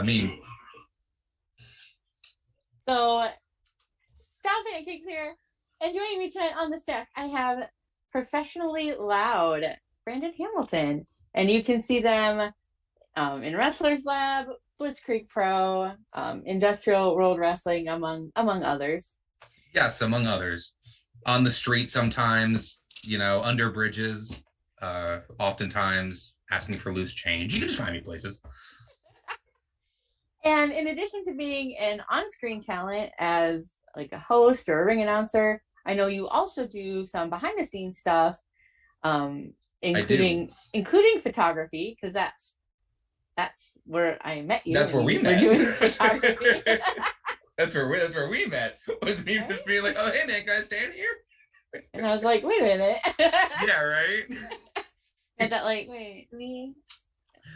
mean. So, Ciao Pancakes here. And joining me tonight on the stack, I have professionally loud Brandon Hamilton. And you can see them in Wrestlers Lab, Blitzkrieg Pro, Industrial World Wrestling, among others. Yes, among others. On the street sometimes, under bridges, oftentimes asking for loose change. You can just find me places. And in addition to being an on-screen talent as like a host or a ring announcer, I know you also do some behind-the-scenes stuff, including photography, because that's where I met you. That's where we met. We're doing photography. That's where we met. Was me just being like, oh hey man, can I stand here? And I was like, wait a minute. Yeah, right. And that like, wait, me.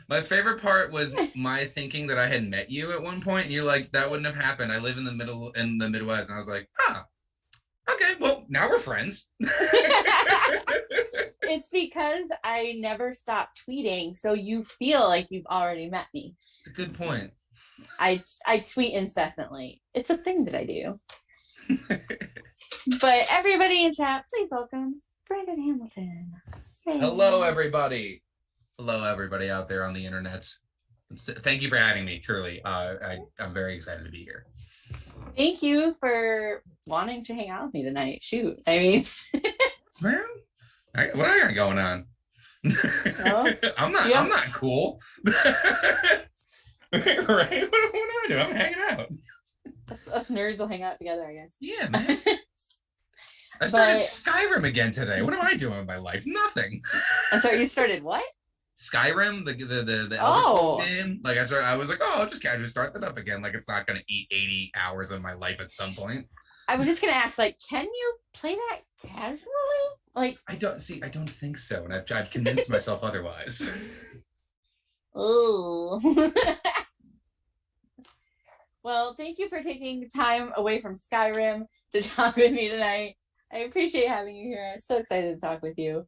My favorite part was my thinking that I had met you at one point, and you're like, that wouldn't have happened. I live in the Midwest, and I was like, okay, well, now we're friends. It's because I never stopped tweeting, so you feel like you've already met me. Good point. I tweet incessantly. It's a thing that I do. But everybody in chat, please welcome Brandon Hamilton. Hey. Hello, everybody. Hello, everybody out there on the internet. Thank you for having me, truly. I'm very excited to be here. Thank you for wanting to hang out with me tonight. Shoot. I mean... Man, what I got going on? Oh, I'm not cool. Right? What am I doing? I'm hanging out. Us nerds will hang out together, I guess. Yeah, man. I started Skyrim again today. What am I doing with my life? Nothing. I'm sorry, you started what? Skyrim, the Elder Scrolls game. Like I was like, I'll just casually start that up again. Like it's not gonna eat 80 hours of my life at some point. I was just gonna ask, like, can you play that casually? Like, I don't think so, and I've convinced myself otherwise. Oh. Well, thank you for taking time away from Skyrim to talk with me tonight. I appreciate having you here. I'm so excited to talk with you.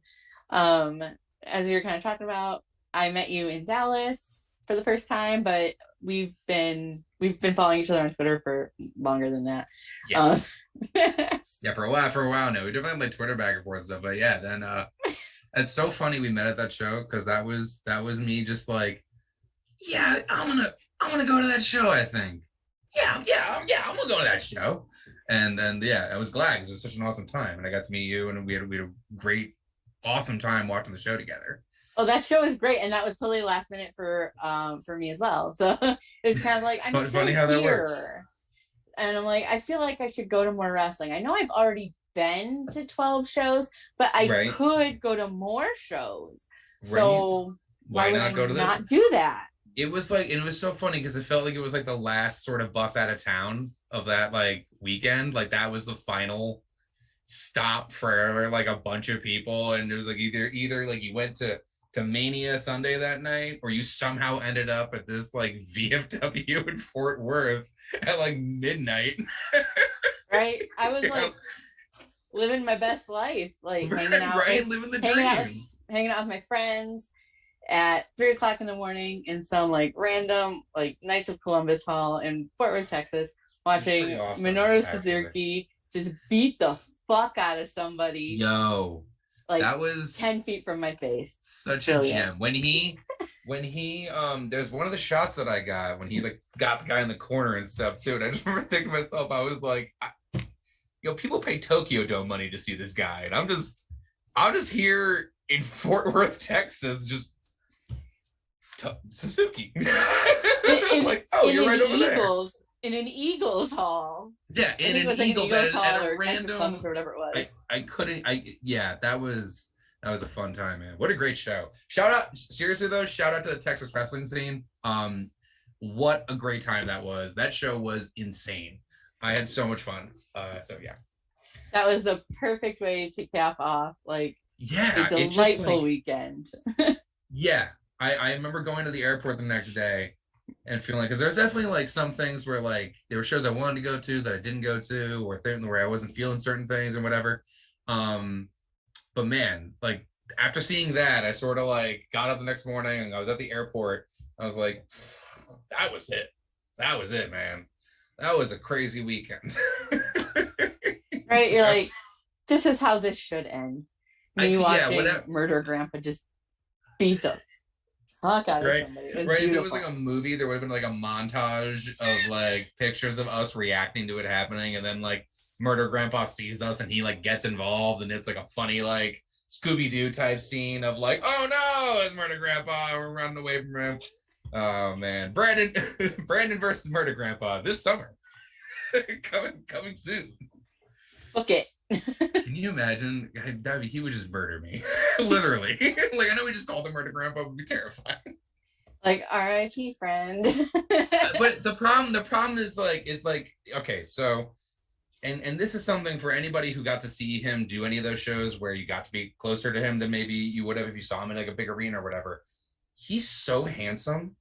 As you're kind of talking about, I met you in Dallas for the first time, but we've been following each other on Twitter for longer than that. Yeah. Yeah, for a while now. We definitely had like Twitter back and forth and stuff, but yeah, then it's so funny we met at that show because that was me just like, yeah, I'm gonna go to that show, I think. Yeah, I'm gonna go to that show. And then yeah, I was glad because it was such an awesome time. And I got to meet you and we had a great, awesome time watching the show together. Oh, that show was great, and that was totally last minute for me as well. So it's kind of like I'm funny how that works. And I'm like, I feel like I should go to more wrestling. I know I've already been to 12 shows, but I could go to more shows. Right. So why not go to this? Not do that? It was so funny because it felt like it was like the last sort of bus out of town of that like weekend. Like that was the final stop for like a bunch of people, and it was like either like you went to Mania Sunday that night, or you somehow ended up at this like VFW in Fort Worth at like midnight. Right? I was like living my best life, like hanging out, living the dream, hanging out with my friends at 3:00 in the morning in some like random like Knights of Columbus Hall in Fort Worth, Texas, watching awesome, Minoru Suzuki just beat the fuck out of somebody. Yo. Like that was 10 feet from my face. Such a gem. When he there's one of the shots that I got when he like got the guy in the corner and stuff too. And I just remember thinking to myself, I was like, people pay Tokyo Dome money to see this guy. And I'm just here in Fort Worth, Texas, just Suzuki. I'm like, you're right over there. In an Eagles hall. Yeah, in an Eagles hall at a random or whatever it was. That was a fun time, man. What a great show. Shout out to the Texas wrestling scene. What a great time that was. That show was insane. I had so much fun. So yeah. That was the perfect way to cap off a delightful weekend. Yeah. I remember going to the airport the next day and feeling like, because there's definitely like some things where like there were shows I wanted to go to that I didn't go to, or things where I wasn't feeling certain things or whatever. But man, like after seeing that, I sort of like got up the next morning and I was at the airport. I was like, that was it. That was it, man. That was a crazy weekend. Right? You're like, this is how this should end. Me watching whatever. Murder Grandpa just beat the fuck out of Right, somebody. It was right. beautiful. If it was like a movie, there would have been like a montage of like pictures of us reacting to it happening, and then like Murder Grandpa sees us and he like gets involved, and it's like a funny like Scooby-Doo type scene of like, oh no, it's Murder Grandpa, we're running away from him. Oh man, Brandon versus Murder Grandpa this summer, coming soon. Book it. Can you imagine? He would just murder me, literally. Like I know we just called him Murder Grandpa, would be terrifying. Like R.I.P. friend. But the problem is like okay, so and this is something for anybody who got to see him do any of those shows where you got to be closer to him than maybe you would have if you saw him in like a big arena or whatever. He's so handsome.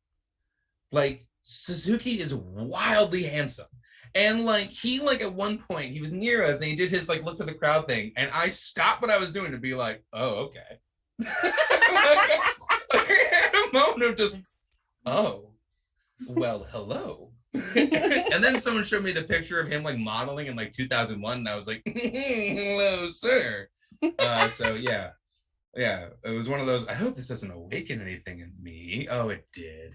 Like Suzuki is wildly handsome. And like he like at one point he was near us and he did his like look to the crowd thing, and I stopped what I was doing to be like, oh, okay. A moment of just, oh, well, hello. And then someone showed me the picture of him like modeling in like 2001, and I was like, hello, sir. So yeah, it was one of those. I hope this doesn't awaken anything in me. Oh, it did.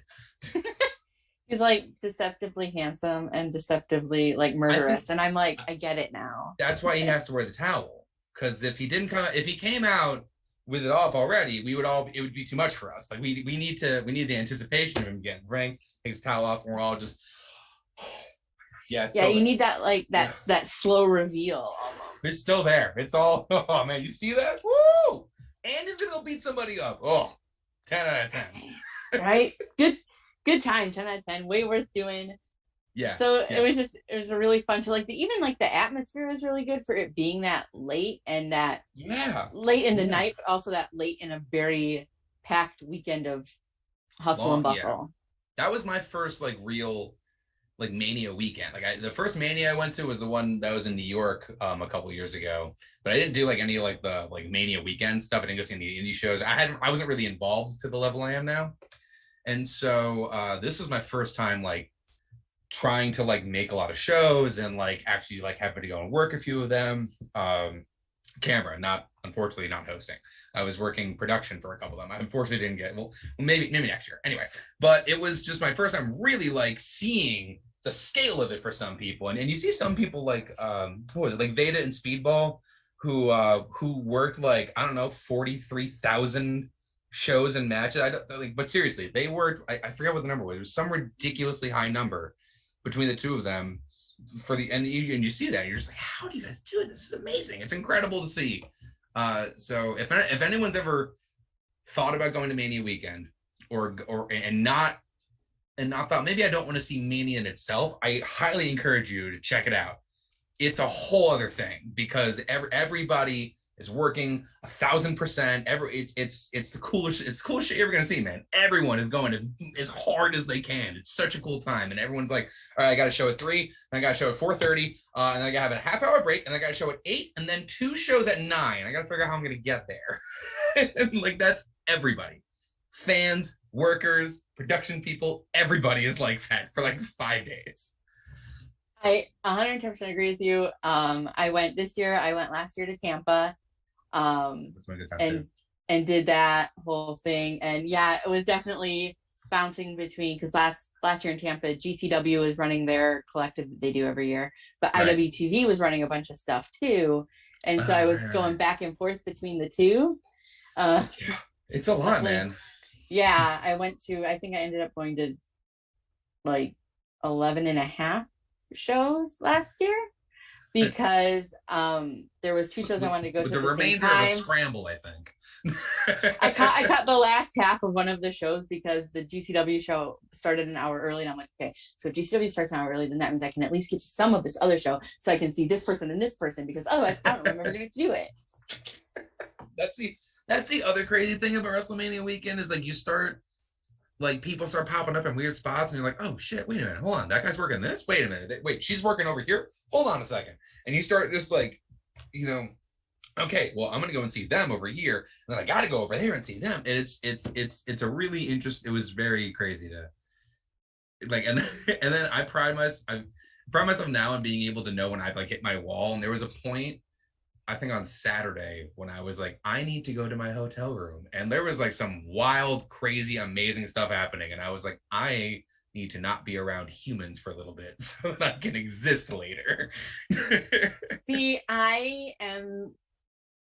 He's like deceptively handsome and deceptively like murderous, and I'm like, I get it now. That's why he has to wear the towel, because if he came out with it off already, it would be too much for us. Like we need the anticipation of him getting ring, take his towel off, and we're all just yeah, you need that like that slow reveal almost. It's still there. It's all, oh man, you see that? Woo! And he's gonna go beat somebody up. Oh, 10 out of 10. Right? Good time, 10 out of 10. Way worth doing. Yeah. So it was a really fun show. Like even like the atmosphere was really good for it being that late and that late in the night, but also that late in a very packed weekend of hustle and bustle. Yeah. That was my first like real like Mania weekend. Like the first Mania I went to was the one that was in New York a couple years ago, but I didn't do like any like the like Mania weekend stuff. I didn't go see any indie shows. I wasn't really involved to the level I am now, and so this was my first time like trying to like make a lot of shows and like actually like having to go and work a few of them. Camera, unfortunately not hosting. I was working production for a couple of them. I unfortunately didn't get, well maybe next year. Anyway, but it was just my first time really like seeing the scale of it for some people. And you see some people like who was it, like Veda and Speedball who worked like, I don't know, 43,000 shows and matches. But seriously, they worked, I forget what the number was. It was some ridiculously high number between the two of them and you see that, you're just like, how do you guys do it? This is amazing. It's incredible to see. So if anyone's ever thought about going to Mania weekend and not thought maybe I don't want to see Mania in itself, I highly encourage you to check it out. It's a whole other thing because everybody is working 1,000%. It's the coolest shit you're ever gonna see, man. Everyone is going as hard as they can. It's such a cool time, and everyone's like, all right, I got to show at 3, and I got to show at 4:30, and I got to have a half-hour break, and I got to show at 8, and then 2 shows at 9. I got to figure out how I'm gonna get there. And like that's everybody, fans, workers, production people. Everybody is like that for like 5 days. I 110% agree with you. I went this year. I went last year to Tampa. And did that whole thing, and yeah, it was definitely bouncing between, because last year in Tampa, GCW was running their collective that they do every year, but right. IWTV was running a bunch of stuff too, and so I was going back and forth between the two. Yeah, it's a lot, man. Yeah, I think I ended up going to like 11 and a half shows last year, because there was 2 shows I wanted to go to. The remainder of a scramble, I think. I caught the last half of one of the shows because the GCW show started an hour early, and I'm like, okay, so if GCW starts an hour early, then that means I can at least get to some of this other show, so I can see this person and this person, because otherwise I don't remember to do it. That's the other crazy thing about WrestleMania weekend is like people start popping up in weird spots, and you're like, oh shit, wait a minute, hold on, that guy's working this, wait a minute, wait, she's working over here, hold on a second, and you start just like, okay, well, I'm gonna go and see them over here, and then I gotta go over there and see them, and it's a really interesting. It was very crazy like, and then I pride myself now in being able to know when I've like hit my wall. And there was a point, I think on Saturday, when I was like, I need to go to my hotel room. And there was like some wild, crazy, amazing stuff happening. And I was like, I need to not be around humans for a little bit so that I can exist later. See, I am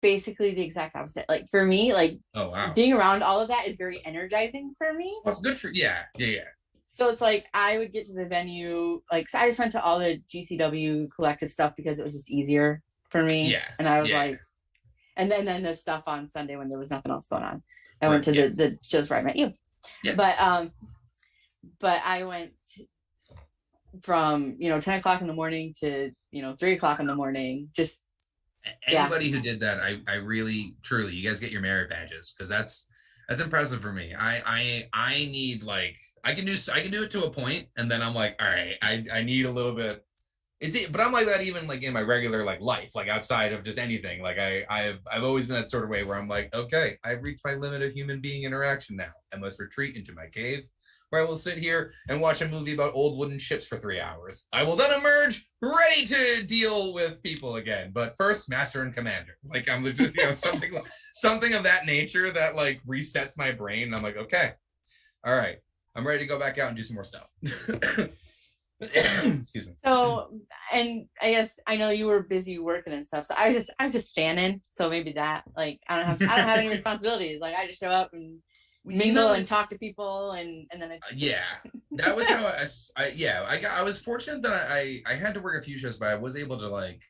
basically the exact opposite. Like for me, like oh wow, being around all of that is very energizing for me. That's good for yeah. So it's like I would get to the venue, like so I just went to all the GCW collective stuff because it was just easier for me. Yeah. And I was like, and then the stuff on Sunday when there was nothing else going on. I went to the shows where I met you. Yeah. But I went from 10 o'clock in the morning to 3 o'clock in the morning. Just anybody who did that, I really truly, you guys get your merit badges, because that's impressive for me. I need, like, I can do it to a point, and then I'm like, all right, I need a little bit. But I'm like that even like in my regular like life, like outside of just anything. Like I've always been that sort of way where I'm like, okay, I've reached my limit of human being interaction now. I must retreat into my cave, where I will sit here and watch a movie about old wooden ships for 3 hours. I will then emerge ready to deal with people again. But first, Master and Commander. Like I'm just something of that nature that like resets my brain. And I'm like, okay, all right, I'm ready to go back out and do some more stuff. Excuse me. So, and I guess I know you were busy working and stuff, so I was just fanning. So maybe that, like, I don't have any responsibilities. Like I just show up and mingle and talk to people, and then it's that was how I was fortunate that I had to work a few shows, but I was able to like.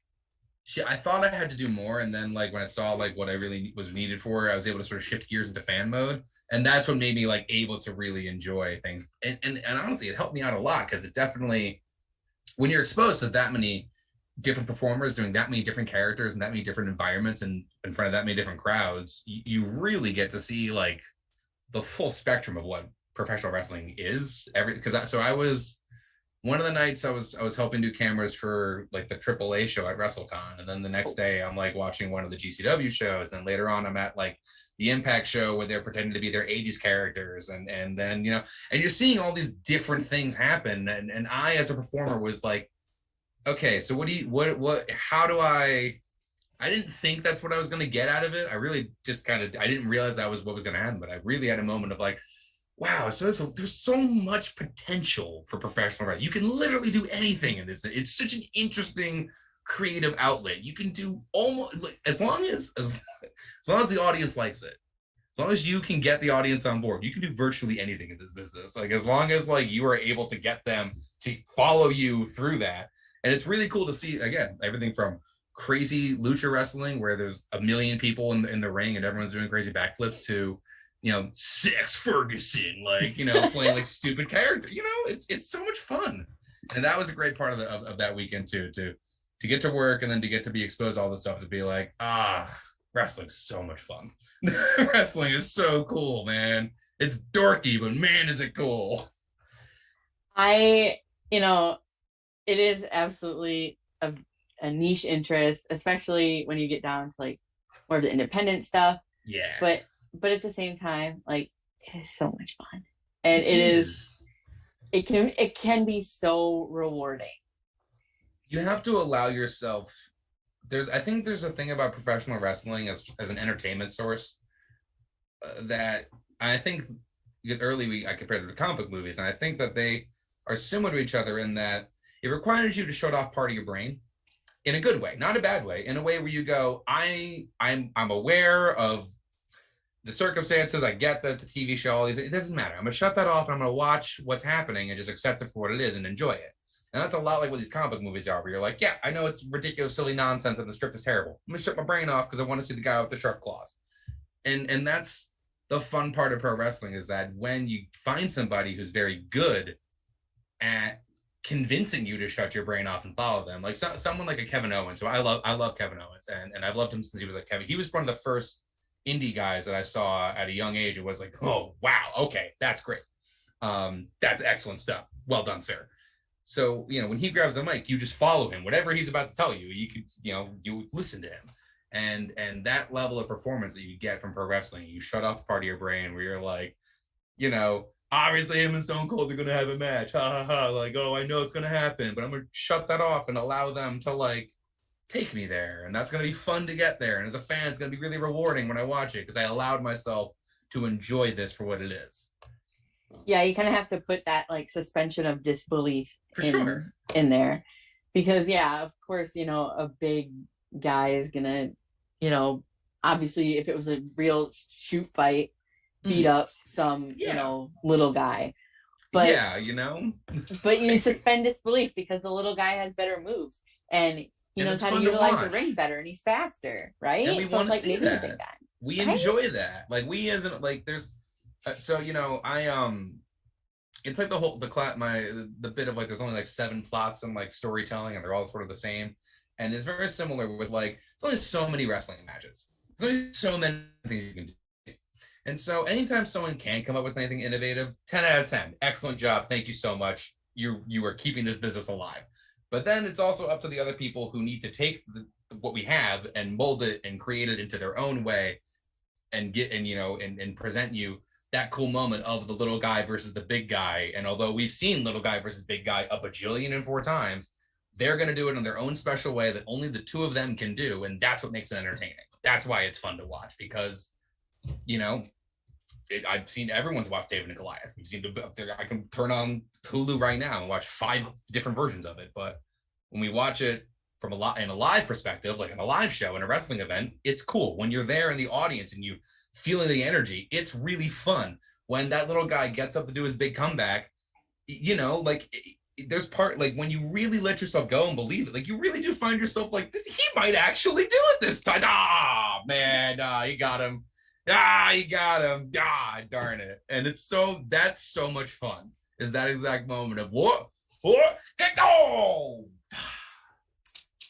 I thought I had to do more, and then like when I saw like what I really was needed for, I was able to sort of shift gears into fan mode, and that's what made me like able to really enjoy things. And honestly, it helped me out a lot, because it definitely, when you're exposed to that many different performers doing that many different characters and that many different environments and in front of that many different crowds, you really get to see like the full spectrum of what professional wrestling is. I was. One of the nights I was helping do cameras for like the AAA show at WrestleCon, and then the next day I'm like watching one of the GCW shows, and later on I'm at like the Impact show where they're pretending to be their 80s characters, and then and you're seeing all these different things happen, and I as a performer was like, okay, so how do I didn't think that's what I was going to get out of it. I really just I didn't realize that was what was going to happen, but I really had a moment of like, wow, so there's so much potential for professional wrestling. You can literally do anything in this. It's such an interesting creative outlet. You can do almost like, as long as the audience likes it. As long as you can get the audience on board, you can do virtually anything in this business. Like as long as like you are able to get them to follow you through that. And it's really cool to see, again, everything from crazy lucha wrestling where there's a million people in the ring and everyone's doing crazy backflips to Sex Ferguson, like, playing like stupid characters. It's so much fun. And that was a great part of that weekend too, to get to work and then to get to be exposed to all this stuff, to be like, wrestling's so much fun. Wrestling is so cool, man. It's dorky, but man, is it cool. It is absolutely a niche interest, especially when you get down to like more of the independent stuff. Yeah. But at the same time, like, it is so much fun, and it can be so rewarding. You have to allow yourself. I think there's a thing about professional wrestling as an entertainment source that I think, because early I compared it to comic book movies, and I think that they are similar to each other in that it requires you to shut off part of your brain in a good way, not a bad way, in a way where you go, I'm aware of the circumstances. I get that the TV show, all these, it doesn't matter. I'm gonna shut that off and I'm gonna watch what's happening and just accept it for what it is and enjoy it. And that's a lot like what these comic book movies are, where you're like, yeah, I know it's ridiculous, silly nonsense, and the script is terrible. I'm gonna shut my brain off because I want to see the guy with the sharp claws. And that's the fun part of pro wrestling, is that when you find somebody who's very good at convincing you to shut your brain off and follow them, like someone like a Kevin Owens. So I love Kevin Owens, and I've loved him since he was like Kevin. He was one of the first indie guys that I saw at a young age. It was like, oh wow, okay, that's great. That's excellent stuff. Well done, sir. So when he grabs the mic, you just follow him. Whatever he's about to tell you, you could you listen to him. And that level of performance that you get from pro wrestling, you shut off the part of your brain where you're like, obviously him and Stone Cold are gonna have a match. Ha ha ha. Like, oh, I know it's gonna happen, but I'm gonna shut that off and allow them to like take me there. And that's gonna be fun to get there. And as a fan, it's gonna be really rewarding when I watch it because I allowed myself to enjoy this for what it is. Yeah, you kind of have to put that like suspension of disbelief sure in there. Because yeah, of course, you know, a big guy is gonna, you know, obviously if it was a real shoot fight, beat up some, you know, little guy. But yeah, you know. But you suspend disbelief because the little guy has better moves and he knows how to utilize the ring better and he's faster, right? And we so want it's to like see maybe that. a big guy. We enjoy that. Like we as like there's so you know, it's like the bit of like there's only like 7 plots and like storytelling and they're all sort of the same. And it's very similar with like there's only so many wrestling matches. There's only so many things you can do. And so anytime someone can come up with anything innovative, 10 out of 10. Excellent job. Thank you so much. You are keeping this business alive. But then it's also up to the other people who need to take what we have and mold it and create it into their own way and present you that cool moment of the little guy versus the big guy. And although we've seen little guy versus big guy a bajillion and 4 times, they're going to do it in their own special way that only the 2 of them can do. And that's what makes it entertaining. That's why it's fun to watch because, you know, I've seen everyone's watched David and Goliath. We've seen I can turn on Hulu right now and watch 5 different versions of it. But when we watch it from in a live perspective, like in a live show, in a wrestling event, it's cool. When you're there in the audience and you feeling the energy, it's really fun. When that little guy gets up to do his big comeback, you know, like there's part like when you really let yourself go and believe it, like you really do find yourself like he might actually do it this time. He got him. He got him. Darn it. And that's so much fun. Is that exact moment of what? Go!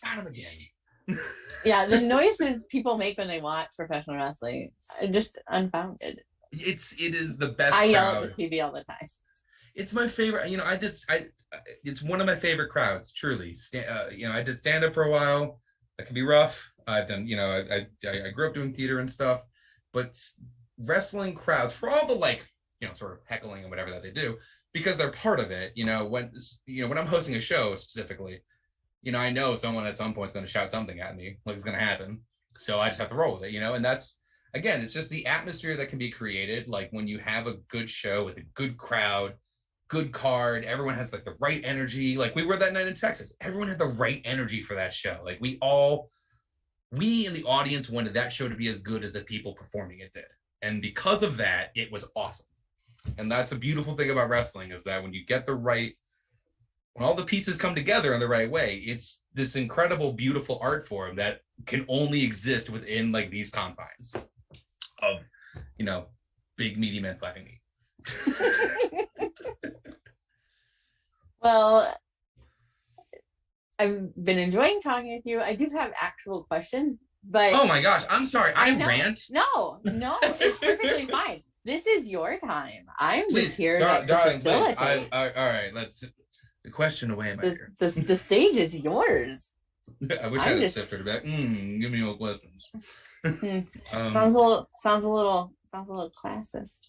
Got him again. Yeah, the noises people make when they watch professional wrestling are just unfounded. It is the best. I yell at the TV all the time. It's my favorite. You know, it's one of my favorite crowds. Truly, you know, I did stand up for a while. That can be rough. I've done. You know, I grew up doing theater and stuff. But wrestling crowds, for all the like, you know, sort of heckling and whatever that they do, because they're part of it. You know, when I'm hosting a show specifically, you know, I know someone at some point is going to shout something at me, like it's going to happen. So I just have to roll with it, you know. And that's, again, it's just the atmosphere that can be created. Like when you have a good show with a good crowd, good card, everyone has like the right energy. Like we were that night in Texas, everyone had the right energy for that show. Like we in the audience wanted that show to be as good as the people performing it did. And because of that, it was awesome. And that's a beautiful thing about wrestling is that when you get when all the pieces come together in the right way, it's this incredible, beautiful art form that can only exist within like these confines of, you know, big, meaty men slapping me. Well, I've been enjoying talking with you. I do have actual questions, but oh my gosh, I'm sorry. I rant. No, it's perfectly fine. This is your time. I'm just here to facilitate. All right, let's the question away, my dear. The stage is yours. I wish I had a sifter back. Give me your questions. Sounds a little classist.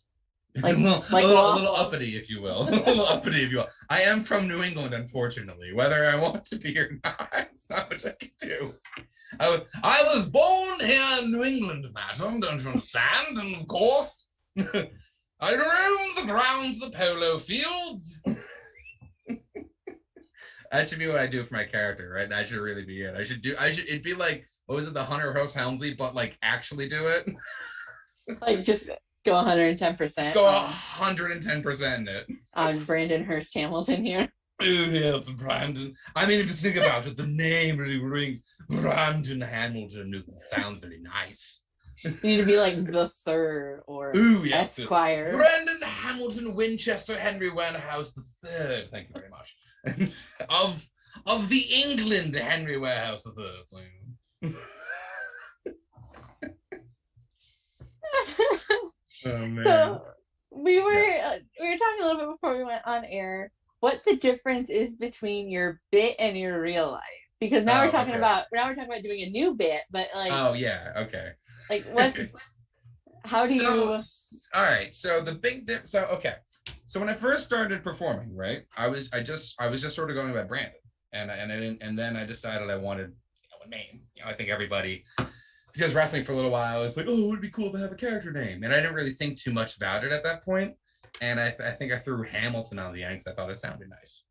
Like, a little uppity, if you will. A little uppity, if you will. I am from New England, unfortunately. Whether I want to be or not, it's not much I can do. I was born here in New England, madam, don't you understand? And of course, I roamed the grounds of the polo fields. That should be what I do for my character, right? That should really be it. It'd be like, what was it, the Hunter House Helmsley, but like actually do it? Like just go 110%. Go 110% in it. On Brandon Hurst Hamilton here. Oh, yes, Brandon. I mean, if you think about it, the name really rings. Brandon Hamilton. It sounds really nice. You need to be like the third or yes, Esquire. Brandon Hamilton Winchester Henry Warehouse the third. Thank you very much. of the England Henry Warehouse the third. Oh, man. So we were talking a little bit before we went on air what the difference is between your bit and your real life, because now we're talking about doing a new bit, but like oh yeah, okay, like what's How do you? All right. So the big so okay. So when I first started performing, right, I was just sort of going by Brandon, and then I decided I wanted a name. I think everybody, because wrestling for a little while, it's like, oh, it would be cool to have a character name, and I didn't really think too much about it at that point. And I think I threw Hamilton on the end because I thought it sounded nice,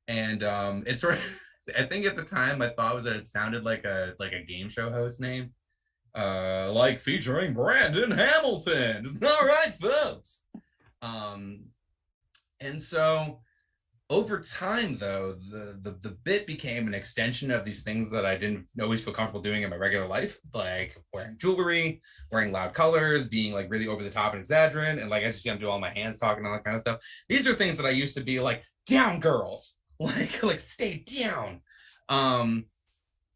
and it's sort of. I think at the time I thought was that it sounded like a game show host name. Like featuring Brandon Hamilton. All right, folks. And so over time, though, the bit became an extension of these things that I didn't always feel comfortable doing in my regular life, like wearing jewelry, wearing loud colors, being like really over the top and exaggerant, and like I just gonna do all my hands talking and all that kind of stuff. These are things that I used to be like, down, girls, like stay down.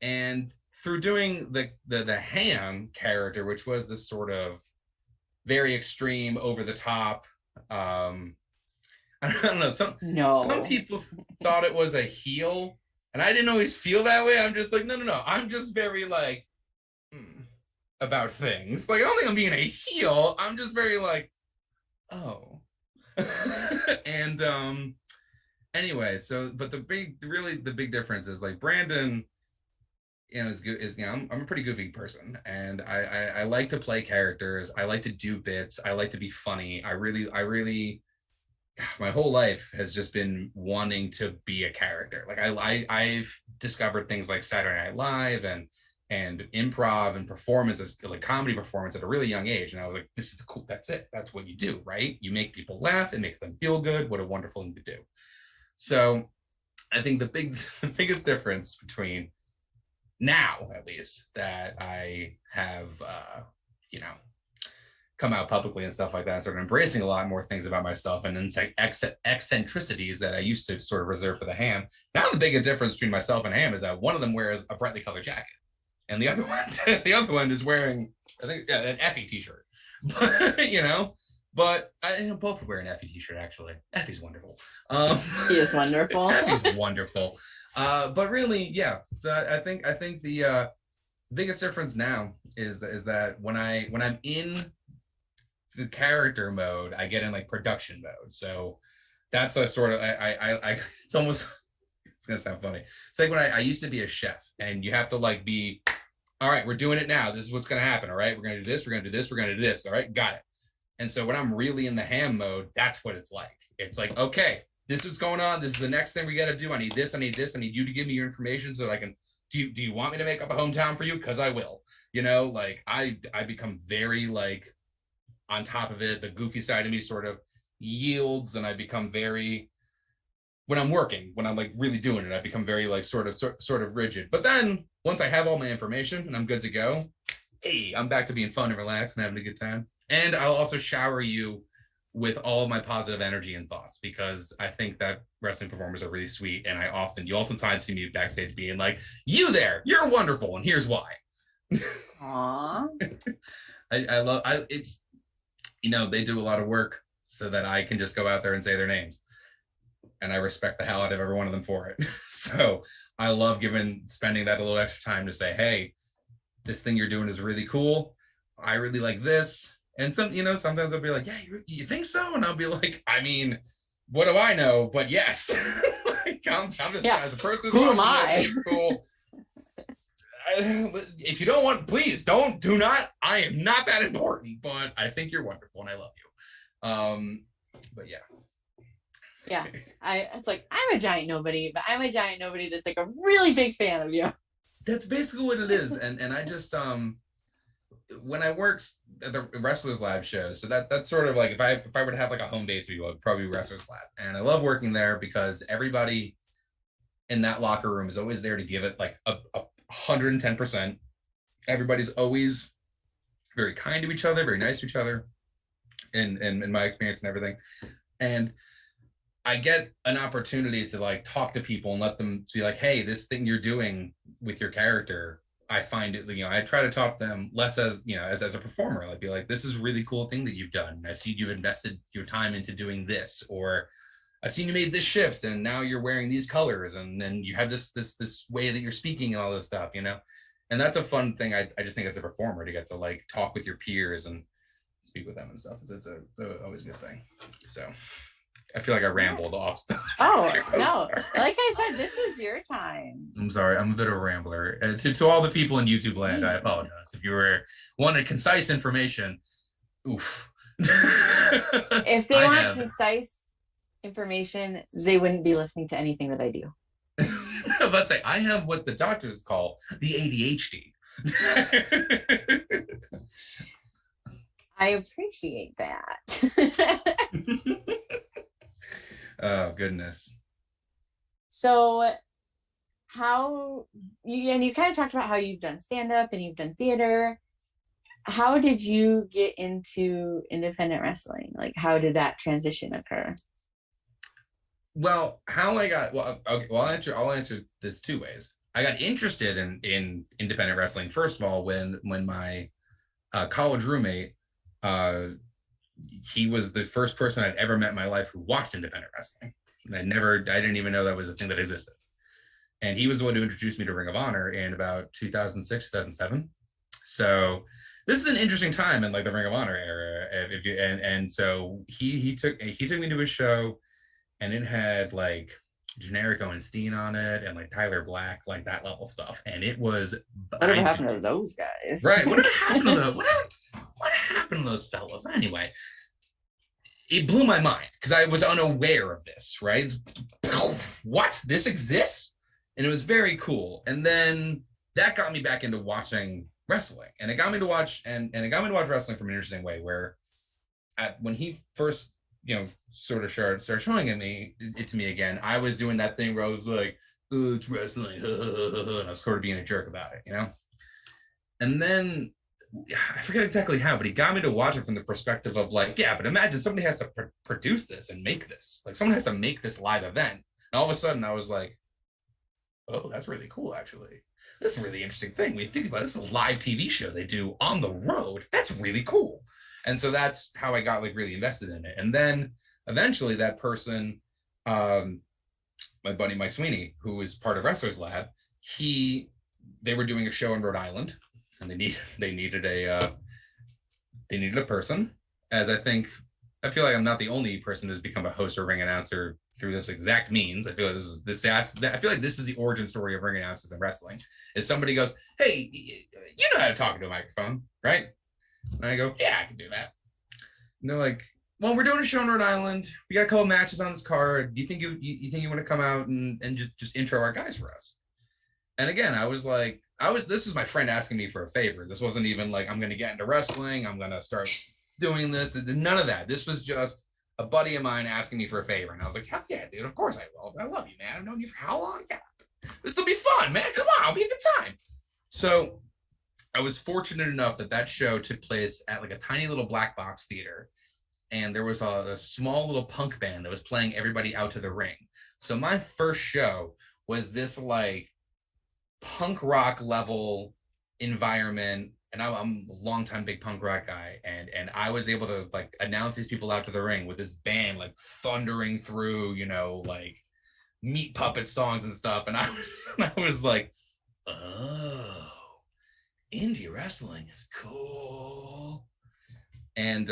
And through doing the Ham character, which was this sort of very extreme, over the top, I don't know, some people thought it was a heel, and I didn't always feel that way. I'm just like, no, I'm just very like about things. Like, I don't think I'm being a heel. I'm just very like, oh. And anyway, so but the big difference is like Brandon, is good. I'm a pretty goofy person, and I like to play characters. I like to do bits. I like to be funny. I really, my whole life has just been wanting to be a character. Like I've discovered things like Saturday Night Live and improv and performances, like comedy performance at a really young age. And I was like, this is cool. That's it. That's what you do, right? You make people laugh. It makes them feel good. What a wonderful thing to do. So I think the biggest difference between now, at least, that I have, come out publicly and stuff like that, sort of embracing a lot more things about myself, and then eccentricities that I used to sort of reserve for the Ham. Now the biggest difference between myself and Ham is that one of them wears a brightly colored jacket, and the other one is wearing, I think, an Effie t-shirt. But I both would wear an Effie t-shirt, actually. Effie's wonderful. He is wonderful. Effie's wonderful. But really, yeah. So I think the biggest difference now is that when I'm in the character mode, I get in like production mode. So that's a sort of I it's almost, it's gonna sound funny. It's like when I used to be a chef, and you have to like be, all right, we're doing it now. This is what's gonna happen. All right, we're gonna do this. We're gonna do this. We're gonna do this. All right, got it. And so when I'm really in the Ham mode, that's what it's like. It's like, okay, this is what's going on. This is the next thing we got to do. I need this. I need this. I need you to give me your information so that I can. Do you want me to make up a hometown for you? Because I will. Like I become very like on top of it. The goofy side of me sort of yields, and I become very, when I'm working, when I'm like really doing it, I become very like sort of rigid. But then once I have all my information and I'm good to go, hey, I'm back to being fun and relaxed and having a good time. And I'll also shower you with all of my positive energy and thoughts, because I think that wrestling performers are really sweet. And you oftentimes see me backstage being like, you there, you're wonderful, and here's why. Aww. It's, they do a lot of work so that I can just go out there and say their names. And I respect the hell out of every one of them for it. So I love spending that a little extra time to say, hey, this thing you're doing is really cool. I really like this. And sometimes I'll be like, yeah, you think so? And I'll be like, I mean, what do I know? But yes, like, I'm just, as a person who am I? It's cool. If you don't want, please do not. I am not that important, but I think you're wonderful and I love you. But yeah. Yeah, it's like, I'm a giant nobody, but I'm a giant nobody that's like a really big fan of you. That's basically what it is. And I just, when I worked at the Wrestlers Lab shows, so that's sort of like, if I were to have like a home base view, it would probably be Wrestlers Lab. And I love working there because everybody in that locker room is always there to give it like 110%. Everybody's always very kind to each other, very nice to each other, in my experience and everything. And I get an opportunity to like talk to people and let them be like, hey, this thing you're doing with your character, I find it, I try to talk to them less as, as a performer. I'd be like, this is a really cool thing that you've done. I see you've invested your time into doing this, or I've seen you made this shift and now you're wearing these colors, and then you have this way that you're speaking and all this stuff, And that's a fun thing. I just think as a performer to get to like talk with your peers and speak with them and stuff. It's always a good thing. So I feel like I rambled off stuff. Oh, no. Like I said, this is your time. I'm sorry. I'm a bit of a rambler. To all the people in YouTube land, I apologize. If you wanted concise information, oof. If they want concise information, they wouldn't be listening to anything that I do. Let's say I have what the doctors call the ADHD. I appreciate that. Oh, goodness. So you kind of talked about how you've done stand-up and you've done theater. How did you get into independent wrestling? Like, how did that transition occur? Well, I'll answer this two ways. I got interested in independent wrestling, first of all, when my college roommate, he was the first person I'd ever met in my life who watched independent wrestling. And I didn't even know that was a thing that existed. And he was the one who introduced me to Ring of Honor in about 2006, 2007. So this is an interesting time in like the Ring of Honor era. And so he took me to his show, and it had like generic Owen Steen on it and like Tyler Black, like that level stuff. And it was whatever happened to those guys? Right. Whatever happened to those? What happened to those fellas? Anyway, it blew my mind because I was unaware of this, right? What? This exists? And it was very cool. And then that got me back into watching wrestling. And it got me to watch wrestling from an interesting way where when he first, sort of started showing it to me again, I was doing that thing where I was like, oh, it's wrestling, and I was sort of being a jerk about it, And then I forget exactly how, but he got me to watch it from the perspective of like, yeah, but imagine somebody has to produce this and make this. Like someone has to make this live event. And all of a sudden I was like, oh, that's really cool, actually. This is a really interesting thing. When you think about it, this is a live TV show they do on the road. That's really cool. And so that's how I got like really invested in it. And then eventually that person, my buddy Mike Sweeney, who was part of Wrestlers Lab, they were doing a show in Rhode Island, and they needed a person. As I feel like I'm not the only person who's become a host or ring announcer through this exact means. I feel like this is the origin story of ring announcers in wrestling. Is somebody goes, hey, you know how to talk into a microphone, right? And I go, yeah, I can do that. And they're like, well, we're doing a show in Rhode Island. We got a couple matches on this card. Do you think you want to come out and just intro our guys for us? And again, this is my friend asking me for a favor. This wasn't even like, I'm going to get into wrestling. I'm going to start doing this. None of that. This was just a buddy of mine asking me for a favor. And I was like, hell yeah, dude, of course I will. I love you, man. I've known you for how long? Yeah. This will be fun, man. Come on, it'll be a good time. So I was fortunate enough that show took place at like a tiny little black box theater. And there was a small little punk band that was playing everybody out to the ring. So my first show was this like punk rock level environment. And I'm a longtime big punk rock guy. And I was able to like announce these people out to the ring with this band like thundering through, like Meat Puppet songs and stuff. And I was like, oh, indie wrestling is cool. And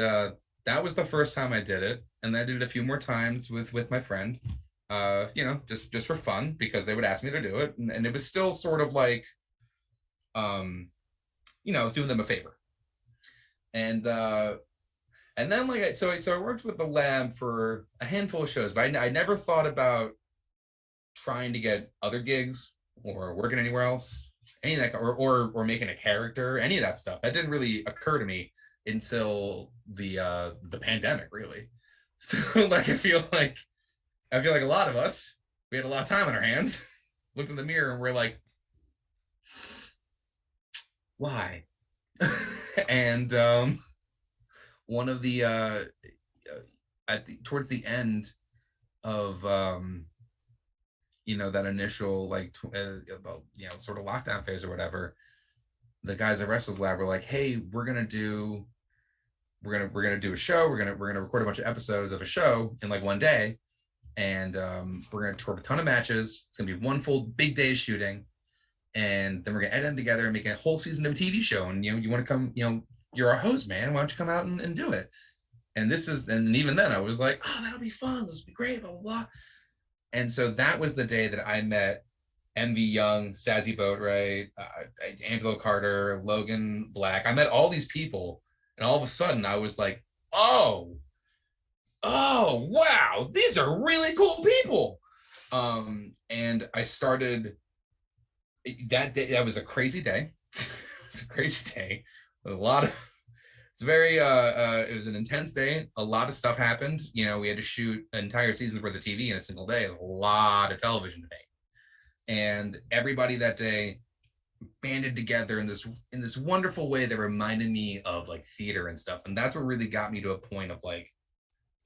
that was the first time I did it. And I did it a few more times with my friend, just for fun, because they would ask me to do it. And it was still sort of like, I was doing them a favor. And then like, so I worked with the lab for a handful of shows, but I never thought about trying to get other gigs or working anywhere else, any of that, or making a character, any of that stuff. That didn't really occur to me until the pandemic, really. So like, I feel like a lot of us, we had a lot of time on our hands, looked in the mirror and we're like, why? And one of the towards the end of that initial like sort of lockdown phase or whatever, the guys at Wrestlers Lab were like, hey, we're gonna do a show, we're gonna record a bunch of episodes of a show in like one day, and we're gonna record a ton of matches. It's gonna be one full big day of shooting, and then we're gonna edit them together and make a whole season of a TV show. And you want to come you're our host, man. Why don't you come out and do it? And even then I was like, oh, that'll be fun. This will be great, blah, blah, blah. And so that was the day that I met MV Young, Sazzy Boatwright, Angelo Carter, Logan Black. I met all these people, and all of a sudden I was like, oh, wow, these are really cool people. And I started that day. That was a crazy day. It's a crazy day. A lot of, it was an intense day. A lot of stuff happened. You know, we had to shoot an entire season's worth of TV in a single day. It's a lot of television to make. And everybody that day banded together in this wonderful way that reminded me of like theater and stuff. And that's what really got me to a point of like,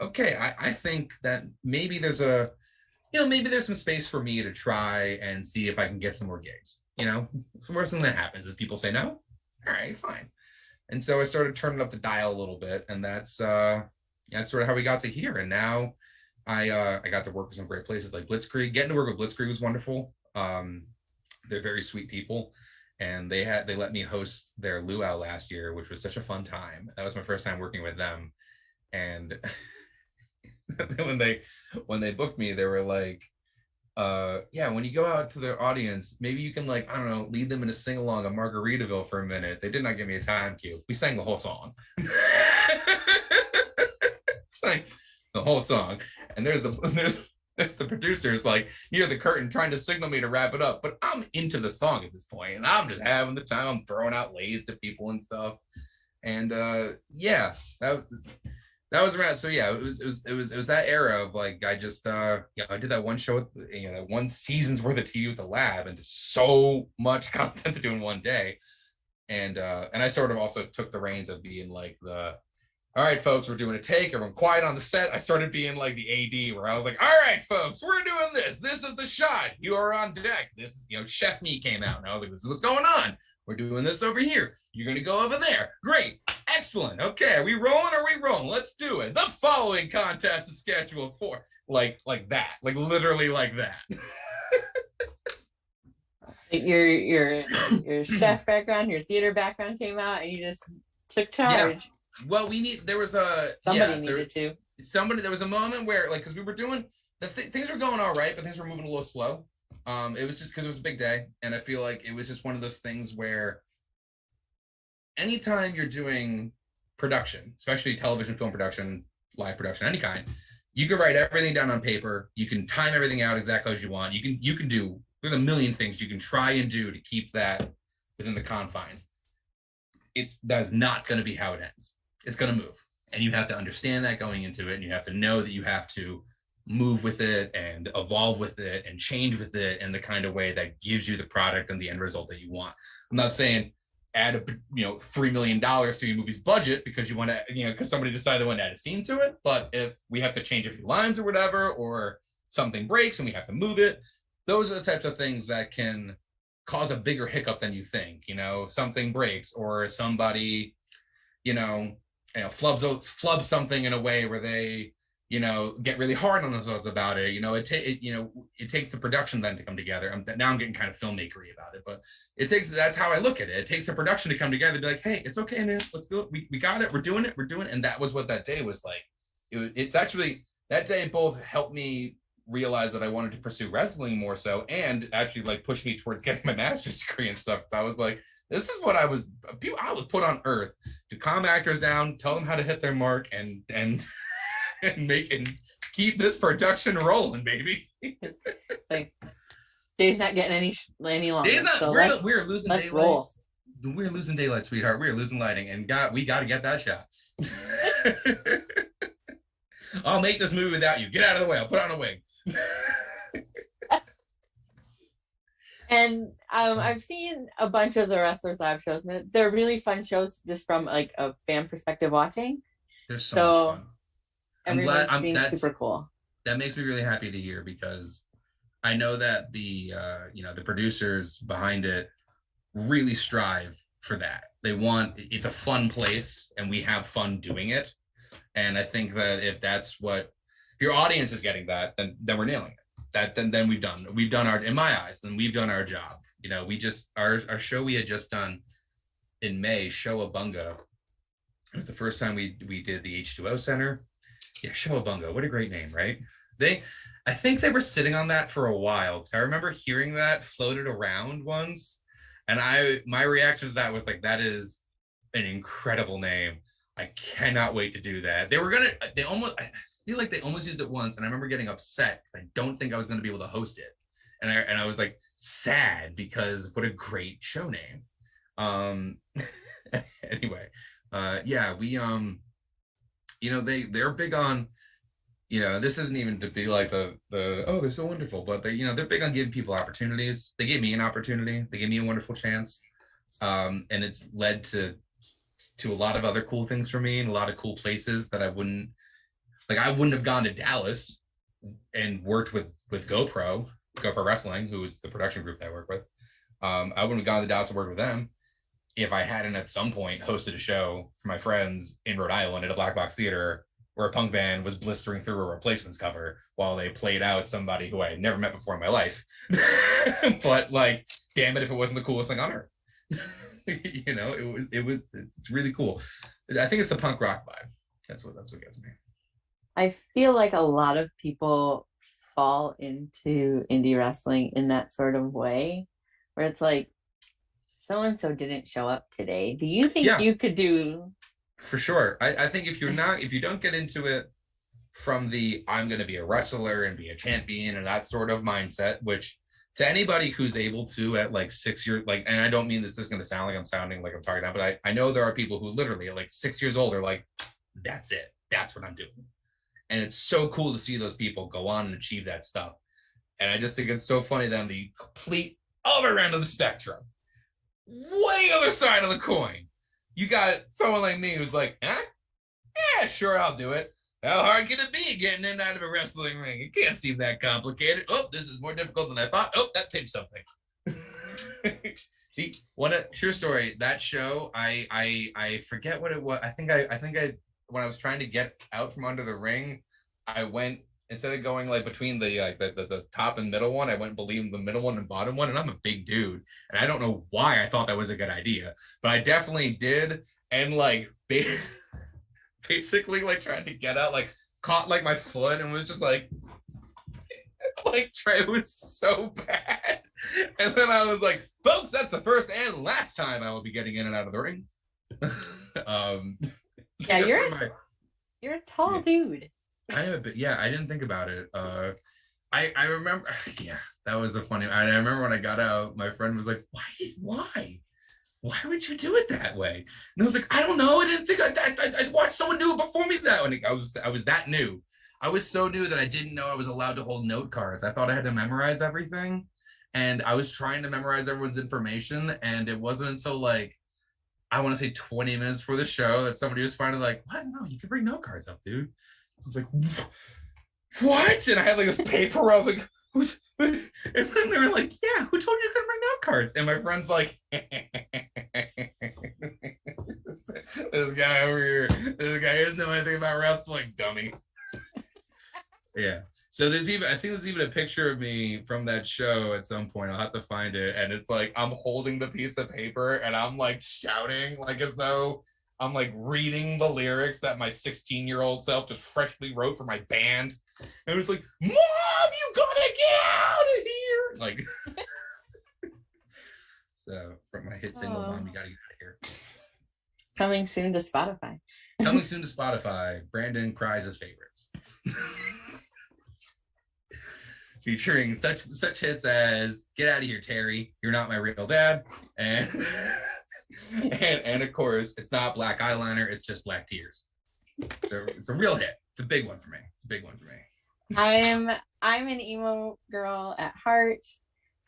okay, I think that maybe there's some space for me to try and see if I can get some more gigs. You know, so worst thing that happens is people say no. All right, fine. And so I started turning up the dial a little bit, and that's sort of how we got to here. And now I got to work with some great places like Blitzkrieg. Getting to work with Blitzkrieg was wonderful. They're very sweet people, and they let me host their luau last year, which was such a fun time. That was my first time working with them, and when they booked me, they were like, yeah, when you go out to the audience, maybe you can, like, I don't know, lead them in a sing-along of Margaritaville for a minute. They did not give me a time cue. We sang the whole song. Sang the whole song. And there's the producers, like, near the curtain trying to signal me to wrap it up. But I'm into the song at this point, and I'm just having the time. I'm throwing out lays to people and stuff. And yeah, that was around. So yeah, it was that era of like, I just I did that one show with that one season's worth of TV with the lab, and just so much content to do in one day. And I sort of also took the reins of being like all right, folks, we're doing a take, everyone quiet on the set. I started being like the AD, where I was like, all right, folks, we're doing this. This is the shot. You are on deck. This, Chef Me came out, and I was like, this is what's going on. We're doing this over here. You're going to go over there. Great. Excellent. Okay, are we rolling? Let's do it. The following contest is scheduled for like that, like literally like that. Your chef background, your theater background came out, and you just took charge. Yeah. Well, there was a moment where, like, because we were doing things were going all right, but things were moving a little slow. It was just because it was a big day, and I feel like it was just one of those things where anytime you're doing production, especially television, film production, live production, any kind, you can write everything down on paper. You can time everything out exactly as you want. You can do, there's a million things you can try and do to keep that within the confines. That's not going to be how it ends. It's going to move. And you have to understand that going into it. And you have to know that you have to move with it and evolve with it and change with it in the kind of way that gives you the product and the end result that you want. I'm not saying add $3 million to your movie's budget because you want to, because somebody decided they want to add a scene to it. But if we have to change a few lines or whatever, or something breaks and we have to move it, those are the types of things that can cause a bigger hiccup than you think. Something breaks, or somebody, flubs something in a way where they, get really hard on themselves about it. It takes the production then to come together. Now I'm getting kind of filmmakery about it, but that's how I look at it. It takes the production to come together to be like, hey, it's okay, man, let's do it. We got it. We're doing it. And that was what that day was like. It's actually, that day both helped me realize that I wanted to pursue wrestling more so, and actually like push me towards getting my master's degree and stuff. So I was like, this is what I was put on earth to calm actors down, tell them how to hit their mark, and make and keep this production rolling, baby. Like, day's not getting any longer. Day's not, so we're losing let's daylight. Roll. We're losing daylight, sweetheart. We're losing lighting, and we got to get that shot. I'll make this movie without you. Get out of the way. I'll put on a wig. And I've seen a bunch of the Wrestlers Lab shows, and they're really fun shows just from like a fan perspective watching. They're so much fun. Everyone seems super cool. That makes me really happy to hear, because I know that the producers behind it really strive for that. It's a fun place, and we have fun doing it. And I think that if your audience is getting that, then we're nailing it. Then we've done our, in my eyes, then we've done our job. Our show we had just done in May, Show a Bunga, It was the first time we did the H2O Center. Yeah, Showabunga. What a great name, right? I think they were sitting on that for a while, because I remember hearing that floated around once, and my reaction to that was like, that is an incredible name. I cannot wait to do that. I feel like they almost used it once, and I remember getting upset because I don't think I was going to be able to host it, and I was like sad because what a great show name. Anyway, yeah, we they're big on, this isn't even to be like the oh, they're so wonderful, but they're big on giving people opportunities. They gave me an opportunity. They gave me a wonderful chance, and it's led to a lot of other cool things for me and a lot of cool places that I wouldn't have gone to Dallas and worked with GoPro Wrestling, who is the production group that I work with. I wouldn't have gone to Dallas and worked with them if I hadn't at some point hosted a show for my friends in Rhode Island at a black box theater where a punk band was blistering through a Replacements cover while they played out somebody who I had never met before in my life. But like, damn it, if it wasn't the coolest thing on earth. It's really cool. I think it's the punk rock vibe. That's what gets me. I feel like a lot of people fall into indie wrestling in that sort of way, where it's like, so-and-so didn't show up today. Do you think you could do? For sure. I think if you don't get into it from the I'm going to be a wrestler and be a champion and that sort of mindset, which to anybody who's able to at like 6 years, like, and I don't mean this is going to sound like I'm sounding like I'm talking down, but I know there are people who literally at like 6 years old are like, that's it. That's what I'm doing. And it's so cool to see those people go on and achieve that stuff. And I just think it's so funny that on the complete other end of the spectrum, way other side of the coin, you got someone like me who's like, yeah, sure, I'll do it. How hard can it be getting in and out of a wrestling ring? It can't seem that complicated. Oh, this is more difficult than I thought. Oh, that pinched something. True story. That show, I forget what it was. I think I when I was trying to get out from under the ring, I went, instead of going like between the top and middle one, I went between the middle one and bottom one, and I'm a big dude, and I don't know why I thought that was a good idea, but I definitely did, and like basically like trying to get out, like caught like my foot and was just like it was so bad, and then I was like, folks, that's the first and last time I will be getting in and out of the ring. Yeah, you're a tall dude. I am a bit, yeah, I didn't think about it. I remember, yeah, that was a funny, I remember when I got out, my friend was like, why would you do it that way? And I was like, I don't know, I didn't think, I watched someone do it before me that way. I was that new. I was so new that I didn't know I was allowed to hold note cards. I thought I had to memorize everything. And I was trying to memorize everyone's information. And it wasn't until like, I want to say 20 minutes before the show that somebody was finally like, what? No, you can bring note cards up, dude. I was like, what? And I had like this paper where I was like, and then they were like, yeah, who told you you couldn't bring note cards? And my friend's like, this guy over here, this guy doesn't know anything about wrestling, dummy. Yeah. So I think there's even a picture of me from that show at some point. I'll have to find it. And it's like, I'm holding the piece of paper and I'm like shouting, like as though I'm like reading the lyrics that my 16-year-old self just freshly wrote for my band. And it was like, Mom, you gotta get out of here. Like, so from my hit single, Mom, you gotta get out of here. Coming soon to Spotify. Coming soon to Spotify. Brandon cries his favorites. Featuring such hits as "Get Out of Here, Terry," "You're Not My Real Dad," and and of course, it's not black eyeliner; it's just black tears. So it's a real hit. It's a big one for me. I'm an emo girl at heart,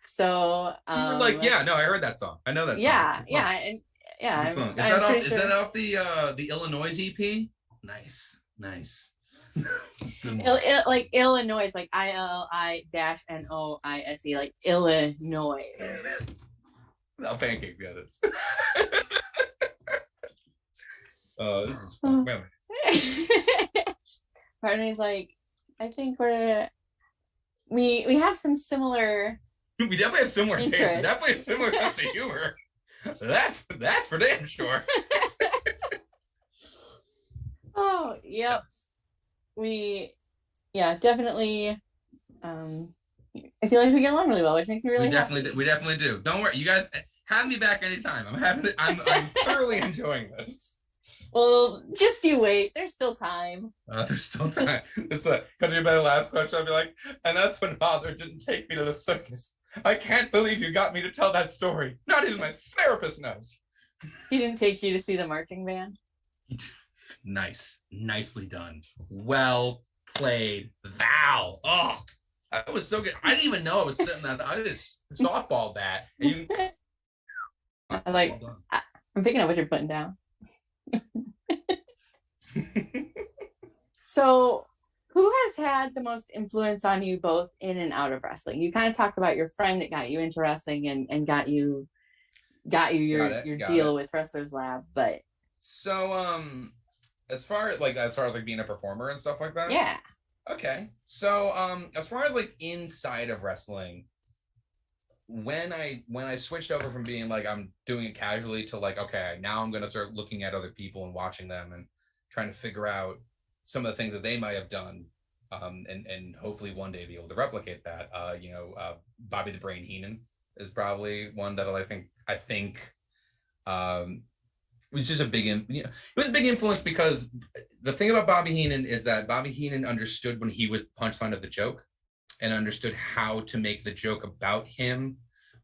so you were like, yeah, no, I heard that song. I know that song. Yeah. Is that off the Illinois EP? Nice. Like Illinois, like ILI-NOISE, like Illinois. No, Pancakes got it. Oh, this is fun. Barney's like, I think we have some similar. We definitely have similar tastes. Interests. Definitely a similar sense of humor. That's for damn sure. Oh, yep. Definitely. I feel like we get along really well, which makes me really happy. We definitely do. Don't worry, you guys have me back anytime. I'm thoroughly enjoying this. Well, just you wait. There's still time. There's still time. It's like, because you've been the last question, I'll be like, and that's when Father didn't take me to the circus. I can't believe you got me to tell that story. Not even my therapist knows. He didn't take you to see the marching band? Nice. Nicely done. Well played, Val. Oh, that was so good. I didn't even know I was sitting that. I just softballed that. I'm picking up what you're putting down. So, who has had the most influence on you both in and out of wrestling? You kind of talked about your friend that got you into wrestling and got you your deal with Wrestlers Lab, but so as far as like being a performer and stuff like that. Yeah. Okay. So as far as like inside of wrestling, when I switched over from being like I'm doing it casually to like, okay, now I'm gonna start looking at other people and watching them and trying to figure out some of the things that they might have done, and hopefully one day be able to replicate that. Bobby the Brain Heenan is probably one that I think was just it was a big influence, because the thing about Bobby Heenan is that Bobby Heenan understood when he was the punchline of the joke, and understood how to make the joke about him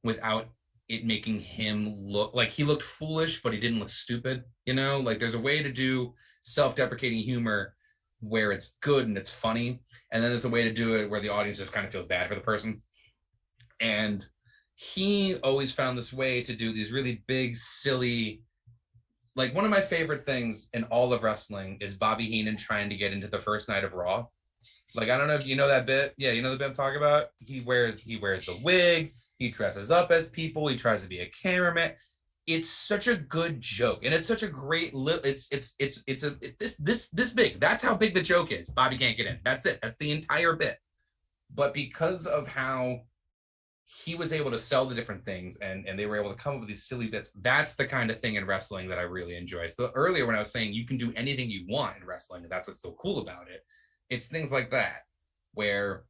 without it making him look like he looked foolish, but he didn't look stupid. Like there's a way to do self-deprecating humor where it's good and it's funny, and then there's a way to do it where the audience just kind of feels bad for the person. And he always found this way to do these really big, silly, like one of my favorite things in all of wrestling is Bobby Heenan trying to get into the first night of Raw. Like, I don't know if you know that bit. Yeah, you know the bit I'm talking about? He wears the wig, he dresses up as people, he tries to be a cameraman. It's such a good joke, and it's such a great it's this big. That's how big the joke is. Bobby can't get in. That's it. That's the entire bit. But because of how he was able to sell the different things, and they were able to come up with these silly bits, that's the kind of thing in wrestling that I really enjoy. So earlier when I was saying you can do anything you want in wrestling, and that's what's so cool about it, it's things like that, where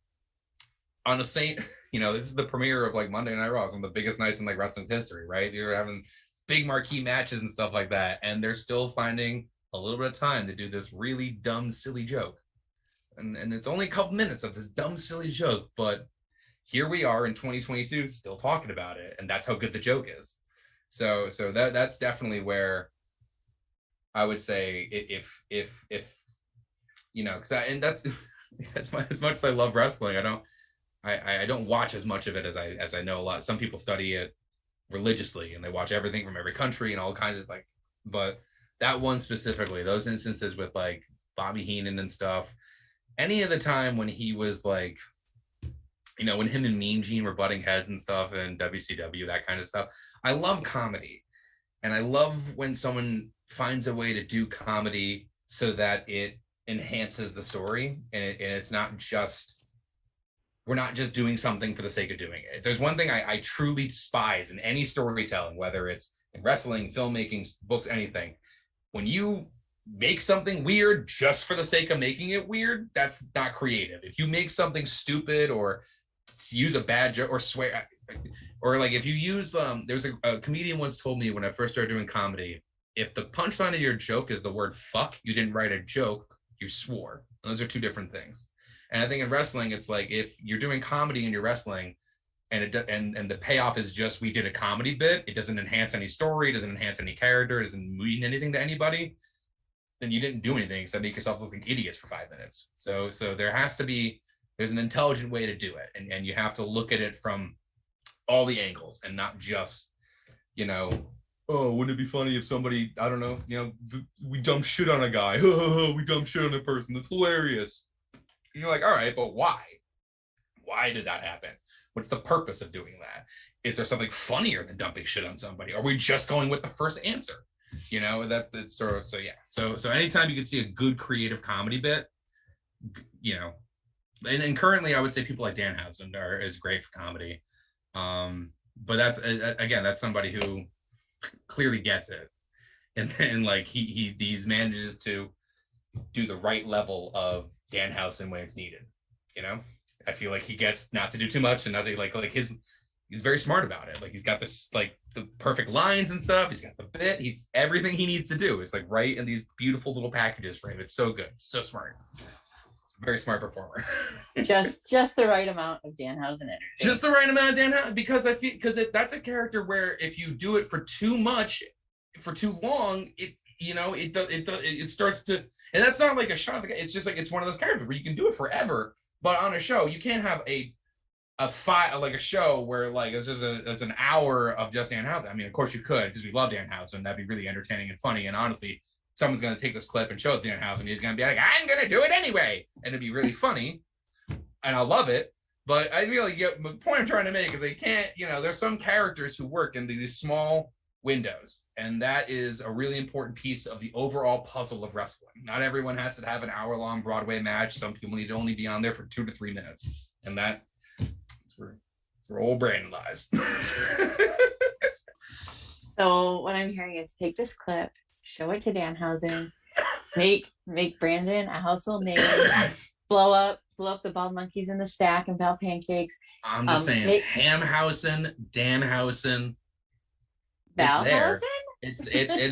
on the same, this is the premiere of like Monday Night Raw. It's one of the biggest nights in like wrestling's history, right? You're having big marquee matches and stuff like that, and they're still finding a little bit of time to do this really dumb, silly joke. And it's only a couple minutes of this dumb, silly joke, but here we are in 2022 still talking about it, and that's how good the joke is. So that's definitely where I would say if because that's as much as I love wrestling, I don't watch as much of it as I know a lot. Some people study it religiously and they watch everything from every country and all kinds of but that one specifically, those instances with like Bobby Heenan and stuff, any of the time when he was like, when him and Mean Gene were butting heads and stuff and WCW, that kind of stuff. I love comedy, and I love when someone finds a way to do comedy so that it enhances the story, and it's not just, we're not just doing something for the sake of doing it. If there's one thing I truly despise in any storytelling, whether it's in wrestling, filmmaking, books, anything, when you make something weird just for the sake of making it weird, that's not creative. If you make something stupid or use a bad joke or swear, or like if you use there's a comedian once told me when I first started doing comedy, if the punchline of your joke is the word fuck, you didn't write a joke, you swore. Those are two different things. And I think in wrestling, it's like if you're doing comedy and you're wrestling, and the payoff is just we did a comedy bit, it doesn't enhance any story, it doesn't enhance any character, it doesn't mean anything to anybody, then you didn't do anything except make yourself look like idiots for 5 minutes. So there's an intelligent way to do it, and you have to look at it from all the angles and not just, oh, wouldn't it be funny if somebody, I don't know, we dump shit on a guy, we dump shit on a person, that's hilarious. And you're like, all right, but why? Why did that happen? What's the purpose of doing that? Is there something funnier than dumping shit on somebody? Are we just going with the first answer? That's sort of, so yeah. So anytime you can see a good creative comedy bit, and currently I would say people like Danhausen is great for comedy. But that's, again, that's somebody who clearly gets it. And then like he manages to, do the right level of Danhausen when it's needed. You know, I feel like he gets not to do too much and nothing like he's very smart about it. Like he's got this like the perfect lines and stuff. He's got the bit. He's everything he needs to do is like right in these beautiful little packages for him. It's so good, so smart. It's a very smart performer. just the right amount of Danhausen energy. Just the right amount of Danhausen, because I feel that's a character where if you do it for too much, for too long, it starts to, and that's not like a shot. It's just like it's one of those characters where you can do it forever, but on a show you can't have a show where like it's just it's an hour of just Danhausen. I mean, of course you could because we love Danhausen. That'd be really entertaining and funny. And honestly, someone's gonna take this clip and show it to Danhausen. He's gonna be like, "I'm gonna do it anyway," and it'd be really funny, and I love it. But I feel like the point I'm trying to make is they can't. There's some characters who work in these small windows, and that is a really important piece of the overall puzzle of wrestling. Not everyone has to have an hour-long Broadway match. Some people need to only be on there for 2 to 3 minutes, and that's where old Brandon lies. So what I'm hearing is take this clip, show it to Danhausen, make Brandon a household name, blow up the bald monkeys in the stack and Val Pancakes. I'm just saying, Hamhausen, Danhausen. Valhausen? It's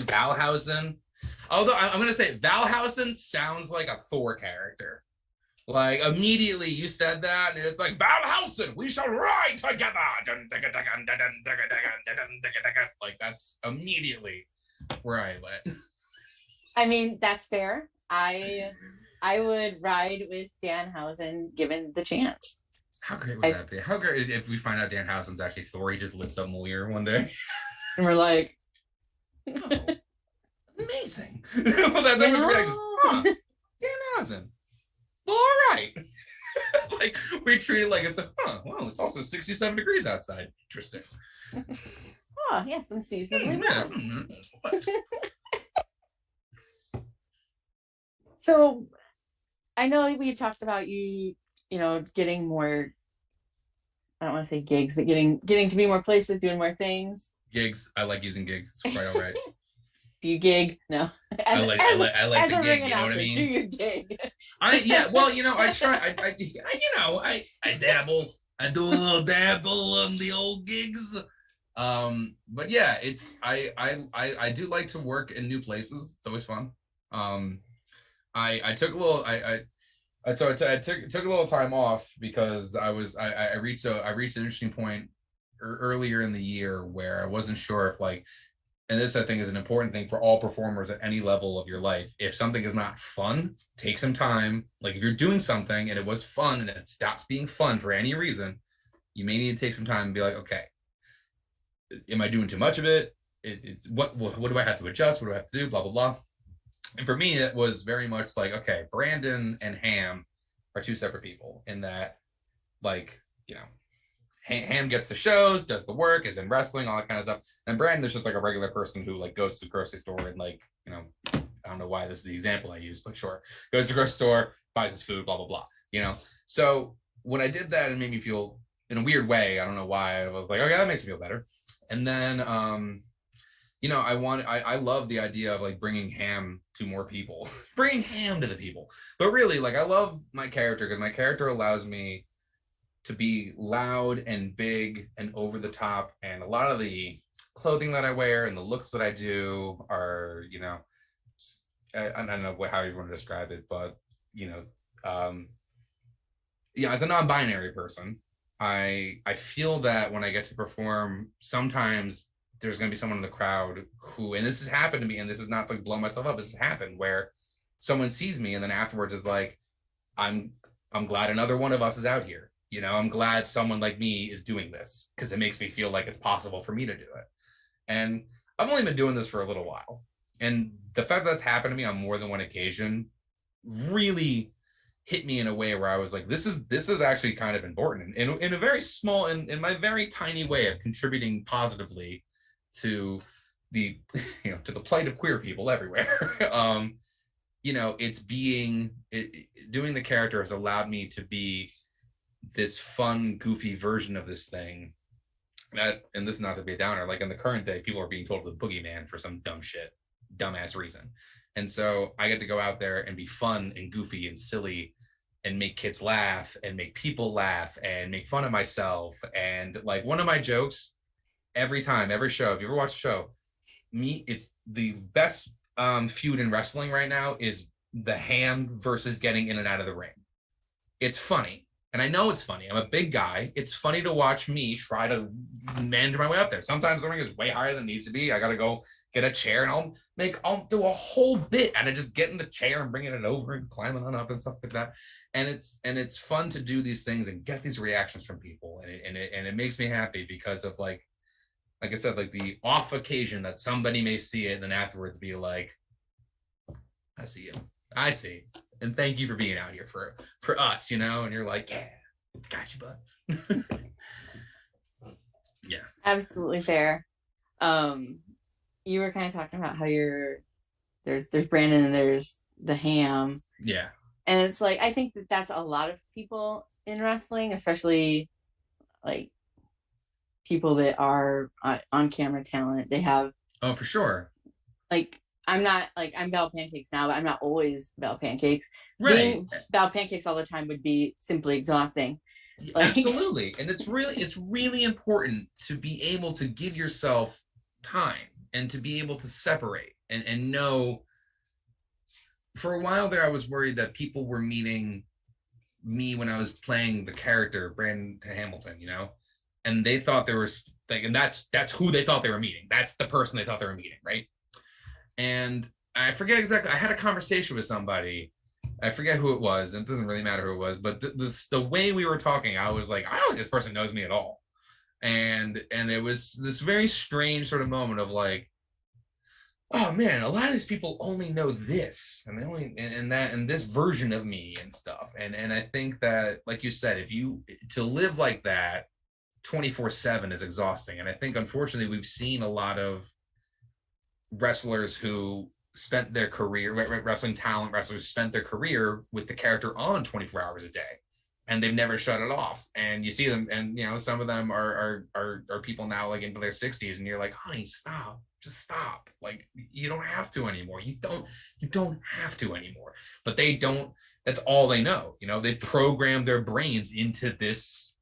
Valhausen. Although I'm gonna say Valhausen sounds like a Thor character. Like immediately you said that, and it's like Valhausen, we shall ride together. Like that's immediately where I went. I mean, that's fair. I would ride with Danhausen given the chance. How great would that be? How great if we find out Danhausen's actually Thor, he just lifts up Mjolnir one day. And we're like, oh, amazing. Well, that's everyone's reaction. Huh, Danhausen. All right. Like we treat it like it's well, it's also 67 degrees outside. Interesting. Oh, yes, I'm seasonably warm. So I know we talked about you getting more, I don't want to say gigs, but getting to be more places, doing more things. Gigs. I like using gigs. It's quite all right. Do you gig? No. I like the gig. You know what I mean? Do you gig? I try. I dabble. I do a little dabble on the old gigs. But yeah, it's I do like to work in new places. It's always fun. I took a little I took a little time off because I reached an interesting point earlier in the year where I wasn't sure if like, and this I think is an important thing for all performers at any level of your life. If something is not fun, take some time. Like if you're doing something and it was fun and it stops being fun for any reason, you may need to take some time and be like, okay, am I doing too much of it? What do I have to adjust? What do I have to do? Blah, blah, blah. And for me, it was very much like, okay, Brandon and Ham are two separate people in that, like, Ham gets the shows, does the work, is in wrestling, all that kind of stuff. And Brandon is just like a regular person who like goes to the grocery store and like, I don't know why this is the example I use, but sure, goes to the grocery store, buys his food, blah, blah, blah, So when I did that, it made me feel in a weird way. I don't know why. I was like, okay, that makes me feel better. And then, I love the idea of like bringing Ham to more people, bringing Ham to the people. But really, like, I love my character because my character allows me to be loud and big and over the top. And a lot of the clothing that I wear and the looks that I do are, I don't know how you want to describe it, but, as a non-binary person, I feel that when I get to perform, sometimes there's going to be someone in the crowd who, and this has happened to me, and this is not like blowing myself up, this has happened where someone sees me and then afterwards is like, I'm glad another one of us is out here. I'm glad someone like me is doing this because it makes me feel like it's possible for me to do it. And I've only been doing this for a little while. And the fact that that's happened to me on more than one occasion really hit me in a way where I was like, this is actually kind of important in a very small, in my very tiny way of contributing positively to the, to the plight of queer people everywhere. Doing the character has allowed me to be this fun, goofy version of this thing that, and this is not to be a downer, like in the current day, people are being told the boogeyman for some dumbass reason. And so I get to go out there and be fun and goofy and silly and make kids laugh and make people laugh and make fun of myself. And like one of my jokes every time, every show, if you ever watch the show, it's the best feud in wrestling right now is the Ham versus getting in and out of the ring. It's funny. And I know it's funny. I'm a big guy. It's funny to watch me try to manage my way up there. Sometimes the ring is way higher than it needs to be. I got to go get a chair and I'll do a whole bit and I just get in the chair and bringing it over and climbing on up and stuff like that. And it's fun to do these things and get these reactions from people. And it makes me happy because of like I said, like the off occasion that somebody may see it and then afterwards be like, I see you. I see. And thank you for being out here for us, you know? And you're like, yeah, got you, bud. Yeah. Absolutely fair. You were kind of talking about how there's Brandon and there's the Ham. Yeah. And it's like, I think that's a lot of people in wrestling, especially like people that are on camera talent. They have. Oh, for sure. Like, I'm Val Pancakes now, but I'm not always Val Pancakes. Right. Being Val Pancakes all the time would be simply exhausting. Like, absolutely. And it's really important to be able to give yourself time and to be able to separate and know. For a while there, I was worried that people were meeting me when I was playing the character Brandon Hamilton, you know, and they thought there was like, and that's who they thought they were meeting. That's the person they thought they were meeting, right? And I forget exactly. I had a conversation with somebody. I forget who it was, and it doesn't really matter who it was. But the way we were talking, I was like, I don't think this person knows me at all. And it was this very strange sort of moment of like, oh man, a lot of these people only know this, and they only and this version of me and stuff. And I think that, like you said, to live like that 24/7 is exhausting. And I think unfortunately we've seen a lot of wrestlers who spent their career, wrestling talent wrestlers spent their career with the character on 24 hours a day, and they've never shut it off. And you see them, and you know, some of them are people now like into their 60s, and you're like, honey, stop, just stop. Like, you don't have to anymore. You don't have to anymore. But they don't. That's all they know. You know, they program their brains into this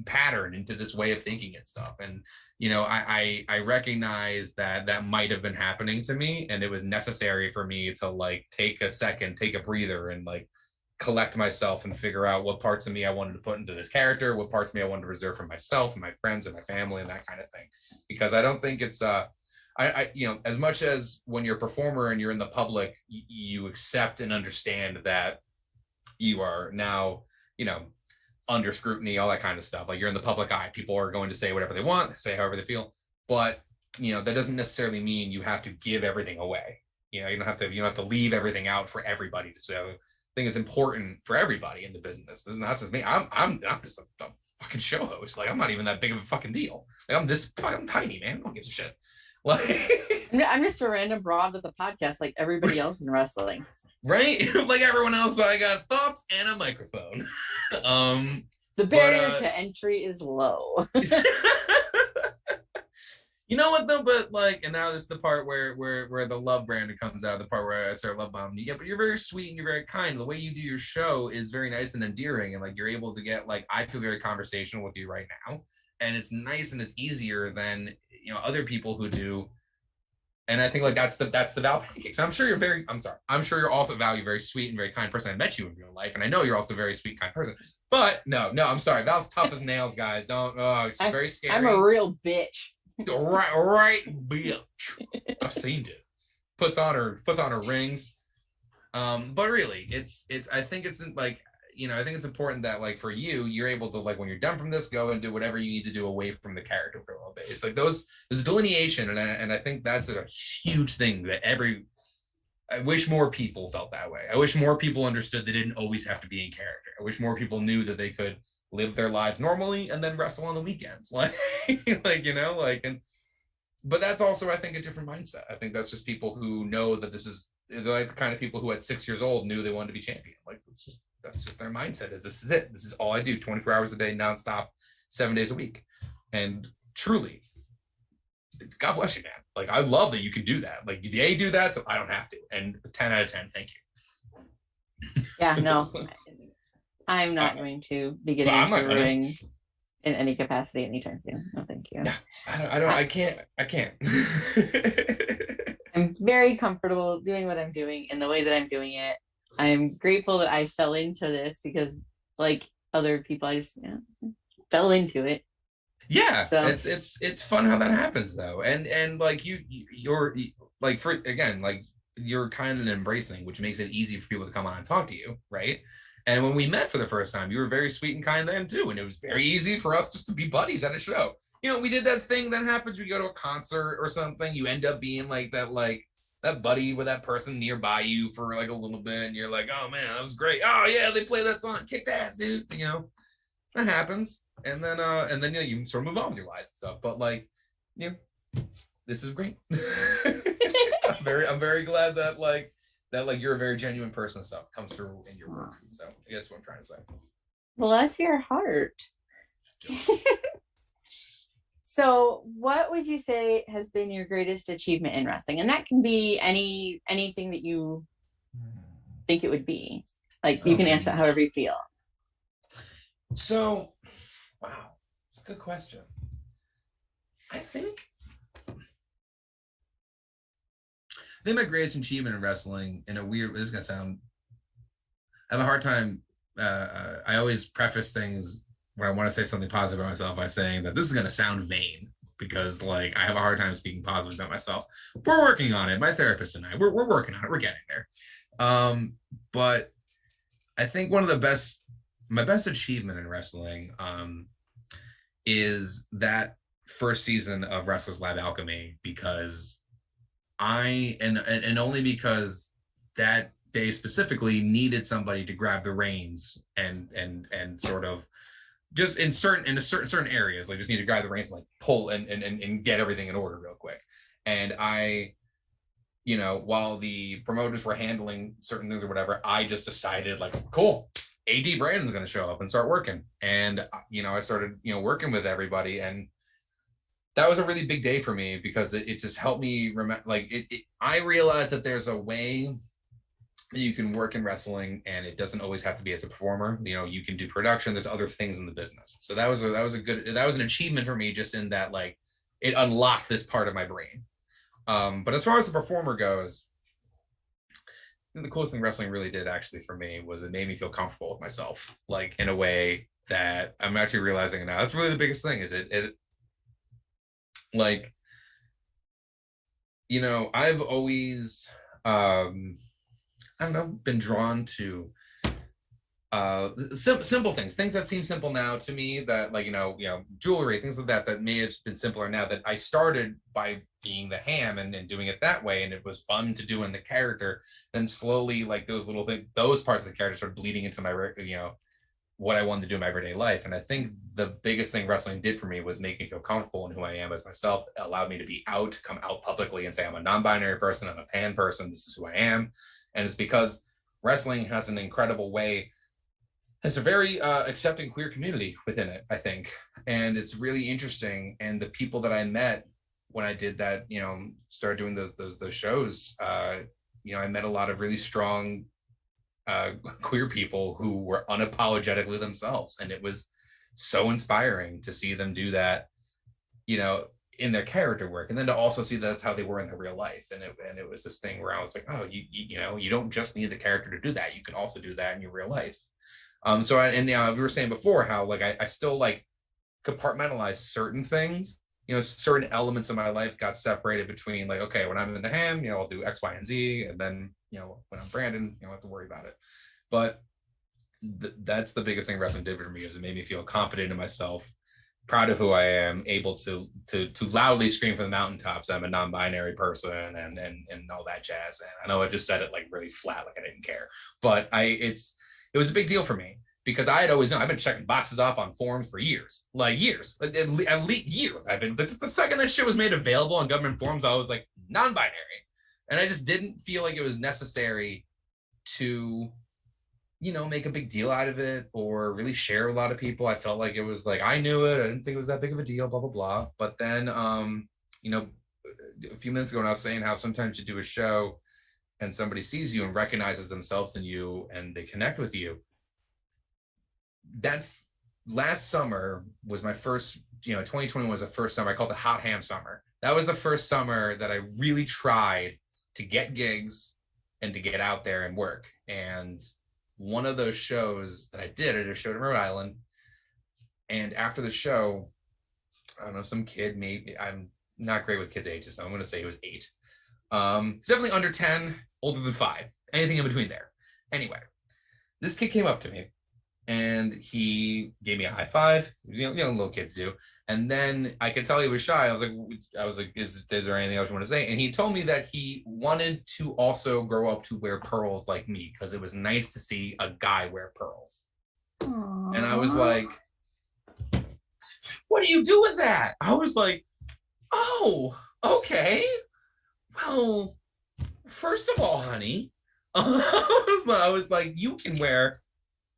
pattern, into this way of thinking and stuff. And you know, I recognize that might have been happening to me, and it was necessary for me to like take a second, take a breather, and like collect myself and figure out what parts of me I wanted to put into this character, what parts of me I wanted to reserve for myself and my friends and my family and that kind of thing. Because I don't think it's I you know, as much as when you're a performer and you're in the public, you accept and understand that you are now, you know, under scrutiny, all that kind of stuff. Like, you're in the public eye. People are going to say whatever they want, say however they feel. But, you know, that doesn't necessarily mean you have to give everything away. You know, you don't have to leave everything out for everybody. So I think it's important for everybody in the business. It's not just me. I'm just a fucking show host. Like, I'm not even that big of a fucking deal. Like, I'm tiny, man. I don't give a shit. Like, I'm just a random broad with a podcast like everybody else in wrestling. Right? Like everyone else, I got thoughts and a microphone. The barrier to entry is low. You know what though? But like, and now this is the part where the love brand comes out, the part where I start love bombing you. Yeah, but you're very sweet and you're very kind. The way you do your show is very nice and endearing, and like you're able to get like, I feel very conversational with you right now, and it's nice and it's easier than, you know, other people who do. And I think like that's the Val Pancakes. I'm sure you're also Val. You're a very sweet and very kind person. I met you in real life, and I know you're also a very sweet, kind person. But no, I'm sorry. Val's tough as nails, guys. Don't. Oh, it's very scary. I'm a real bitch. Right, bitch. I've seen it. Puts on her rings. But really, it's. I think it's like, you know, I think it's important that like for you, you're able to like, when you're done from this, go and do whatever you need to do away from the character for a little bit. It's like there's delineation, and I think that's a huge thing that I wish more people felt that way. I wish more people understood they didn't always have to be in character. I wish more people knew that they could live their lives normally and then wrestle on the weekends. Like, you know, like, but that's also, I think, a different mindset. I think that's just people who know that they're like the kind of people who at 6 years old knew they wanted to be champion. Like, that's just their mindset is this is it. This is all I do 24 hours a day, nonstop, 7 days a week. And truly, God bless you, man. Like, I love that you can do that. Like, they do that, so I don't have to. And 10 out of 10, thank you. Yeah, no, I'm not going to be getting into the ring in any capacity anytime soon. No, thank you. Yeah, I can't. I'm very comfortable doing what I'm doing in the way that I'm doing it. I'm grateful that I fell into this because, like other people, I just fell into it. Yeah, so it's fun how that happens though, and like you're like, for again, like, you're kind of embracing, which makes it easy for people to come on and talk to you, right? And when we met for the first time, you were very sweet and kind then too, and it was very easy for us just to be buddies at a show. You know, we did that thing that happens. We go to a concert or something. You end up being like that buddy with that person nearby you for like a little bit, and you're like, oh man, that was great. Oh yeah, they play that song, kicked ass, dude. You know, that happens. And then you know, you sort of move on with your lives and stuff. But like, you know, this is great. I'm very glad that you're a very genuine person and stuff comes through in your work. So I guess what I'm trying to say. Bless your heart. So what would you say has been your greatest achievement in wrestling? And that can be anything that you think it would be. Like, you can answer however you feel. So, wow, it's a good question. I think my greatest achievement in wrestling, in a weird, this is gonna sound, I have a hard time. I always preface things when I want to say something positive about myself by saying that this is gonna sound vain, because like, I have a hard time speaking positive about myself. We're working on it. My therapist and I, we're working on it. We're getting there. But I think one of my best achievement in wrestling is that first season of Wrestlers Lab Alchemy, because and only because that day specifically needed somebody to grab the reins and sort of just in certain areas, like, just need to grab the reins and like pull and get everything in order real quick. And I, you know, while the promoters were handling certain things or whatever, I just decided, like, cool, AD Brandon's going to show up and start working. And, you know, I started, you know, working with everybody, and that was a really big day for me, because it just helped me remember, like, I realized that there's a way that you can work in wrestling, and it doesn't always have to be as a performer. You know, you can do production. There's other things in the business. So that was an achievement for me, just in that, like, it unlocked this part of my brain. But as far as the performer goes, I think the coolest thing wrestling really did actually for me was it made me feel comfortable with myself, like, in a way that I'm actually realizing now. That's really the biggest thing, is it like, you know, I've always, I don't know, been drawn to simple things that seem simple now to me, that, like, you know, jewelry, things like that may have been simpler now, that I started by being the ham and doing it that way, and it was fun to do in the character. Then slowly, like, those little things, those parts of the character started bleeding into my, you know, what I wanted to do in my everyday life. And I think the biggest thing wrestling did for me was make me feel comfortable in who I am as myself. It allowed me to come out publicly and say, I'm a non-binary person, I'm a pan person, this is who I am. And it's because wrestling has an incredible way, has a very accepting queer community within it, I think. And it's really interesting. And the people that I met when I did that, you know, started doing those shows, you know, I met a lot of really strong queer people who were unapologetically themselves. And it was so inspiring to see them do that, you know, in their character work, and then to also see that's how they were in their real life. And it was this thing where I was like, oh, you know, you don't just need the character to do that. You can also do that in your real life. So we were saying before how, like, I still, like, compartmentalize certain things, you know, certain elements of my life got separated between, like, okay, when I'm in the ham, you know, I'll do X, Y, and Z. And then, you know, when I'm Brandon, you know, I don't have to worry about it. But that's the biggest thing wrestling did for me, is it made me feel confident in myself, proud of who I am, able to loudly scream from the mountaintops I'm a non-binary person and all that jazz. And I know I just said it, like, really flat, like I didn't care, but it was a big deal for me, because I had always known, I've been checking boxes off on forums for years, at least years. I've been, but the second that shit was made available on government forums, I was like, non-binary. And I just didn't feel like it was necessary to, you know, make a big deal out of it or really share with a lot of people. I felt like it was like, I knew it, I didn't think it was that big of a deal, blah, blah, blah. But then you know, a few minutes ago when I was saying how sometimes you do a show and somebody sees you and recognizes themselves in you and they connect with you. That last summer was my first, 2021 was the first summer. I called it hot ham summer. That was the first summer that I really tried to get gigs and to get out there and work. And one of those shows that I did a show in Rhode Island. And after the show, I don't know, some kid, maybe, I'm not great with kids' ages, so I'm going to say he was 8. It's definitely under 10, older than 5, anything in between there. Anyway, this kid came up to me and he gave me a high five, little kids do. And then I could tell he was shy. I was like, is there anything else you want to say? And he told me that he wanted to also grow up to wear pearls like me because it was nice to see a guy wear pearls. Aww. And I was like, what do you do with that? I was like, oh, okay. Well, first of all, honey, I was like, you can wear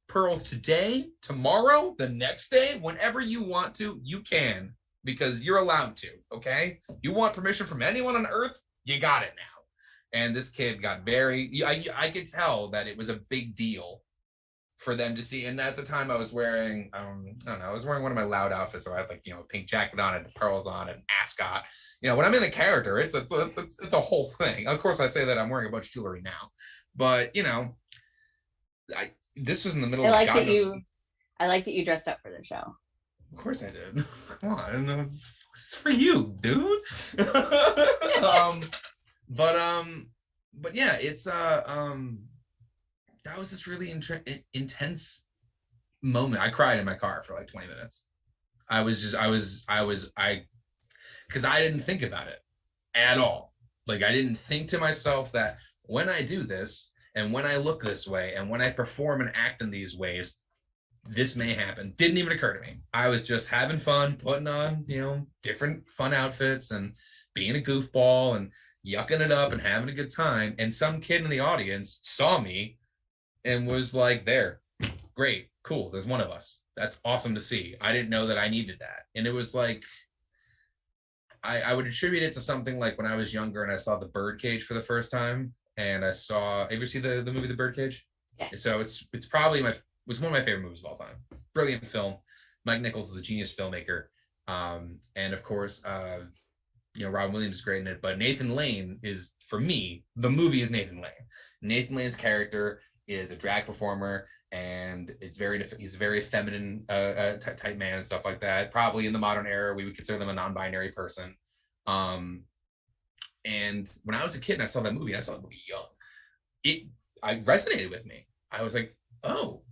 pearls today, tomorrow, the next day, whenever you want to, you can, because you're allowed to, okay? You want permission from anyone on earth, you got it now. And this kid got I could tell that it was a big deal for them to see. And at the time I was wearing, I don't know, I was wearing one of my loud outfits. So I had like, a pink jacket on and pearls on and ascot. When I'm in the character, it's a whole thing. Of course, I say that I'm wearing a bunch of jewelry now, but this was in the middle of. I like that you dressed up for the show. Of course I did. Come on, it's for you, dude. But yeah, it's that was this really intense moment. I cried in my car for like 20 minutes. Because I didn't think about it at all. Like, I didn't think to myself that when I do this and when I look this way and when I perform and act in these ways, this may happen. Didn't even occur to me. I was just having fun, putting on, different fun outfits and being a goofball and yucking it up and having a good time. And some kid in the audience saw me and was like, there, great, cool, there's one of us. That's awesome to see. I didn't know that I needed that. And it was like, I would attribute it to something like when I was younger and I saw The Birdcage for the first time. And I saw, ever see the movie The Birdcage? Yes. So it's probably it's one of my favorite movies of all time. Brilliant film. Mike Nichols is a genius filmmaker. And of course, Robin Williams is great in it, but Nathan Lane is, for me, the movie is Nathan Lane. Nathan Lane's character is a drag performer, and he's a very feminine type man and stuff like that. Probably in the modern era, we would consider them a non-binary person. And when I was a kid and I saw that movie, young, I resonated with me. I was like, oh,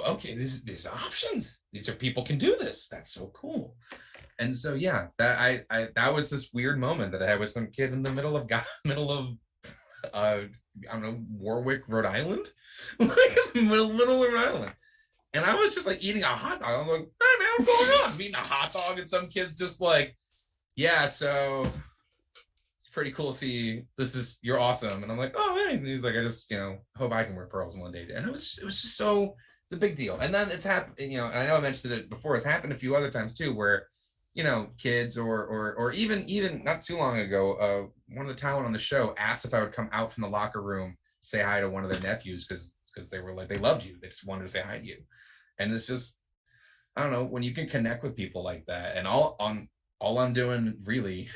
okay, these options. These are people can do this. That's so cool. And so yeah, that was this weird moment that I had with some kid in the middle of I don't know, Warwick, Rhode Island, like middle of Rhode Island. And I was just like eating a hot dog. I'm like, hey man, what's going on? I'm eating a hot dog, and some kids just like, yeah, so it's pretty cool to see. You're awesome. And I'm like, oh, hey. And he's like, I just, hope I can wear pearls one day. And it was just so, it's a big deal. And then it's happened, and I know I mentioned it before. It's happened a few other times too, where kids or even not too long ago, one of the talent on the show asked if I would come out from the locker room, say hi to one of their nephews because they were like, they loved you. They just wanted to say hi to you. And it's just, I don't know, when you can connect with people like that, and all I'm doing really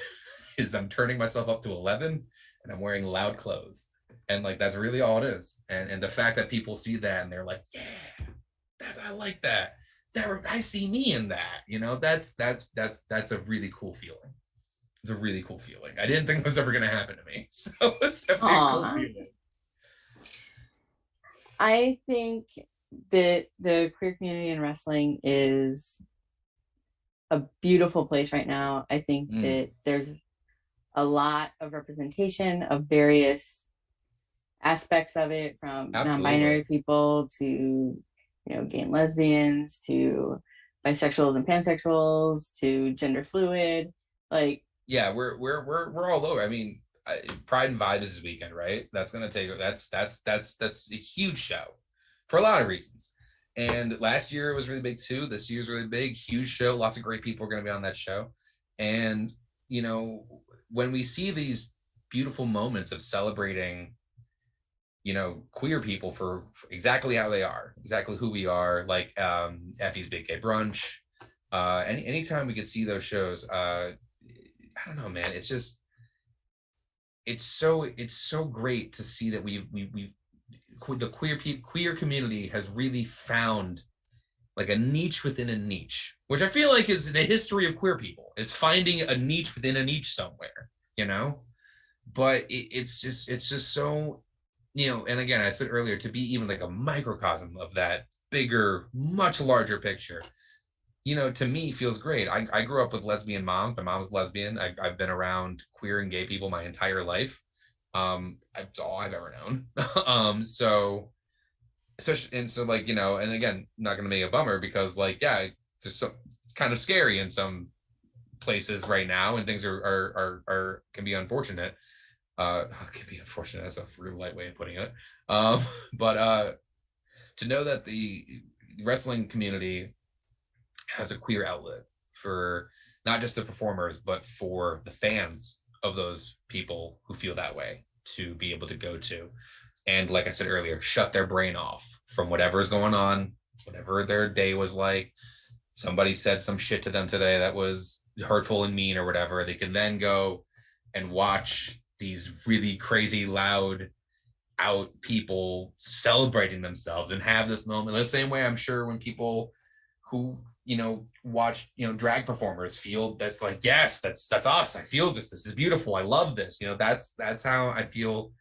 is I'm turning myself up to 11 and I'm wearing loud clothes. And like, that's really all it is. And the fact that people see that and they're like, yeah, I like that. I see me in that, that's a really cool feeling. It's a really cool feeling. I didn't think it was ever going to happen to me. So it's definitely a cool feeling. I think that the queer community in wrestling is a beautiful place right now. I think that there's a lot of representation of various aspects of it, from non-binary people to gay and lesbians, to bisexuals and pansexuals, to gender fluid. Like, yeah, we're all over. I mean, Pride and Vibe is this weekend, right? That's a huge show for a lot of reasons. And last year it was really big too. This year's really big, huge show. Lots of great people are going to be on that show. And you know, when we see these beautiful moments of celebrating, you know, queer people for exactly how they are, exactly who we are, like Effie's Big Gay Brunch. Anytime we could see those shows, I don't know, man. It's just, it's so great to see that the queer community has really found like a niche within a niche, which I feel like is the history of queer people, is finding a niche within a niche somewhere, you know. But it's just so, you know, and again, I said earlier, to be even like a microcosm of that bigger, much larger picture, you know, to me feels great. I grew up with lesbian moms. My mom's lesbian. I've been around queer and gay people my entire life. That's all I've ever known. So like, you know, and again, not gonna make a bummer because like, yeah, it's just so kind of scary in some places right now, and things are can be unfortunate. Can be unfortunate. That's a really light way of putting it. But to know that the wrestling community has a queer outlet for not just the performers, but for the fans of those people who feel that way to be able to go to. And like I said earlier, shut their brain off from whatever's going on, whatever their day was like. Somebody said some shit to them today that was hurtful and mean or whatever. They can then go and watch these really crazy, loud, out people celebrating themselves and have this moment. The same way I'm sure when people who, you know, watch, you know, drag performers feel that's like, yes, that's us. I feel this. This is beautiful. I love this. You know, that's how I feel,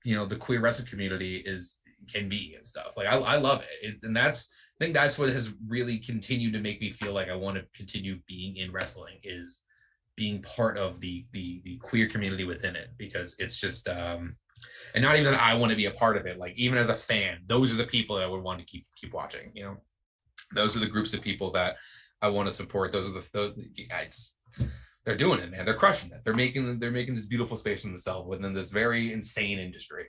you know, the queer wrestling community can be and stuff. Like I love it. I think that's what has really continued to make me feel like I want to continue being in wrestling, is being part of the queer community within it, because it's just and not even that I want to be a part of it, like even as a fan, those are the people that I would want to keep watching, you know. Those are the groups of people that I want to support. Those are they're doing it, man. They're crushing it. They're making this beautiful space for themselves within this very insane industry.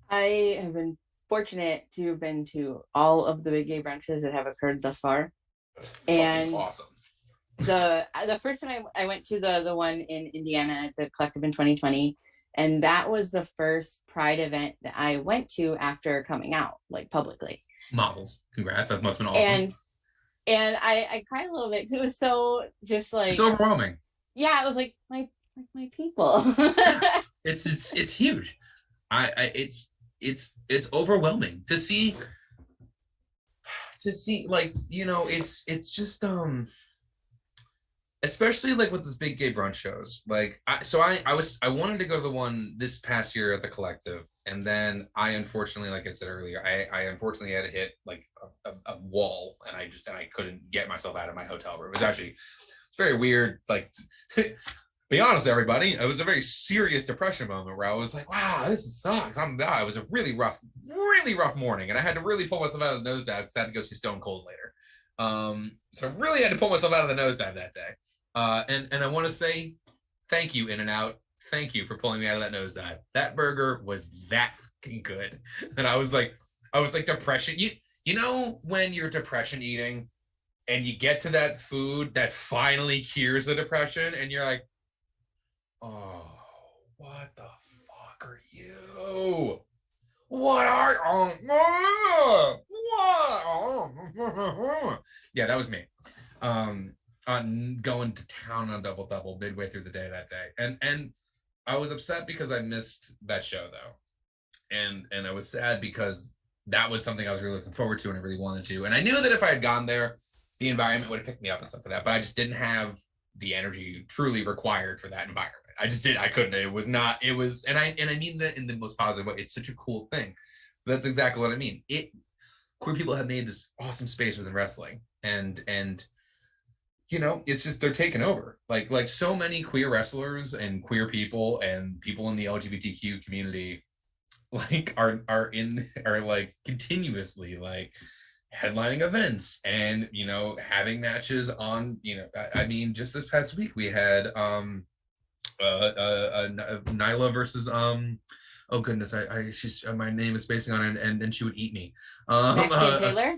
I have been fortunate to have been to all of the big gay brunches that have occurred thus far. And awesome. The first time I went to the one in Indiana, the Collective in 2020, and that was the first Pride event that I went to after coming out, like publicly. Mazel. Congrats. That must have been awesome. And I cried a little bit because it was so just like, it's overwhelming. Yeah, it was like my people. It's huge. It's overwhelming to see like, you know, it's just especially like with this big gay brunch shows, like I wanted to go to the one this past year at the Collective, and then I unfortunately, like I said earlier, I unfortunately had to hit like a wall, and I couldn't get myself out of my hotel room. It's very weird, like be honest, everybody, it was a very serious depression moment where I was like, wow, this sucks. It was a really rough morning, and I had to really pull myself out of the nosedive because I had to go see Stone Cold later. So I really had to pull myself out of the nosedive that day. And I want to say thank you, In-N-Out. Thank you for pulling me out of that nosedive. That burger was that fucking good. And I was like depression. You know when you're depression eating and you get to that food that finally cures the depression, and you're like, oh, what the fuck are you? What are what? Yeah, that was me. On going to town on double midway through the day that day, and I was upset because I missed that show though, and I was sad because that was something I was really looking forward to and I really wanted to, and I knew that if I had gone there, the environment would have picked me up and stuff like that, but I just didn't have the energy truly required for that environment. I couldn't. And I mean that in the most positive way. It's such a cool thing. But that's exactly what I mean. Queer people have made this awesome space within wrestling, and you know, it's just, they're taking over. Like so many queer wrestlers and queer people and people in the LGBTQ community, like are like continuously like headlining events and, you know, having matches on, you know, I mean, just this past week we had Nyla versus oh goodness, she's my name is spacing on it, and she would eat me. Maxine Taylor?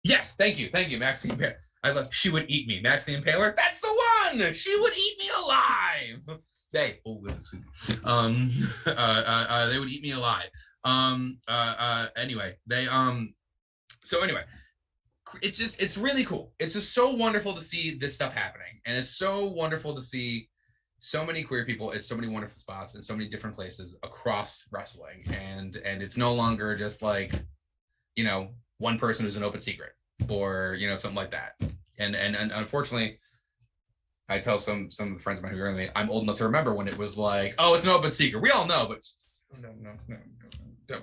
Yes, thank you, Maxine Paler. I love. She would eat me, Maxine Paler. That's the one. She would eat me alive. They, they would eat me alive. Anyway, so anyway, it's really cool. It's just so wonderful to see this stuff happening, and it's so wonderful to see so many queer people at so many wonderful spots in so many different places across wrestling, and it's no longer just like, you know, one person who's an open secret or, you know, something like that. And unfortunately, I tell some of the friends of mine who are me, I'm old enough to remember when it was like, oh, it's an open secret. We all know, but no,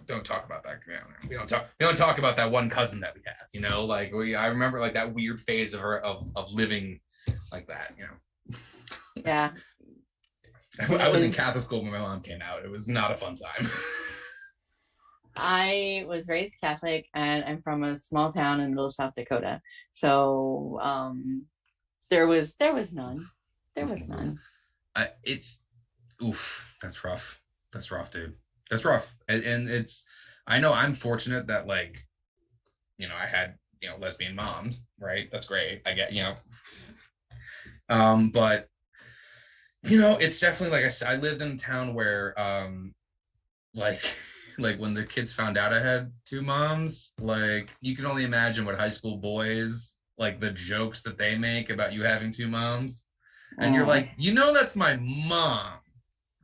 don't talk about that. We don't talk about that one cousin that we have. You know, like I remember like that weird phase of her of living like that. You know. Yeah. I was in Catholic school when my mom came out. It was not a fun time. I was raised Catholic, and I'm from a small town in middle South Dakota. So there was none. There was none. It's oof. That's rough. That's rough, dude. That's rough. And it's. I know I'm fortunate that, like, you know, I had, you know, lesbian mom. Right. That's great. I get, you know. But you know, it's definitely, like I said, I lived in a town where like when the kids found out I had two moms, like you can only imagine what high school boys, like the jokes that they make about you having two moms. And you're like, you know, that's my mom,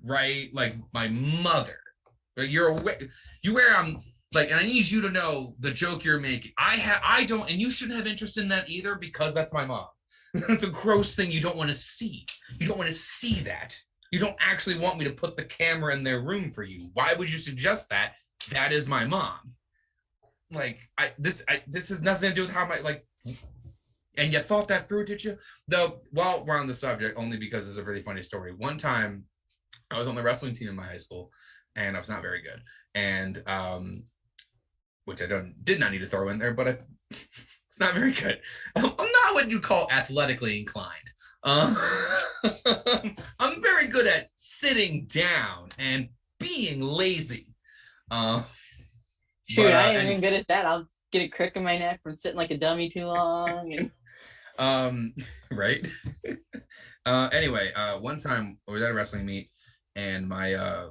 right? Like my mother. But you're aware, like, and I need you to know the joke you're making. I don't, and you shouldn't have interest in that either, because that's my mom. It's a gross thing you don't want to see. You don't want to see that. You don't actually want me to put the camera in their room for you. Why would you suggest that? That is my mom. Like, this has nothing to do with how my, like, and you thought that through, did you? Though, while we're on the subject, only because it's a really funny story. One time, I was on the wrestling team in my high school, and I was not very good. And, which I did not need to throw in there, but it's not very good. I'm not what you call athletically inclined. I'm very good at sitting down and being lazy. Shoot, I ain't even good at that. I'll get a crick in my neck from sitting like a dummy too long. Right. Anyway, one time I was at a wrestling meet, and my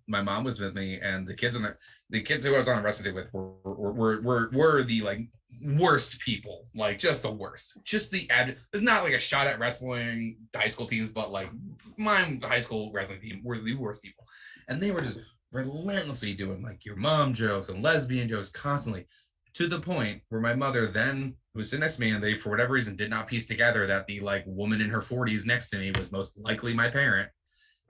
mom was with me, and the kids who I was on the wrestling team with were the like worst people, like just the worst. Just it's not like a shot at wrestling high school teams, but like my high school wrestling team was the worst people, and they were just relentlessly doing like your mom jokes and lesbian jokes constantly, to the point where my mother then, who was sitting next to me, and they for whatever reason did not piece together that the like woman in her 40s next to me was most likely my parent.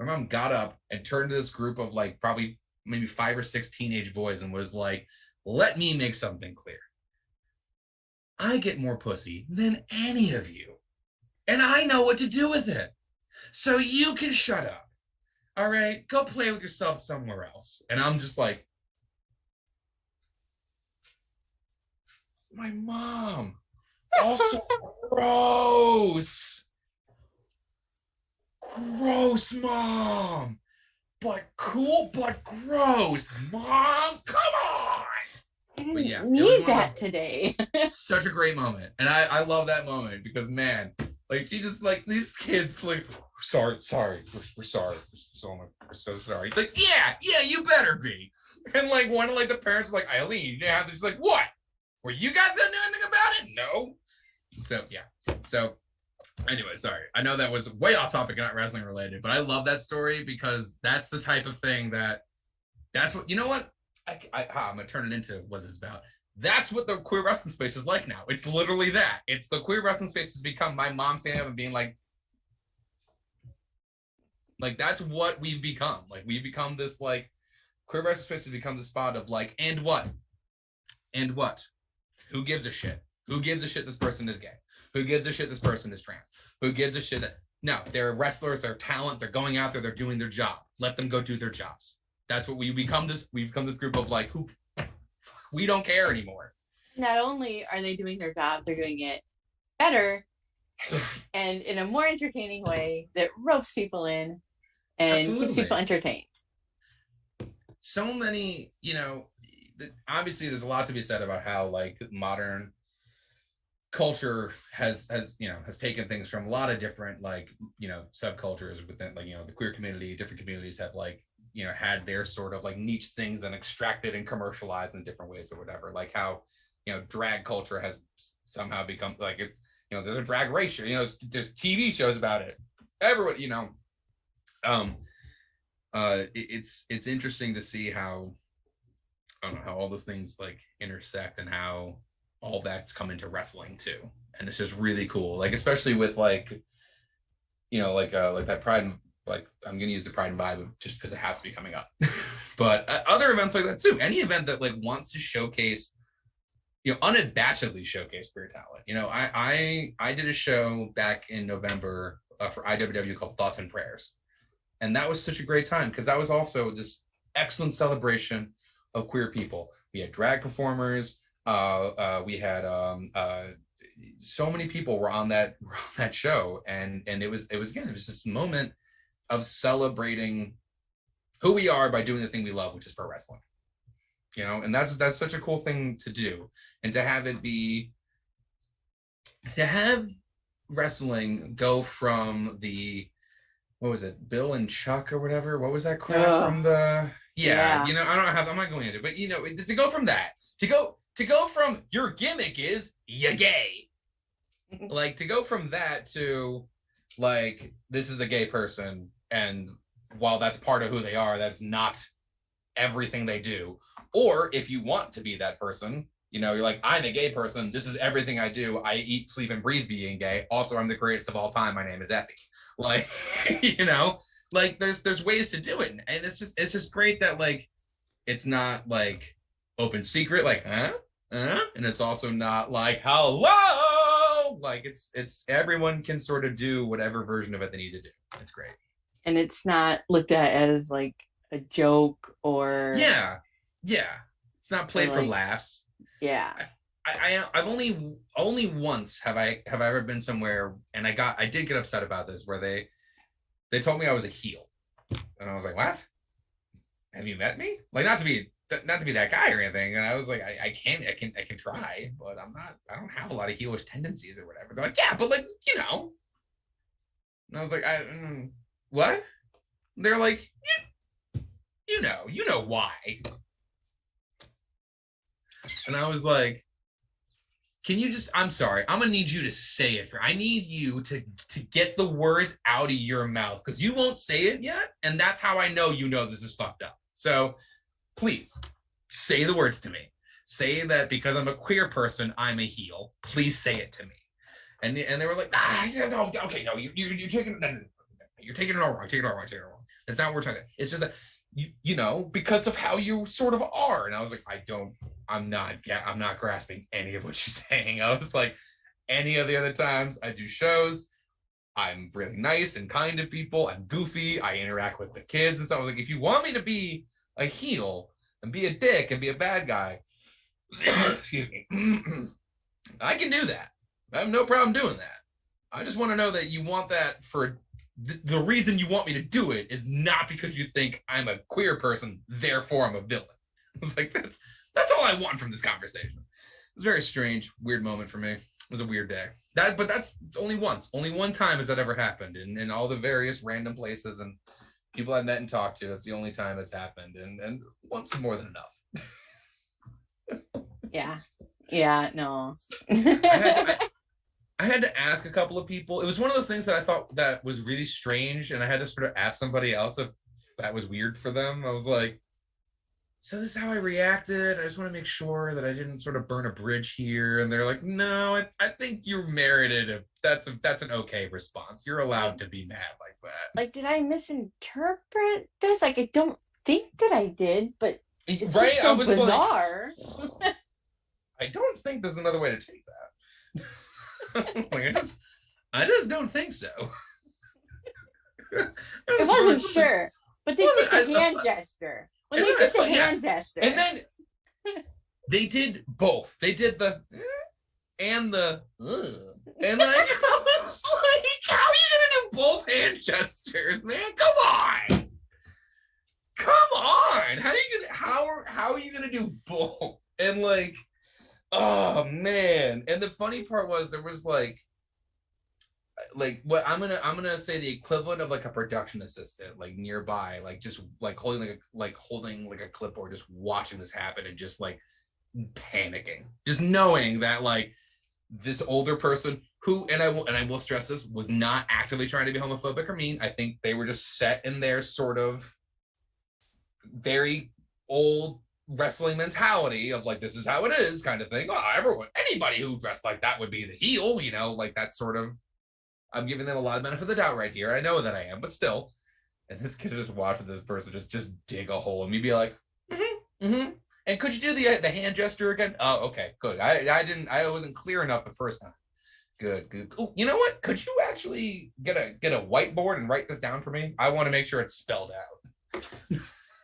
My mom got up and turned to this group of like probably maybe 5 or 6 teenage boys and was like, let me make something clear. I get more pussy than any of you, and I know what to do with it. So you can shut up. All right, go play with yourself somewhere else. And I'm just like, my mom. Also gross. Gross mom. But cool, but gross. Mom, come on. But yeah, need that today. Such a great moment. And I love that moment because, man, like she just like these kids like, sorry, we're sorry. We're so sorry. It's like, yeah, you better be. And like one of like the parents was like, Eileen, you didn't have to. She's like, what? Were you guys gonna do anything about it? No. So yeah. So anyway, sorry. I know that was way off topic, not wrestling related, but I love that story because that's the type of thing that's what, you know what? I'm gonna turn it into what it's about. That's what the queer wrestling space is like now. It's literally that. It's the queer wrestling space has become my mom standing up and being like that's what we've become. Like we've become this like queer wrestling space has become the spot of like, and what? And what? Who gives a shit? Who gives a shit this person is gay? Who gives a shit this person is trans? Who gives a shit that no, they're wrestlers, they're talent, they're going out there, they're doing their job. Let them go do their jobs. That's what we've become this group of like who we don't care anymore. Not only are they doing their job, they're doing it better and in a more entertaining way that ropes people in and keeps people entertained. So many, you know, obviously there's a lot to be said about how like modern culture has taken things from a lot of different like subcultures within like the queer community. Different communities have like had their sort of like niche things and extracted and commercialized in different ways or whatever. Like how drag culture has somehow become like it's there's a drag race show, there's TV shows about it. Everyone it's interesting to see how I don't know how all those things like intersect and how all that's come into wrestling too, and it's just really cool. Like especially with like like that Pride and like I'm gonna use the Pride and Vibe just because it has to be coming up, but other events like that too. Any event that like wants to showcase, unabashedly showcase queer talent. I did a show back in November for IWW called Thoughts and Prayers, and that was such a great time because that was also this excellent celebration of queer people. We had drag performers. We had so many people were on that show, and it was this moment of celebrating who we are by doing the thing we love, which is pro wrestling. And that's such a cool thing to do, and to have wrestling go from the what was it, Bill and Chuck or whatever? What was that crap from the I don't have I'm not going into it, but to go from that to go from your gimmick is you're gay, like to go from that to like this is the gay person, and while that's part of who they are, that's not everything they do. Or if you want to be that person, you're like, I'm a gay person, this is everything I do, I eat, sleep, and breathe being gay, also I'm the greatest of all time, my name is Effie. Like like there's ways to do it, and it's just great that like it's not like open secret, like and it's also not like hello, like it's everyone can sort of do whatever version of it they need to do. It's great, and it's not looked at as like a joke or it's not played for laughs. I've only once have I ever been somewhere, and I did get upset about this, where they told me I was a heel, and I was like, what? Have you met me? Like not to be that guy or anything. And I was like, I can try, but I don't have a lot of heelish tendencies or whatever. They're like, yeah, but like, And I was like, what? They're like, you know why. And I was like, can you just, I'm sorry, I'm gonna need you to say it. I need you to get the words out of your mouth, because you won't say it yet, and that's how I know this is fucked up. So please say the words to me. Say that because I'm a queer person, I'm a heel. Please say it to me. And they were like, okay, no, you're taking it all wrong. Take it all wrong. That's not what we're talking about. It's just that because of how you sort of are. And I was like, I'm not grasping any of what you're saying. I was like, any of the other times I do shows, I'm really nice and kind to people. I'm goofy. I interact with the kids and stuff. I was like, if you want me to be a heel and be a dick and be a bad guy, excuse me, I can do that. I have no problem doing that. I just want to know that you want that for the reason you want me to do it is not because you think I'm a queer person, therefore I'm a villain. I was like, that's all I want from this conversation. It was a very strange, weird moment for me. It was a weird day. But that's only once. Only one time has that ever happened in all the various random places and people I've met and talked to. That's the only time it's happened. And once is more than enough. Yeah, no. I had to ask a couple of people. It was one of those things that I thought that was really strange, and I had to sort of ask somebody else if that was weird for them. I was like, so this is how I reacted. I just want to make sure that I didn't sort of burn a bridge here. And they're like, no, I think you merited it. That's an okay response. You're allowed to be mad like that. Like, did I misinterpret this? Like, I don't think that I did, but it's right? just so bizarre. Like, I don't think there's another way to take that. Like, I just don't think so. I wasn't sure, but they did the hand gesture. When they did the hand gesture, and then they did both. They did the and the and I was like, how are you gonna do both hand gestures, man? Come on! How are you gonna do both? And like, Oh man. And the funny part was there was what I'm gonna say the equivalent of like a production assistant like nearby, like just like holding like a clipboard, just watching this happen and just like panicking, just knowing that like this older person who, and I will stress this, was not actively trying to be homophobic or mean. I think they were just set in their sort of very old wrestling mentality of like, this is how it is kind of thing. Oh, anybody who dressed like that would be the heel, you know, like that sort of. I'm giving them a lot of benefit of the doubt right here. I know that I am, but still. And this kid just watching this person just dig a hole and me be like, And could you do the hand gesture again? Oh, okay, good. I wasn't clear enough the first time. Good. Oh, you know what? Could you actually get a whiteboard and write this down for me? I want to make sure it's spelled out.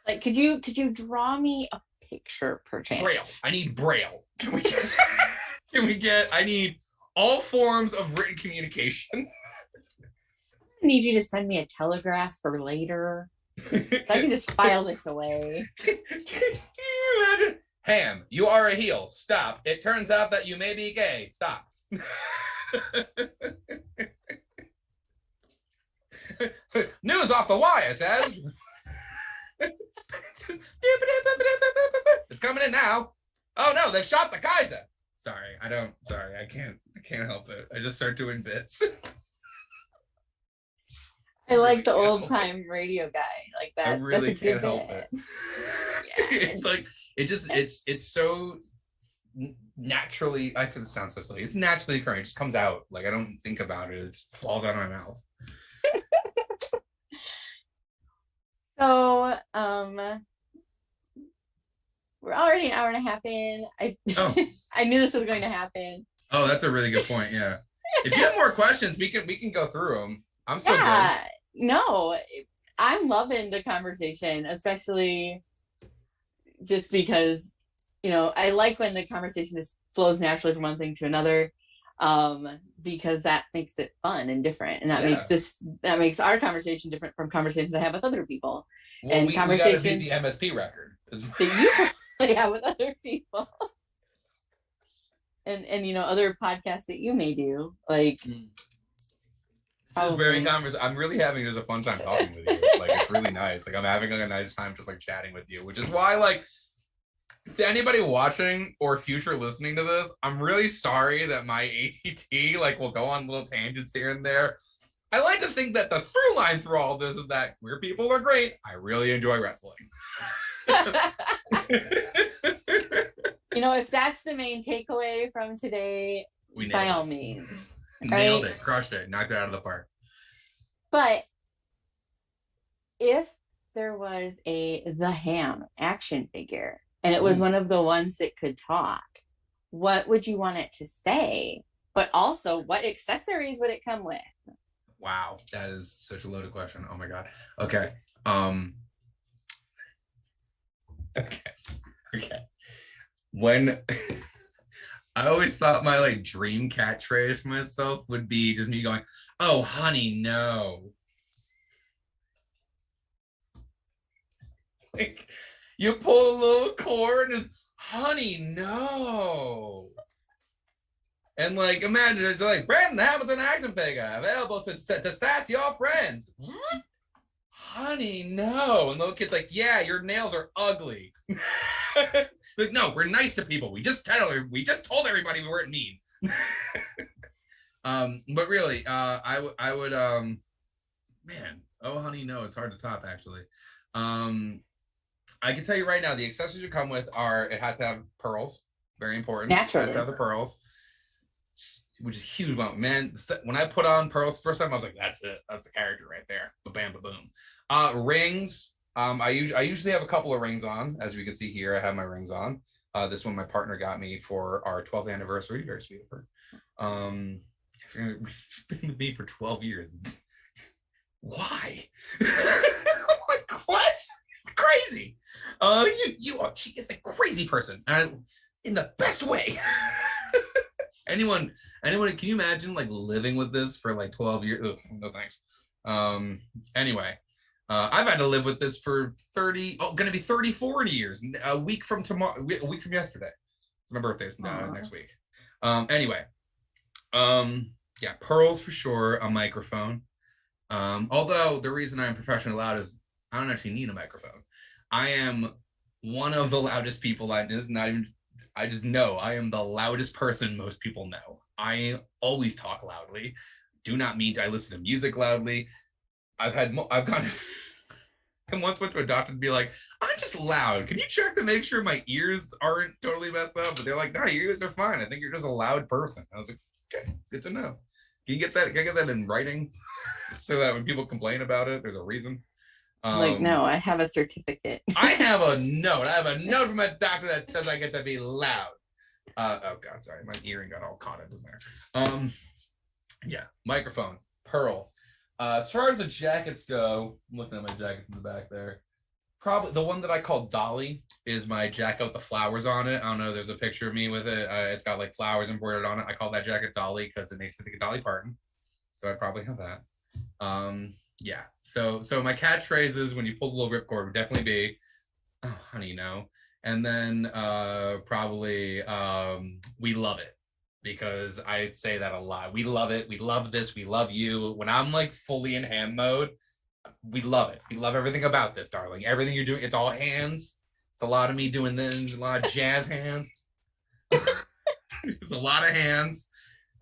Like, could you draw me a picture, perchance? Braille. I need Braille. Can we get? I need all forms of written communication. I need you to send me a telegraph for later, so I can just file this away. Can you imagine? Ham, you are a heel. Stop. It turns out that you may be gay. Stop. News off the wire says. It's coming in now. Oh no, they've shot the Kaiser. Sorry, I can't help it. I just start doing bits. I like the old time radio guy like that. I really can't help it. it. Yeah. It's like it's so naturally. I feel it sounds so silly. It's naturally occurring. It just comes out. Like I don't think about it. It just falls out of my mouth. So we're already an hour and a half in. I knew this was going to happen. Oh, that's a really good point. Yeah. If you have more questions, we can go through them. I'm so good. No, I'm loving the conversation, especially just because, you know, I like when the conversation just flows naturally from one thing to another, because that makes it fun and different, and that makes our conversation different from conversations I have with other people. Well, and conversations we gotta beat the MSP record that you probably have with other people, and you know, other podcasts that you may do, like. This is very I'm really having just a fun time talking with you. Like it's really nice. Like I'm having like a nice time just like chatting with you, which is why like to anybody watching or future listening to this, I'm really sorry that my ADT like will go on little tangents here and there. I like to think that the through line through all of this is that queer people are great. I really enjoy wrestling. You know, if that's the main takeaway from today, by all means. Nailed it, crushed it, knocked it out of the park. But if there was the Ham action figure and it was one of the ones that could talk, what would you want it to say? But also, what accessories would it come with? Wow, that is such a loaded question. Oh my god. Okay. Okay. When I always thought my like dream catchphrase for myself would be just me going, "Oh, honey, no." Like you pull a little cord and just, "Honey, no." And like imagine it's like Brandon Hamilton action figure available to sass your friends. What? Honey, no. And the little kid's like, "Yeah, your nails are ugly." Like, no, we're nice to people. We just told everybody we weren't mean. But really, I would man, oh honey, no, it's hard to top actually. I can tell you right now, the accessories you come with it had to have pearls, very important. Naturally. It has to have the pearls, which is a huge amount. Man, when I put on pearls first time, I was like, that's it, that's the character right there. Ba-bam, ba-boom. Rings. I usually have a couple of rings on, as we can see here. I have my rings on. This one my partner got me for our 12th anniversary. Very sweet of her. She's been with me for 12 years. Why? Like, what? Crazy. She is a crazy person, in the best way. Anyone? Can you imagine like living with this for like 12 years? Ugh, no thanks. Anyway. I've had to live with this for gonna be 34 years, a week from yesterday. It's my birthday's next week. Anyway, yeah, pearls for sure. A microphone. Although the reason I'm professionally loud is I don't actually need a microphone. I am one of the loudest people. I just know I am the loudest person most people know. I always talk loudly. Do not mean I listen to music loudly. I've gone. I once went to a doctor to be like, I'm just loud. Can you check to make sure my ears aren't totally messed up? But they're like, no, your ears are fine. I think you're just a loud person. I was like, okay, good to know. Can you get that? Can I get that in writing so that when people complain about it, there's a reason? No, I have a certificate. I have a note. I have a note from a doctor that says I get to be loud. Oh God, sorry, my earring got all caught up in there. Yeah, microphone, pearls. As far as the jackets go, I'm looking at my jackets in the back there. Probably the one that I call Dolly is my jacket with the flowers on it. I don't know. There's a picture of me with it. It's got like flowers embroidered on it. I call that jacket Dolly because it makes me think of Dolly Parton. So I'd probably have that. Yeah. So my catchphrases when you pull the little ripcord would definitely be, oh, honey, you know. And then probably we love it, because I say that a lot. We love it. We love this. We love you. When I'm like fully in ham mode, we love it. We love everything about this, darling. Everything you're doing, it's all hands. It's a lot of me doing this, a lot of jazz hands. It's a lot of hands,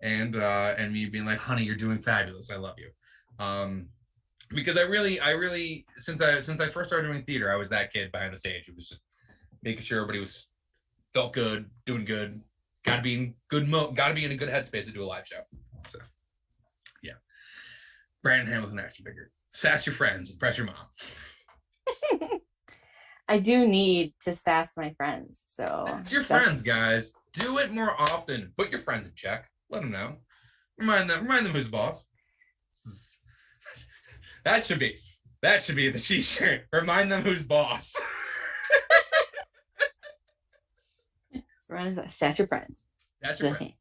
and me being like, honey, you're doing fabulous. I love you. Because I really, since I first started doing theater, I was that kid behind the stage. It was just making sure everybody felt good, doing good. Gotta be in a good headspace to do a live show. So, yeah. Brandon Hamilton action figure. Sass your friends, impress your mom. I do need to sass my friends. So it's your friends, guys. Do it more often. Put your friends in check. Let them know. Remind them who's the boss. That should be the t-shirt. Remind them who's boss. Sass your friends. That's your friend.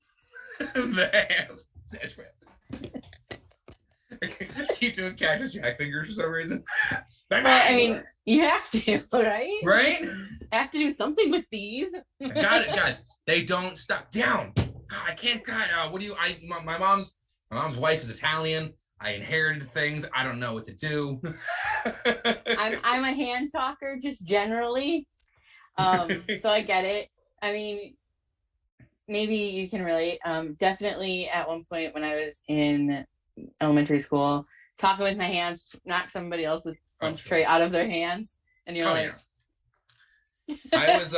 Sass your friends. I keep doing Cactus Jack fingers for some reason. Well, I mean, you have to, right? Right? I have to do something with these. I got it, guys. They don't stop. Down. God, I can't. God, my mom's wife is Italian. I inherited things. I don't know what to do. I'm a hand talker, just generally. So I get it. I mean, maybe you can relate. Definitely at one point when I was in elementary school, talking with my hands, knock somebody else's lunch tray out of their hands, and you're like, yeah. I was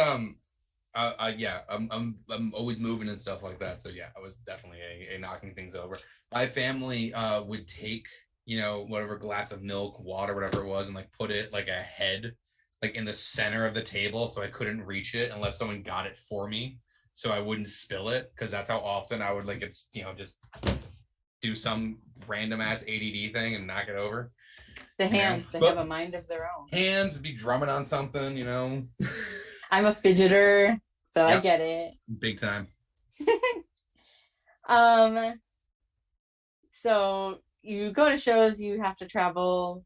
yeah, I'm always moving and stuff like that. So yeah, I was definitely a knocking things over. My family would take, whatever glass of milk, water, whatever it was, and like put it like a head, like in the center of the table, so I couldn't reach it unless someone got it for me, so I wouldn't spill it, because that's how often I would just do some random ass ADD thing and knock it over. The hands, they have a mind of their own. Hands would be drumming on something, I'm a fidgeter, so yep. I get it. Big time. So you go to shows, you have to travel.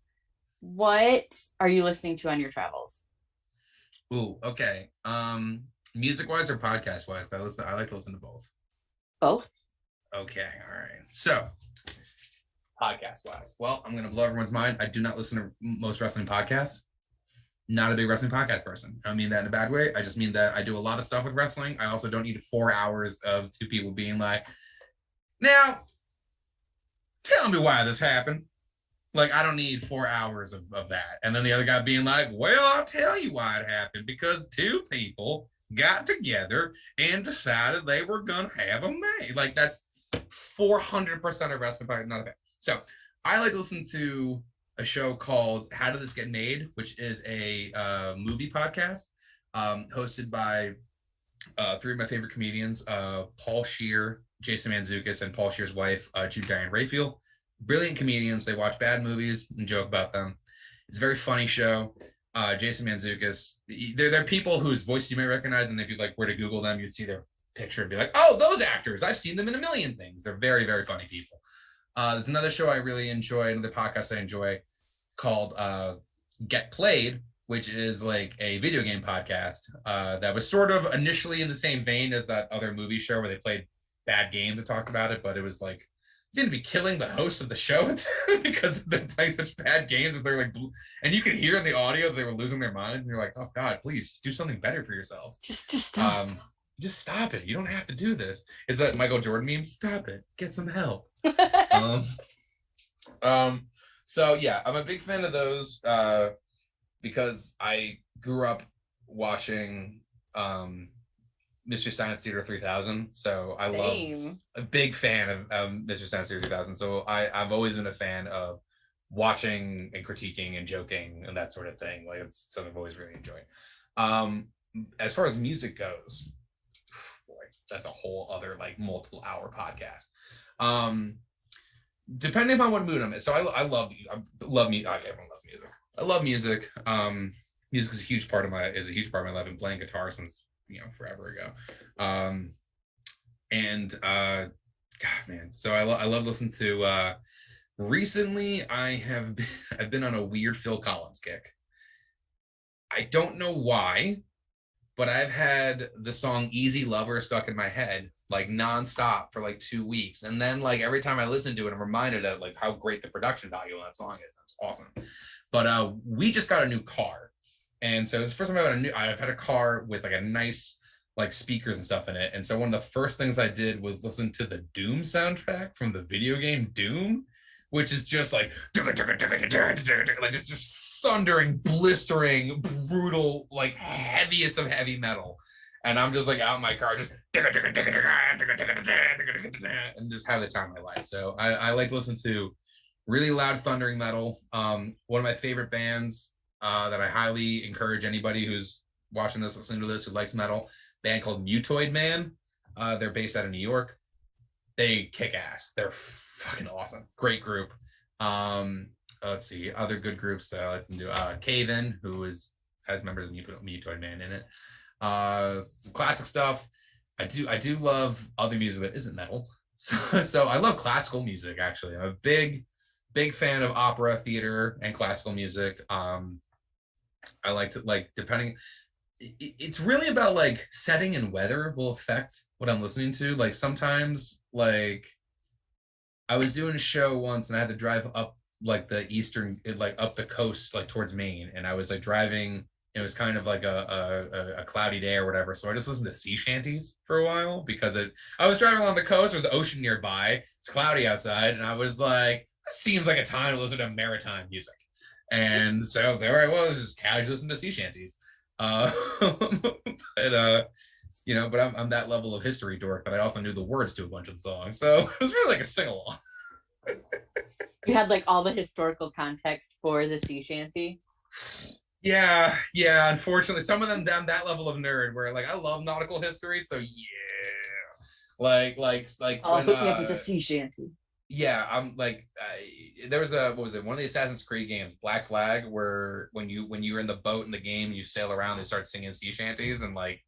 What are you listening to on your travels? Ooh, okay. Music wise or podcast wise? I like to listen to both. Both? Okay, all right. So podcast wise. Well, I'm gonna blow everyone's mind. I do not listen to most wrestling podcasts. Not a big wrestling podcast person. I don't mean that in a bad way. I just mean that I do a lot of stuff with wrestling. I also don't need 4 hours of two people being like, now, tell me why this happened. Like, I don't need 4 hours of that. And then the other guy being like, well, I'll tell you why it happened. Because two people got together and decided they were going to have a mate. Like, that's 400% of wrestling podcast. Not a fan. So I like to listen to a show called How Did This Get Made, which is a movie podcast hosted by three of my favorite comedians, Paul Scheer, Jason Mantzoukas, and Paul Scheer's wife, Jude Diane Raphael. Brilliant comedians. They watch bad movies and joke about them. It's a very funny show. Jason Mantzoukas, they're people whose voice you may recognize, and if you were to Google them, you'd see their picture and be like, oh, those actors, I've seen them in a million things. They're very, very funny people. There's another show I really enjoy, another podcast I enjoy called Get Played, which is like a video game podcast that was sort of initially in the same vein as that other movie show where they played bad games and talked about it, but it was like seemed to be killing the host of the show because they're playing such bad games that they're like, and you could hear in the audio that they were losing their minds, and you're like, oh God, please do something better for yourselves. Just stop. Just stop it. You don't have to do this. Is that Michael Jordan meme? Stop it. Get some help. So yeah, I'm a big fan of those because I grew up watching Mystery Science Theater 3000, so I love a big fan of Mystery Science Theater 3000. So I've always been a fan of watching and critiquing and joking and that sort of thing. Like it's something I've always really enjoyed. As far as music goes, boy, that's a whole other like multiple hour podcast. Depending upon what mood I'm in. So I love music. Everyone loves music. I love music. Music is a huch part of my life. I've been playing guitar since forever ago. God man, so I love listening to recently I've been on a weird Phil Collins kick. I don't know why, but I've had the song Easy Lover stuck in my head like nonstop for like 2 weeks. And then like every time I listen to it, I'm reminded of like how great the production value on that song is. That's awesome. But we just got a new car. And so this is the first time I've had a car with like a nice like speakers and stuff in it. And so one of the first things I did was listen to the Doom soundtrack from the video game Doom, which is just like just thundering, blistering, brutal, like heaviest of heavy metal. And I'm just like out in my car, just and just have the time of my life. So I like to listen to really loud thundering metal. One of my favorite bands that I highly encourage anybody who's watching this, listening to this, who likes metal, band called Mutoid Man. They're based out of New York. They kick ass. They're fucking awesome. Great group. Let's see, other good groups. Let's do Cave-In, who has members of Mutoid Man in it. Some classic stuff. I do love other music that isn't metal. So I love classical music, actually. I'm a big fan of opera, theater, and classical music. I like to, like, depending, it's really about like setting and weather will affect what I'm listening to. Like sometimes, like I was doing a show once and I had to drive up like the eastern, like up the coast, like towards Maine. And I was like driving, it was kind of like a cloudy day or whatever. So I just listened to sea shanties for a while because I was driving along the coast, there was ocean nearby, it's cloudy outside. And I was like, this seems like a time to listen to maritime music. And so there I was, just casually listening to sea shanties. But I'm that level of history dork that I also knew the words to a bunch of the songs. So it was really like a sing-along. You had like all the historical context for the sea shanty. Yeah. Unfortunately, some of them down that level of nerd where like I love nautical history, so yeah. Like I'll hook me up with the sea shanty. Yeah, I'm like, there was one of the Assassin's Creed games, Black Flag, where when you're in the boat in the game, you sail around, they start singing sea shanties, and like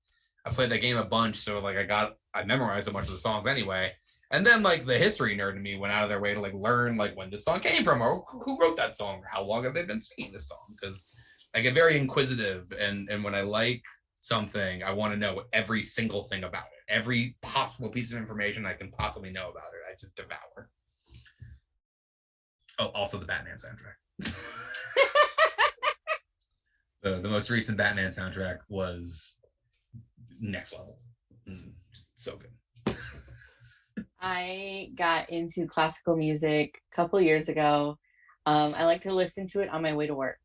I played that game a bunch, so like I memorized a bunch of the songs anyway. And then like the history nerd in me went out of their way to like learn like when this song came from or who wrote that song or how long have they been singing this song, because I get very inquisitive, and when I like something, I want to know every single thing about it, every possible piece of information I can possibly know about it. I just devour. Oh, also the Batman soundtrack. The most recent Batman soundtrack was next level. So good. I got into classical music a couple years ago. I like to listen to it on my way to work.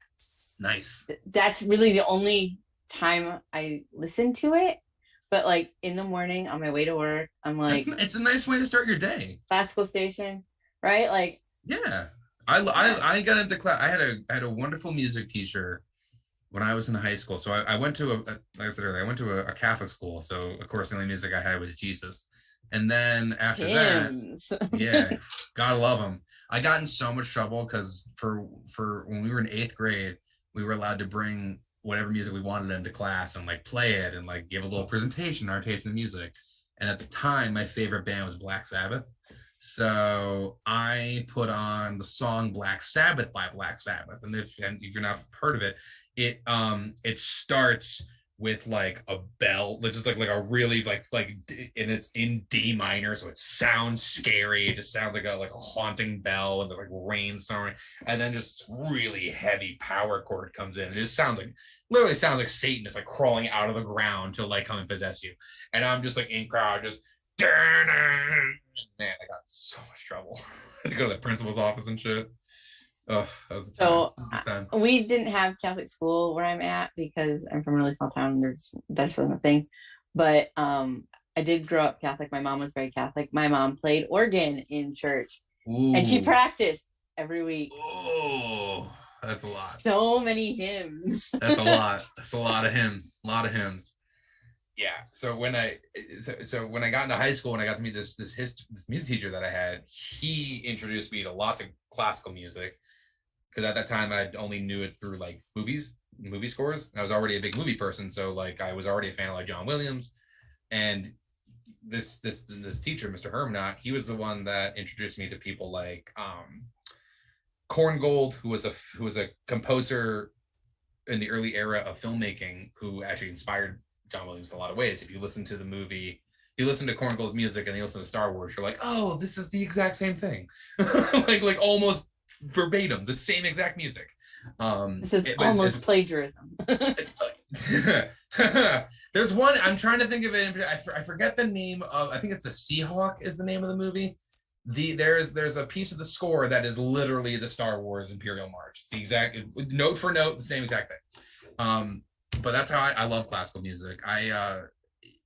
Nice. That's really the only time I listen to it. But like in the morning on my way to work, I'm like, it's a nice way to start your day. Classical station, right? Like, yeah. I got into class. I had a wonderful music teacher when I was in high school. So I went to like I said earlier, I went to a Catholic school. So of course the only music I had was Jesus. And then after hymns. That, yeah, gotta love him. I got in so much trouble because for when we were in 8th grade, we were allowed to bring whatever music we wanted into class and like play it and like give a little presentation on our taste in music. And at the time, my favorite band was Black Sabbath. So I put on the song Black Sabbath by Black Sabbath. And if you're not heard of it, it starts with like a bell, just like a really and it's in D minor, so it sounds scary. It just sounds like a haunting bell, and there's like rainstorm, and then just really heavy power chord comes in. It just literally sounds like Satan is like crawling out of the ground to like come and possess you. And I'm just like in crowd, just man, I got so much trouble. I had to go to the principal's office and shit. Oh, that was the time. So we didn't have Catholic school where I'm at because I'm from a really small town. That's not a thing. But I did grow up Catholic. My mom was very Catholic. My mom played organ in church. Ooh. And she practiced every week. Oh, that's a lot. So many hymns. That's a lot. That's a lot of hymns. A lot of hymns. Yeah. So when I got into high school and I got to meet this music teacher that I had, he introduced me to lots of classical music. Because at that time I only knew it through like movie scores. I was already a big movie person, so like I was already a fan of like John Williams. And this teacher, Mr. Hermnott, he was the one that introduced me to people like Korngold, who was a composer in the early era of filmmaking, who actually inspired John Williams in a lot of ways. If you listen to the movie, you listen to Korngold's music and you listen to Star Wars, you're like, oh, this is the exact same thing. like almost verbatim, the same exact music. This is almost plagiarism. There's one, I'm trying to think of it. I forget the name of, I think it's the Seahawk is the name of the movie. There's a piece of the score that is literally the Star Wars Imperial March. It's the exact, note for note, the same exact thing. But that's how I love classical music.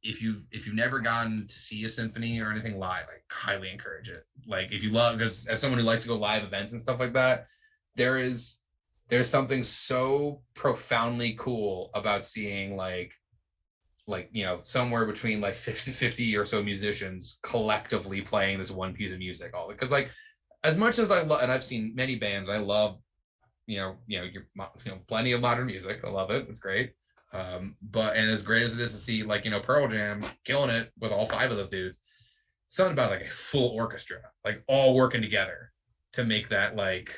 If you've never gotten to see a symphony or anything live, I highly encourage it. Like if you love, because as someone who likes to go live events and stuff like that, there's something so profoundly cool about seeing like somewhere between like 50 or so musicians collectively playing this one piece of music. All because like as much as I love, and I've seen many bands, I love plenty of modern music. I love it. It's great. But as great as it is to see like Pearl Jam killing it with all 5 of those dudes, something about like a full orchestra like all working together to make that like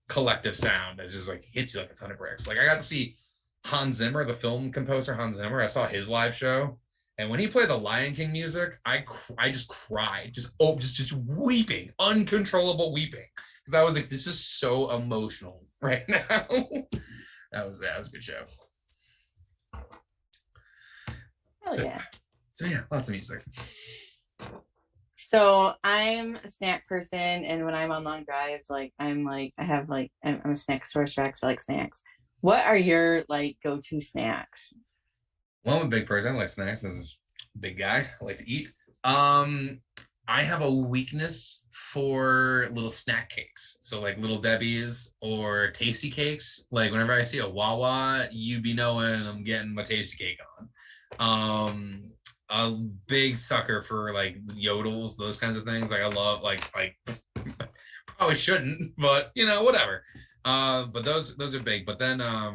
collective sound that just like hits you like a ton of bricks. Like I got to see Hans Zimmer, the film composer Hans Zimmer. I saw his live show, and when he played the Lion King music, I just cried, just weeping, uncontrollable weeping, because I was like, this is so emotional right now. that was a good show. Hell yeah. So yeah, lots of music. So I'm a snack person, and when I'm on long drives, I'm a snack source track, so I like snacks. What are your like go-to snacks? Well, I'm a big person. I like snacks. As a big guy, I like to eat. I have a weakness for little snack cakes. So like Little Debbie's or Tasty Cakes. Like whenever I see a Wawa, you be knowing I'm getting my Tasty Cake on. A big sucker for like yodels, those kinds of things. Like I love like probably shouldn't, but whatever. But those are big. But then I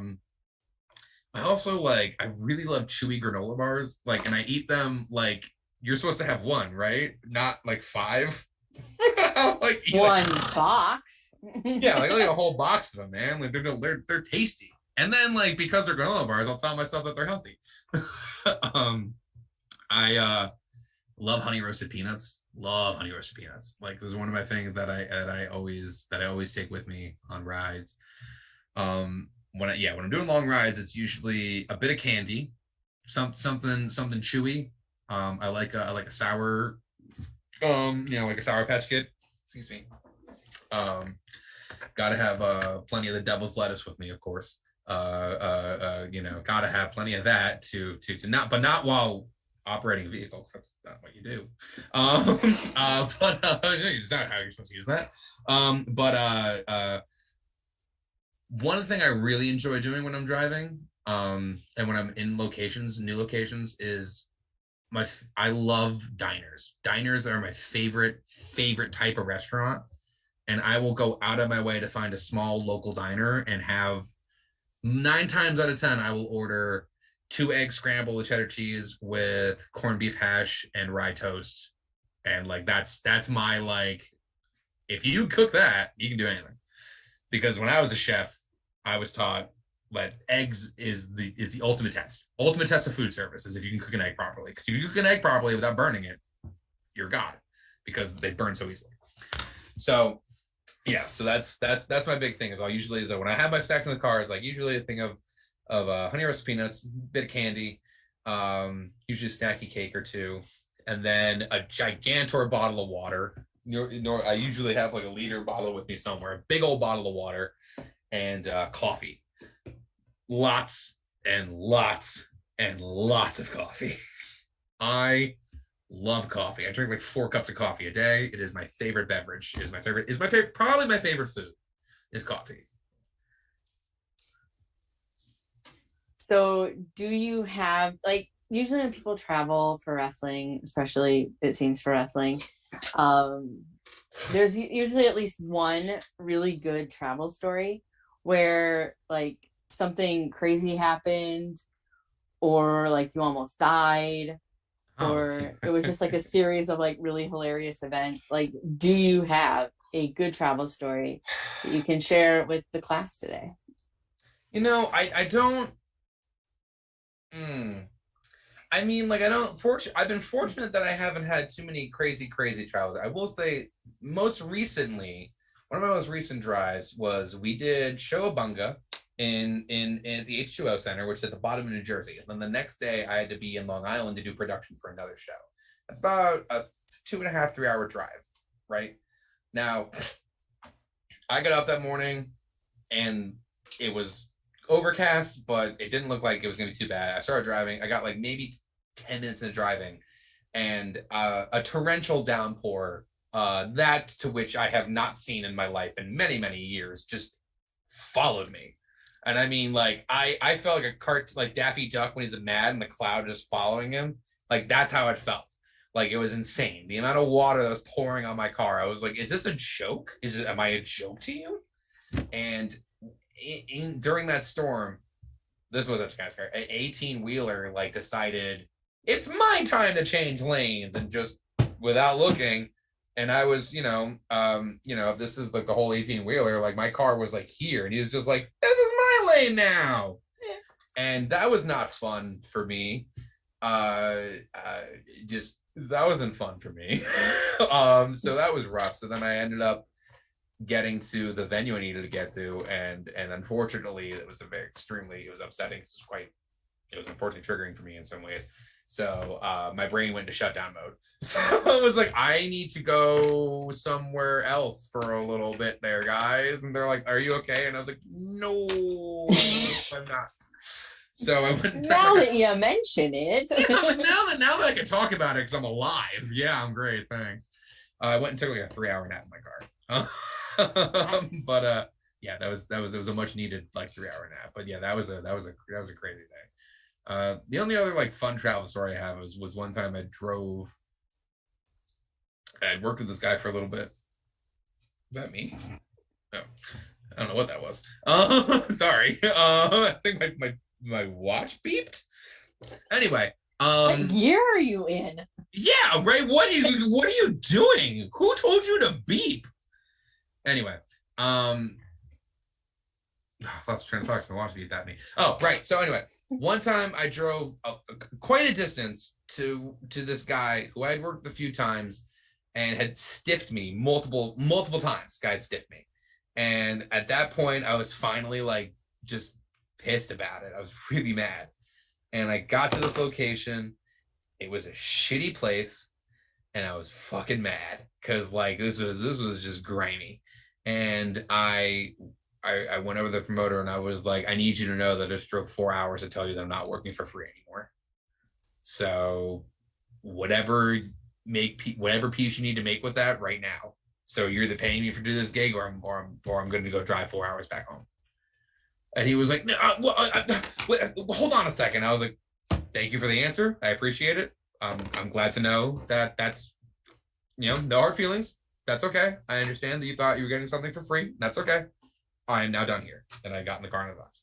also I really love chewy granola bars. Like, and I eat them like you're supposed to have one, right? Not like 5. Like one box. Yeah, like I need a whole box of them, man. Like they're tasty. And then like because they're granola bars, I'll tell myself that they're healthy. I love honey roasted peanuts. Love honey roasted peanuts. Like this is one of my things that I always take with me on rides. When I'm doing long rides, it's usually a bit of candy, something chewy. I like a sour, like a Sour Patch Kid. Excuse me. Gotta have plenty of the devil's lettuce with me, of course. Gotta have plenty of that to not while operating a vehicle, because that's not what you do. It's not how you're supposed to use that. One thing I really enjoy doing when I'm driving, and when I'm in new locations, is I love diners. Diners are my favorite type of restaurant, and I will go out of my way to find a small local diner and have 9 times out of 10 I will order 2 egg scramble with cheddar cheese with corned beef hash and rye toast And like that's my like, if you cook that, you can do anything. Because when I was a chef, I was taught that eggs is the ultimate test. Ultimate test of food service is if you can cook an egg properly. Because if you cook an egg properly without burning it, you're God, because they burn so easily. So yeah, so that's my big thing. Is I'll usually, when I have my snacks in the car, is like usually a thing of honey roast peanuts, bit of candy, usually a snacky cake or two, and then a gigantor bottle of water. I usually have like a liter bottle with me somewhere, a big old bottle of water, and coffee. Lots and lots and lots of coffee. I love coffee. I drink like 4 cups of coffee a day. It is my favorite beverage. It is my favorite, probably my favorite food is coffee. So do you have, like, usually when people travel for wrestling, especially it seems for wrestling, there's usually at least one really good travel story where like something crazy happened, or like you almost died, or it was just like a series of like really hilarious events. Like, do you have a good travel story that you can share with the class today? You know, I don't. I mean, like, I've been fortunate that I haven't had too many crazy travels. I will say, most recently, one of my most recent drives was we did Showabunga in the H2O Center, which is at the bottom of New Jersey. And then the next day, I had to be in Long Island to do production for another show. That's about a 2.5, 3-hour drive, right? Now, I got up that morning, and it was overcast, but it didn't look like it was going to be too bad. I started driving. I got like maybe 10 minutes into driving, and a torrential downpour, that to which I have not seen in my life in many years, just followed me. And I mean, like, I felt like Daffy Duck when he's mad and the cloud just following him. Like, that's how it felt. Like, it was insane. The amount of water that was pouring on my car. I was like, is this a joke? Am I a joke to you? And during that storm, this was a kind of scary. An 18-wheeler like decided it's my time to change lanes, and just without looking. And I was, if this is like the whole 18-wheeler, like my car was like here, and he was just like, this is my lane now. Yeah. And that was not fun for me. That wasn't fun for me. So that was rough. So then I ended up getting to the venue I needed to get to, and unfortunately it was upsetting. It was unfortunately triggering for me in some ways. So my brain went into shutdown mode. So I was like, I need to go somewhere else for a little bit there, guys. And they're like, are you okay? And I was like, no, I'm not. So I went. Now that you mention it. now that I can talk about it because I'm alive. Yeah, I'm great. Thanks. I went and took like a 3-hour nap in my car. Nice. But yeah, it was a much needed like 3-hour nap. But yeah, that was a crazy day. The only other like fun travel story I have was one time I'd worked with this guy for a little bit. Is that me? No, I don't know what that was. Sorry. I think my watch beeped. Anyway. What year are you in? Yeah, right. What are you doing? Who told you to beep? Anyway, I was trying to talk to my watch beeped at me. Oh, right. So anyway, one time I drove quite a distance to this guy who I had worked with a few times and had stiffed me multiple times. This guy had stiffed me. And at that point, I was finally like just pissed about it. I was really mad. And I got to this location. It was a shitty place. And I was fucking mad because like this was just grimy. And I went over to the promoter and I was like, I need you to know that I just drove 4 hours to tell you that I'm not working for free anymore. So whatever piece you need to make with that right now. So you're either paying me for do this gig or I'm going to go drive 4 hours back home. And he was like, no, hold on a second. I was like, thank you for the answer. I appreciate it. I'm glad to know that that's, no hard feelings. That's okay. I understand that you thought you were getting something for free. That's okay. I am now done here. And I got in the car and I left.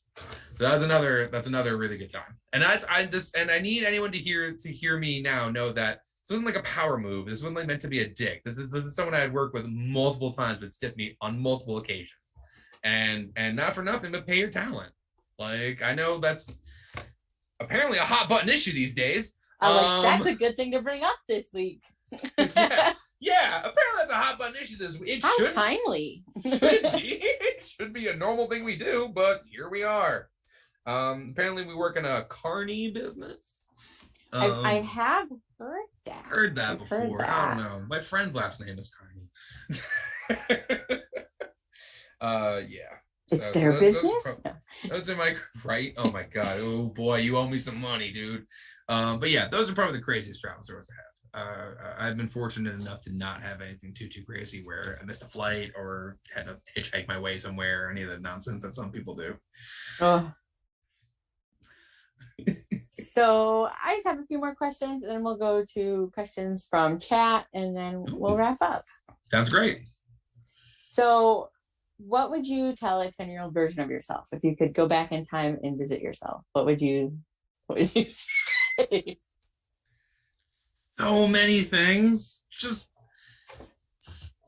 So that's another really good time. And I need anyone to hear me now know that This wasn't like a power move. This wasn't like meant to be a dick. This is someone I had worked with multiple times, but stiffed me on multiple occasions. And not for nothing, but pay your talent. Like, I know that's apparently a hot button issue these days. That's a good thing to bring up this week. yeah, apparently that's a hot button issue this week. How timely. It should be a normal thing we do, but here we are. Apparently we work in a carny business. I have heard that. Heard that before. I don't know. My friend's last name is Carney. Yeah. It's their business. Those are my right. Oh my god. Oh boy, you owe me some money, dude. But yeah, those are probably the craziest travel stories I have. I've been fortunate enough to not have anything too crazy where I missed a flight or had to hitchhike my way somewhere or any of the nonsense that some people do. Oh. So I just have a few more questions, and then we'll go to questions from chat, and then we'll wrap up. Sounds great. So what would you tell a 10-year-old version of yourself if you could go back in time and visit yourself? What would you say? So many things. Just,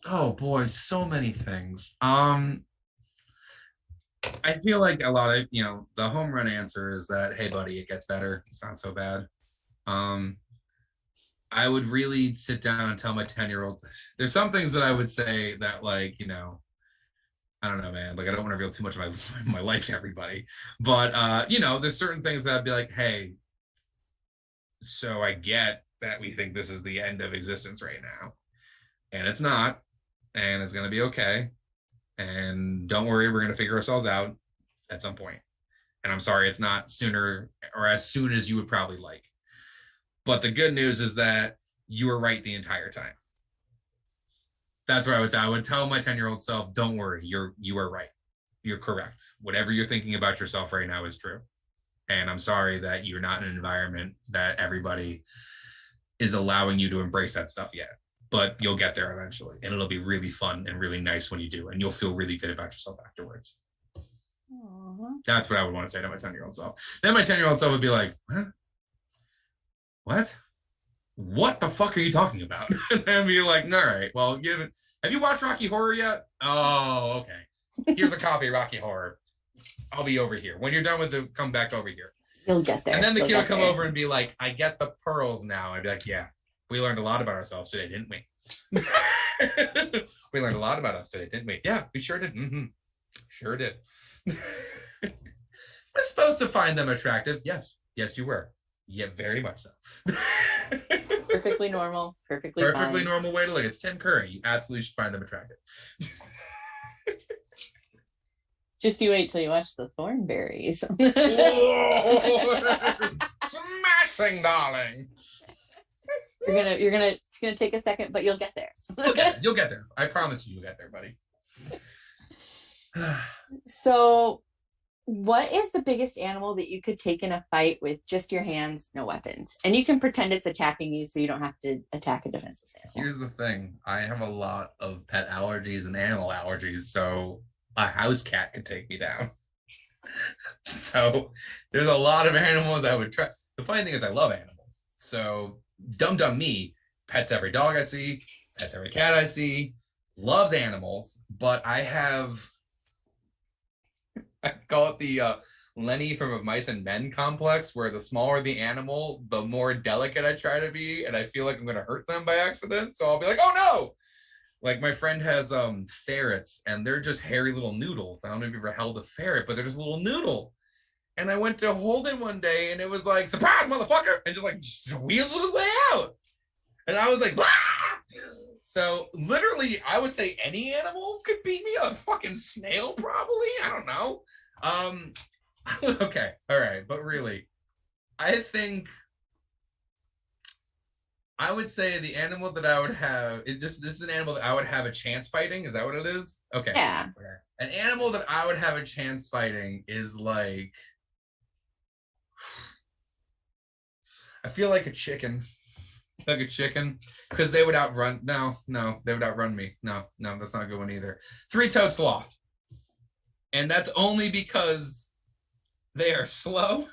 oh boy, so many things. I feel like a lot of, the home run answer is that, hey buddy, it gets better. It's not so bad. I would really sit down and tell my 10-year-old, there's some things that I would say that, like, I don't know, man. Like, I don't want to reveal too much of my life to everybody. But, there's certain things that I'd be like, hey, so I get that we think this is the end of existence right now. And it's not. And it's going to be okay. And don't worry, we're going to figure ourselves out at some point. And I'm sorry it's not sooner or as soon as you would probably like. But the good news is that you were right the entire time. That's what I would tell my 10-year-old self, don't worry, you are right. You're correct. Whatever you're thinking about yourself right now is true. And I'm sorry that you're not in an environment that everybody is allowing you to embrace that stuff yet. But you'll get there eventually, and it'll be really fun and really nice when you do, and you'll feel really good about yourself afterwards. Aww. That's what I would want to say to my 10-year-old self. Then my 10-year-old self would be like, huh? What the fuck are you talking about? And I'd be like, all right, well, have you watched Rocky Horror yet? Oh, okay. Here's a copy of Rocky Horror. I'll be over here. When you're done with it, come back over here. You'll get there. And then the kid will come over and be like, I get the pearls now. I'd be like, yeah. We learned a lot about ourselves today, didn't we? We learned a lot about us today, didn't we? Yeah, we sure did. Mm-hmm. Sure did. We're supposed to find them attractive. Yes, you were. Yeah, very much so. Perfectly normal. Perfectly normal way to look. It's Tim Curry. You absolutely should find them attractive. Just you wait till you watch the Thornberries. Smashing, darling. It's gonna take a second, but you'll get there. You'll get there. I promise you'll get there, buddy. So what is the biggest animal that you could take in a fight with just your hands, no weapons? And you can pretend it's attacking you so you don't have to attack a defenseless animal. Here's the thing. I have a lot of pet allergies and animal allergies, so a house cat could take me down. So there's a lot of animals I would try. The funny thing is I love animals. So dumb me pets every dog I see, pets every cat I see, loves animals, but I call it the Lenny from A Mice and Men complex, where the smaller the animal, the more delicate I try to be, and I feel like I'm going to hurt them by accident. So I'll be like, oh no! Like my friend has ferrets, and they're just hairy little noodles. I don't know if you've ever held a ferret, but they're just a little noodle. And I went to hold it one day, and it was like, surprise, motherfucker! And just wheels his way out. And I was like, ah! So literally, I would say any animal could beat me. A fucking snail, probably. I don't know. Okay, all right, but really, I think I would say the animal that I would have. This is an animal that I would have a chance fighting. Is that what it is? Okay. Yeah. Okay. An animal that I would have a chance fighting is like, I feel like a chicken. Like a chicken, because they would outrun. No, they would outrun me. No, that's not a good one either. Three-toed sloth, and that's only because they are slow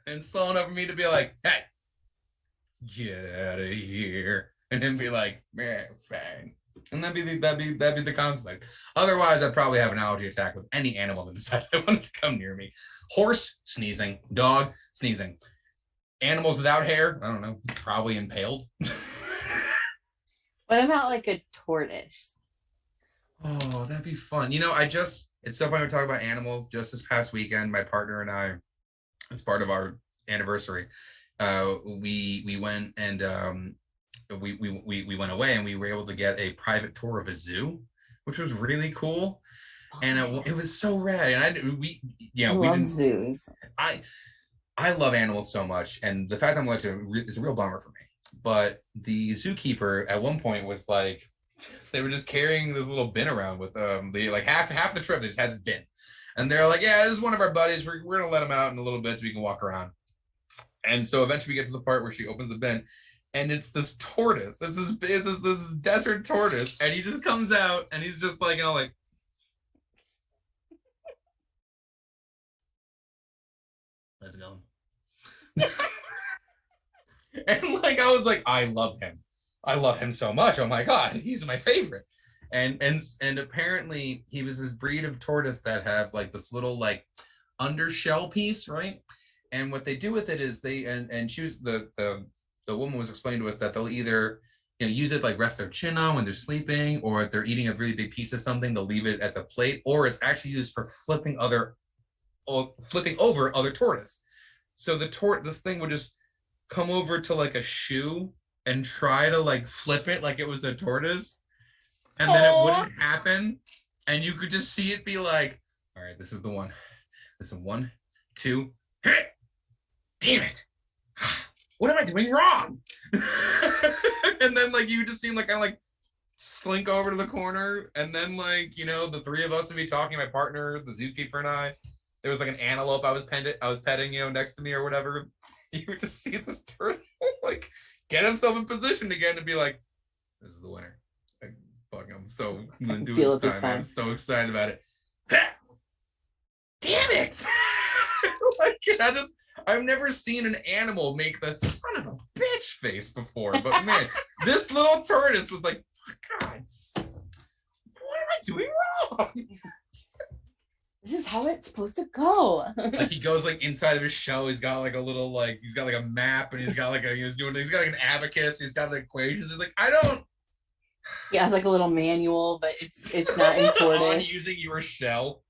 and slow enough for me to be like, hey, get out of here, and then be like, man, fine. And that'd be the conflict. Otherwise, I'd probably have an allergy attack with any animal that decided they wanted to come near me. Horse, sneezing. Dog, sneezing. Animals without hair, I don't know, probably impaled. What about like a tortoise? Oh, that'd be fun. It's so funny we talk about animals. Just this past weekend, my partner and I, as part of our anniversary, we went and we went away, and we were able to get a private tour of a zoo, which was really cool. And it was so rad. And we love zoos. I love animals so much, and the fact that I'm allergic is a real bummer for me. But the zookeeper at one point was like, they were just carrying this little bin around with like half the trip they just had this bin, and they're like, yeah, this is one of our buddies. We're gonna let him out in a little bit so we can walk around. And so eventually we get to the part where she opens the bin, and it's this tortoise. It's this desert tortoise, and he just comes out, and he's just like, like. Let's go. And like I was like, I love him so much. Oh my god, he's my favorite. And apparently he was this breed of tortoise that have like this little like undershell piece, right? And what they do with it is they choose the woman was explaining to us that they'll either use it like rest their chin on when they're sleeping, or if they're eating a really big piece of something, they'll leave it as a plate, or it's actually used for flipping over other tortoise. So this thing would just come over to like a shoe and try to like flip it like it was a tortoise, and then it wouldn't happen, and you could just see it be like, all right, this is the one. This is 1, 2, hit. Damn it. What am I doing wrong? And then like you would just seem like kind of like slink over to the corner, and then like the three of us would be talking, my partner, the zookeeper, and I. There was like an antelope I was petting, next to me or whatever. You would just see this turtle like get himself in position again and be like, "This is the winner." Like, fuck, I'm gonna do it this time. I'm so excited about it. Damn it! Like I've never seen an animal make the son of a bitch face before, but man, this little tortoise was like, God, what am I doing wrong? This is how it's supposed to go. Like he goes like inside of his shell. He's got like a little like he's got like a map, and he's got like he's got like an abacus. He's got the equations. He's like, I don't. He has like a little manual, but it's not in tortoise. On using your shell.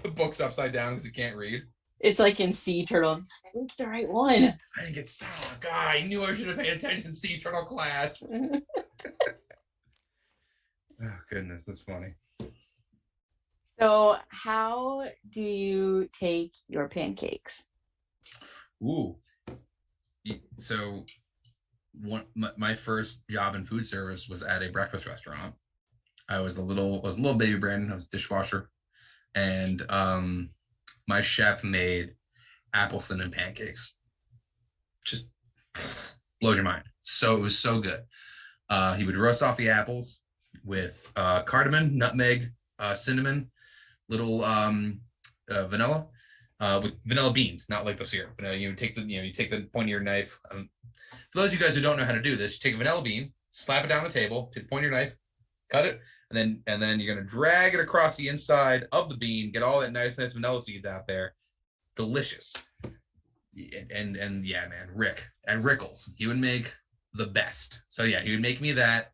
The book's upside down because he can't read. It's like in sea turtle. I think it's the right one. I didn't get oh God, I knew I should have paid attention in sea turtle class. Oh, goodness, that's funny. So how do you take your pancakes? Ooh. So my first job in food service was at a breakfast restaurant. I was a little baby Brandon. I was a dishwasher. And my chef made apple cinnamon pancakes. Just blows your mind. So it was so good. He would roast off the apples with cardamom, nutmeg, cinnamon, little vanilla, with vanilla beans, not like the syrup. You take the point of your knife. For those of you guys who don't know how to do this, you take a vanilla bean, slap it down the table, take the point of your knife, cut it, and then you're gonna drag it across the inside of the bean, get all that nice vanilla seeds out there. Delicious. And yeah, man, Rick at Rickles, he would make the best. So yeah, he would make me that.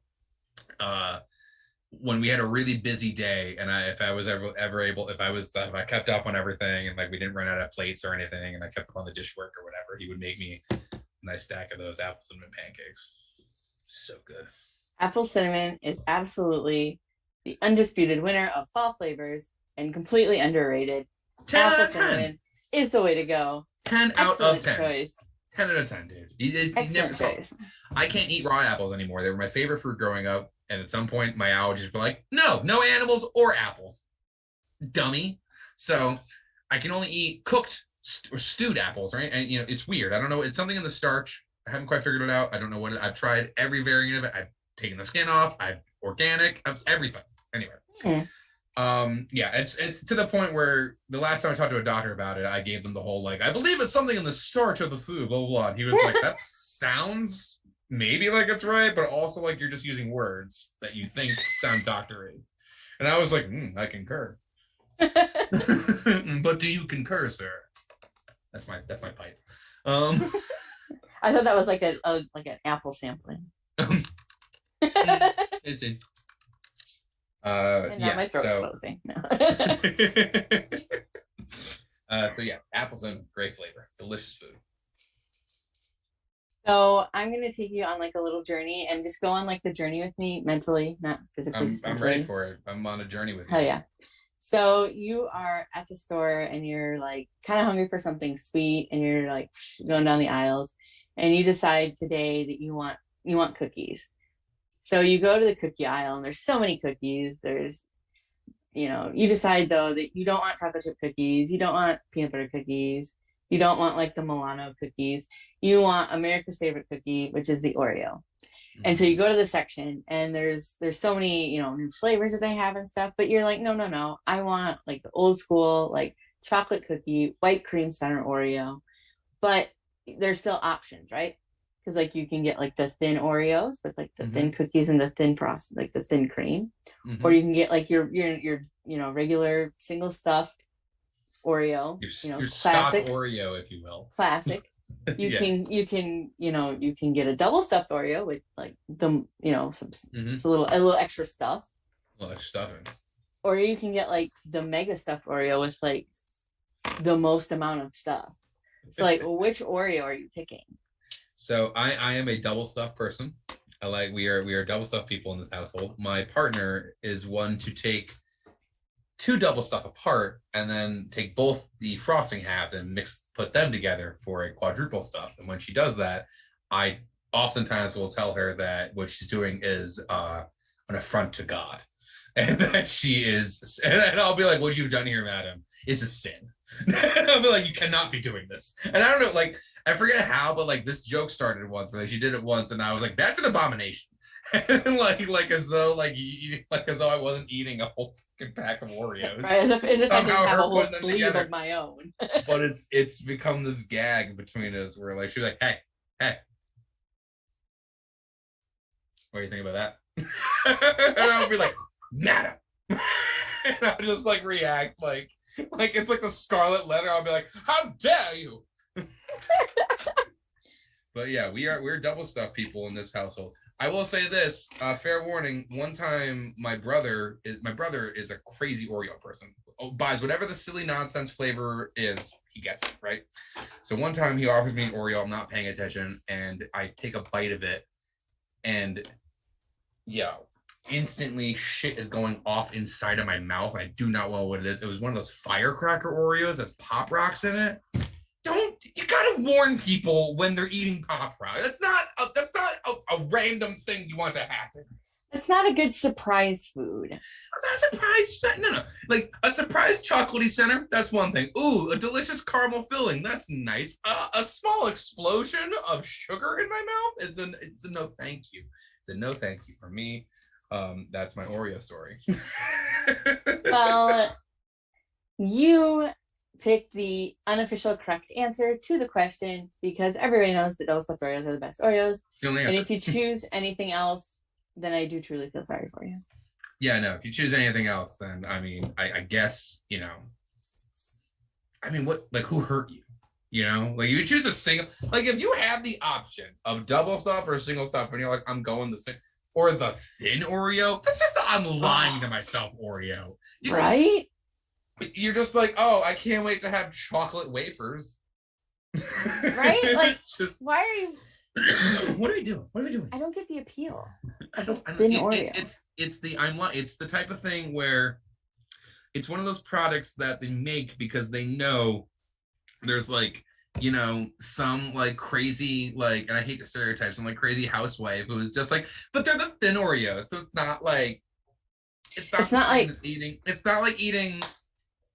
When we had a really busy day, and if I kept up on everything, and like we didn't run out of plates or anything, and I kept up on the dishwork or whatever, he would make me a nice stack of those apple cinnamon pancakes. So good. Apple cinnamon is absolutely the undisputed winner of fall flavors and completely underrated. 10 apple out of 10. Cinnamon is the way to go. 10 out of 10. Choice. 10 out of 10, dude. Excellent choice. I can't eat raw apples anymore. They were my favorite fruit growing up. And at some point, my allergies were like, no animals or apples. Dummy. So I can only eat cooked or stewed apples, right? And, it's weird. I don't know. It's something in the starch. I haven't quite figured it out. I don't know what I've tried every variant of it. I've taken the skin off. I've organic, everything. Anyway. Yeah, it's to the point where the last time I talked to a doctor about it, I gave them the whole like, I believe it's something in the starch of the food, blah blah blah. And he was like, that sounds maybe like it's right, but also like you're just using words that you think sound doctory. And I was like, I concur. But do you concur, sir? That's my pipe. I thought that was like like an apple sampling. Listen. And now yeah, my throat's closing. No. So yeah, apples and great flavor, delicious food. So I'm gonna take you on like a little journey and just go on like the journey with me mentally, not physically. I'm ready for it. I'm on a journey with you. Hell yeah. So you are at the store and you're like kind of hungry for something sweet and you're like going down the aisles and you decide today that you want cookies. So you go to the cookie aisle and there's so many cookies. There's, you decide though that you don't want chocolate chip cookies. You don't want peanut butter cookies. You don't want like the Milano cookies. You want America's favorite cookie, which is the Oreo. And so you go to the section and there's so many, new flavors that they have and stuff, but you're like, no. I want like the old school, like chocolate cookie, white cream center Oreo, but there's still options, right? Because like you can get like the thin Oreos with like the thin cookies and the thin frost, like the thin cream, or you can get like your regular single stuffed Oreo, your classic stock Oreo, if you will, classic. You can get a double stuffed Oreo with like the it's a little extra stuff, stuffing, or you can get like the mega stuffed Oreo with like the most amount of stuff. So like, which Oreo are you picking? So I am a double stuffed person. We are double stuffed people in this household. My partner is one to take two double stuff apart and then take both the frosting halves and put them together for a quadruple stuff. And when she does that, I oftentimes will tell her that what she's doing is an affront to God. And that she is, and I'll be like, what you've done here, madam, is a sin. I'll be like, you cannot be doing this. And I don't know, like, I forget how, but like this joke started once where like, she did it once and I was like, that's an abomination. like as though I wasn't eating a whole fucking pack of Oreos. Right, as if I didn't have a whole sleeve of my own. But it's become this gag between us where like she's like, hey, what do you think about that? And I'll be like, madam. And I'll just like react like it's like the scarlet letter. I'll be like, how dare you? But yeah, we're double stuffed people in this household. I will say this, fair warning, one time my brother is a crazy Oreo person. Buys whatever the silly nonsense flavor is, he gets it, right? So one time he offers me an Oreo, I'm not paying attention, and I take a bite of it, and instantly shit is going off inside of my mouth. I do not know what it is. It was one of those firecracker Oreos that's Pop Rocks in it. You gotta warn people when they're eating Pop Rocks. That's not a random thing you want to happen. It's not a good surprise food. It's not a surprise. No. Like a surprise chocolatey center, that's one thing. Ooh, a delicious caramel filling, that's nice. A small explosion of sugar in my mouth it's a no thank you. It's a no thank you for me. That's my Oreo story. Well, you pick the unofficial correct answer to the question because everybody knows that double stuffed Oreos are the best Oreos. And if you choose anything else, then I do truly feel sorry for you. Yeah, no, if you choose anything else, then I mean, I guess, what, like, who hurt you? Like you choose a single, like if you have the option of double stuff or single stuff and you're like, I'm going the same, or the thin Oreo, that's just the I'm lying to myself Oreo. Right? You're just like, oh, I can't wait to have chocolate wafers. Right? Like, why are you? What are we doing? I don't get the appeal. It's the type of thing where it's one of those products that they make because they know there's like, some like crazy, like, and I hate the stereotypes, some like crazy housewife who is just like, but they're the thin Oreos, so it's not like eating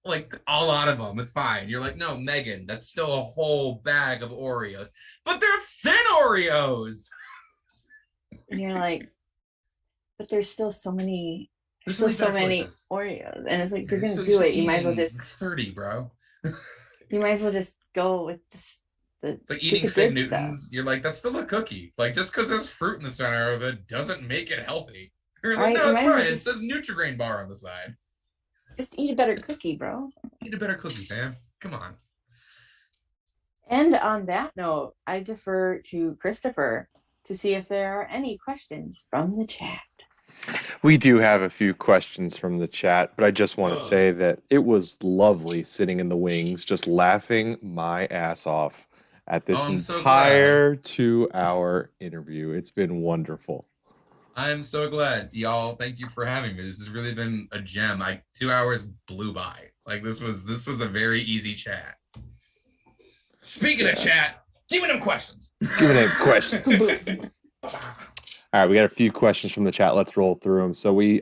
like a lot of them. It's fine. You're like, no, Megan, that's still a whole bag of Oreos, but they're thin Oreos. And you're like, but there's still so many There's still so many Oreos, and it's like you're gonna do it. You might as well just 30, bro. You might as well just go with this. It's like eating Fig Newtons. You're like, that's still a cookie. Like, just because there's fruit in the center of it doesn't make it healthy. You're like, no, it's fine. It says Nutri-Grain bar on the side. Just eat a better cookie, bro. Eat a better cookie, fam. Come on. And on that note, I defer to Christopher to see if there are any questions from the chat. We do have a few questions from the chat, but I just want to say that it was lovely sitting in the wings, just laughing my ass off at this entire 2-hour interview. It's been wonderful. I'm so glad, y'all. Thank you for having me. This has really been a gem. 2 hours blew by. Like this was a very easy chat. Speaking of chat, give me them questions. Give me them questions. All right, we got a few questions from the chat. Let's roll through them. So we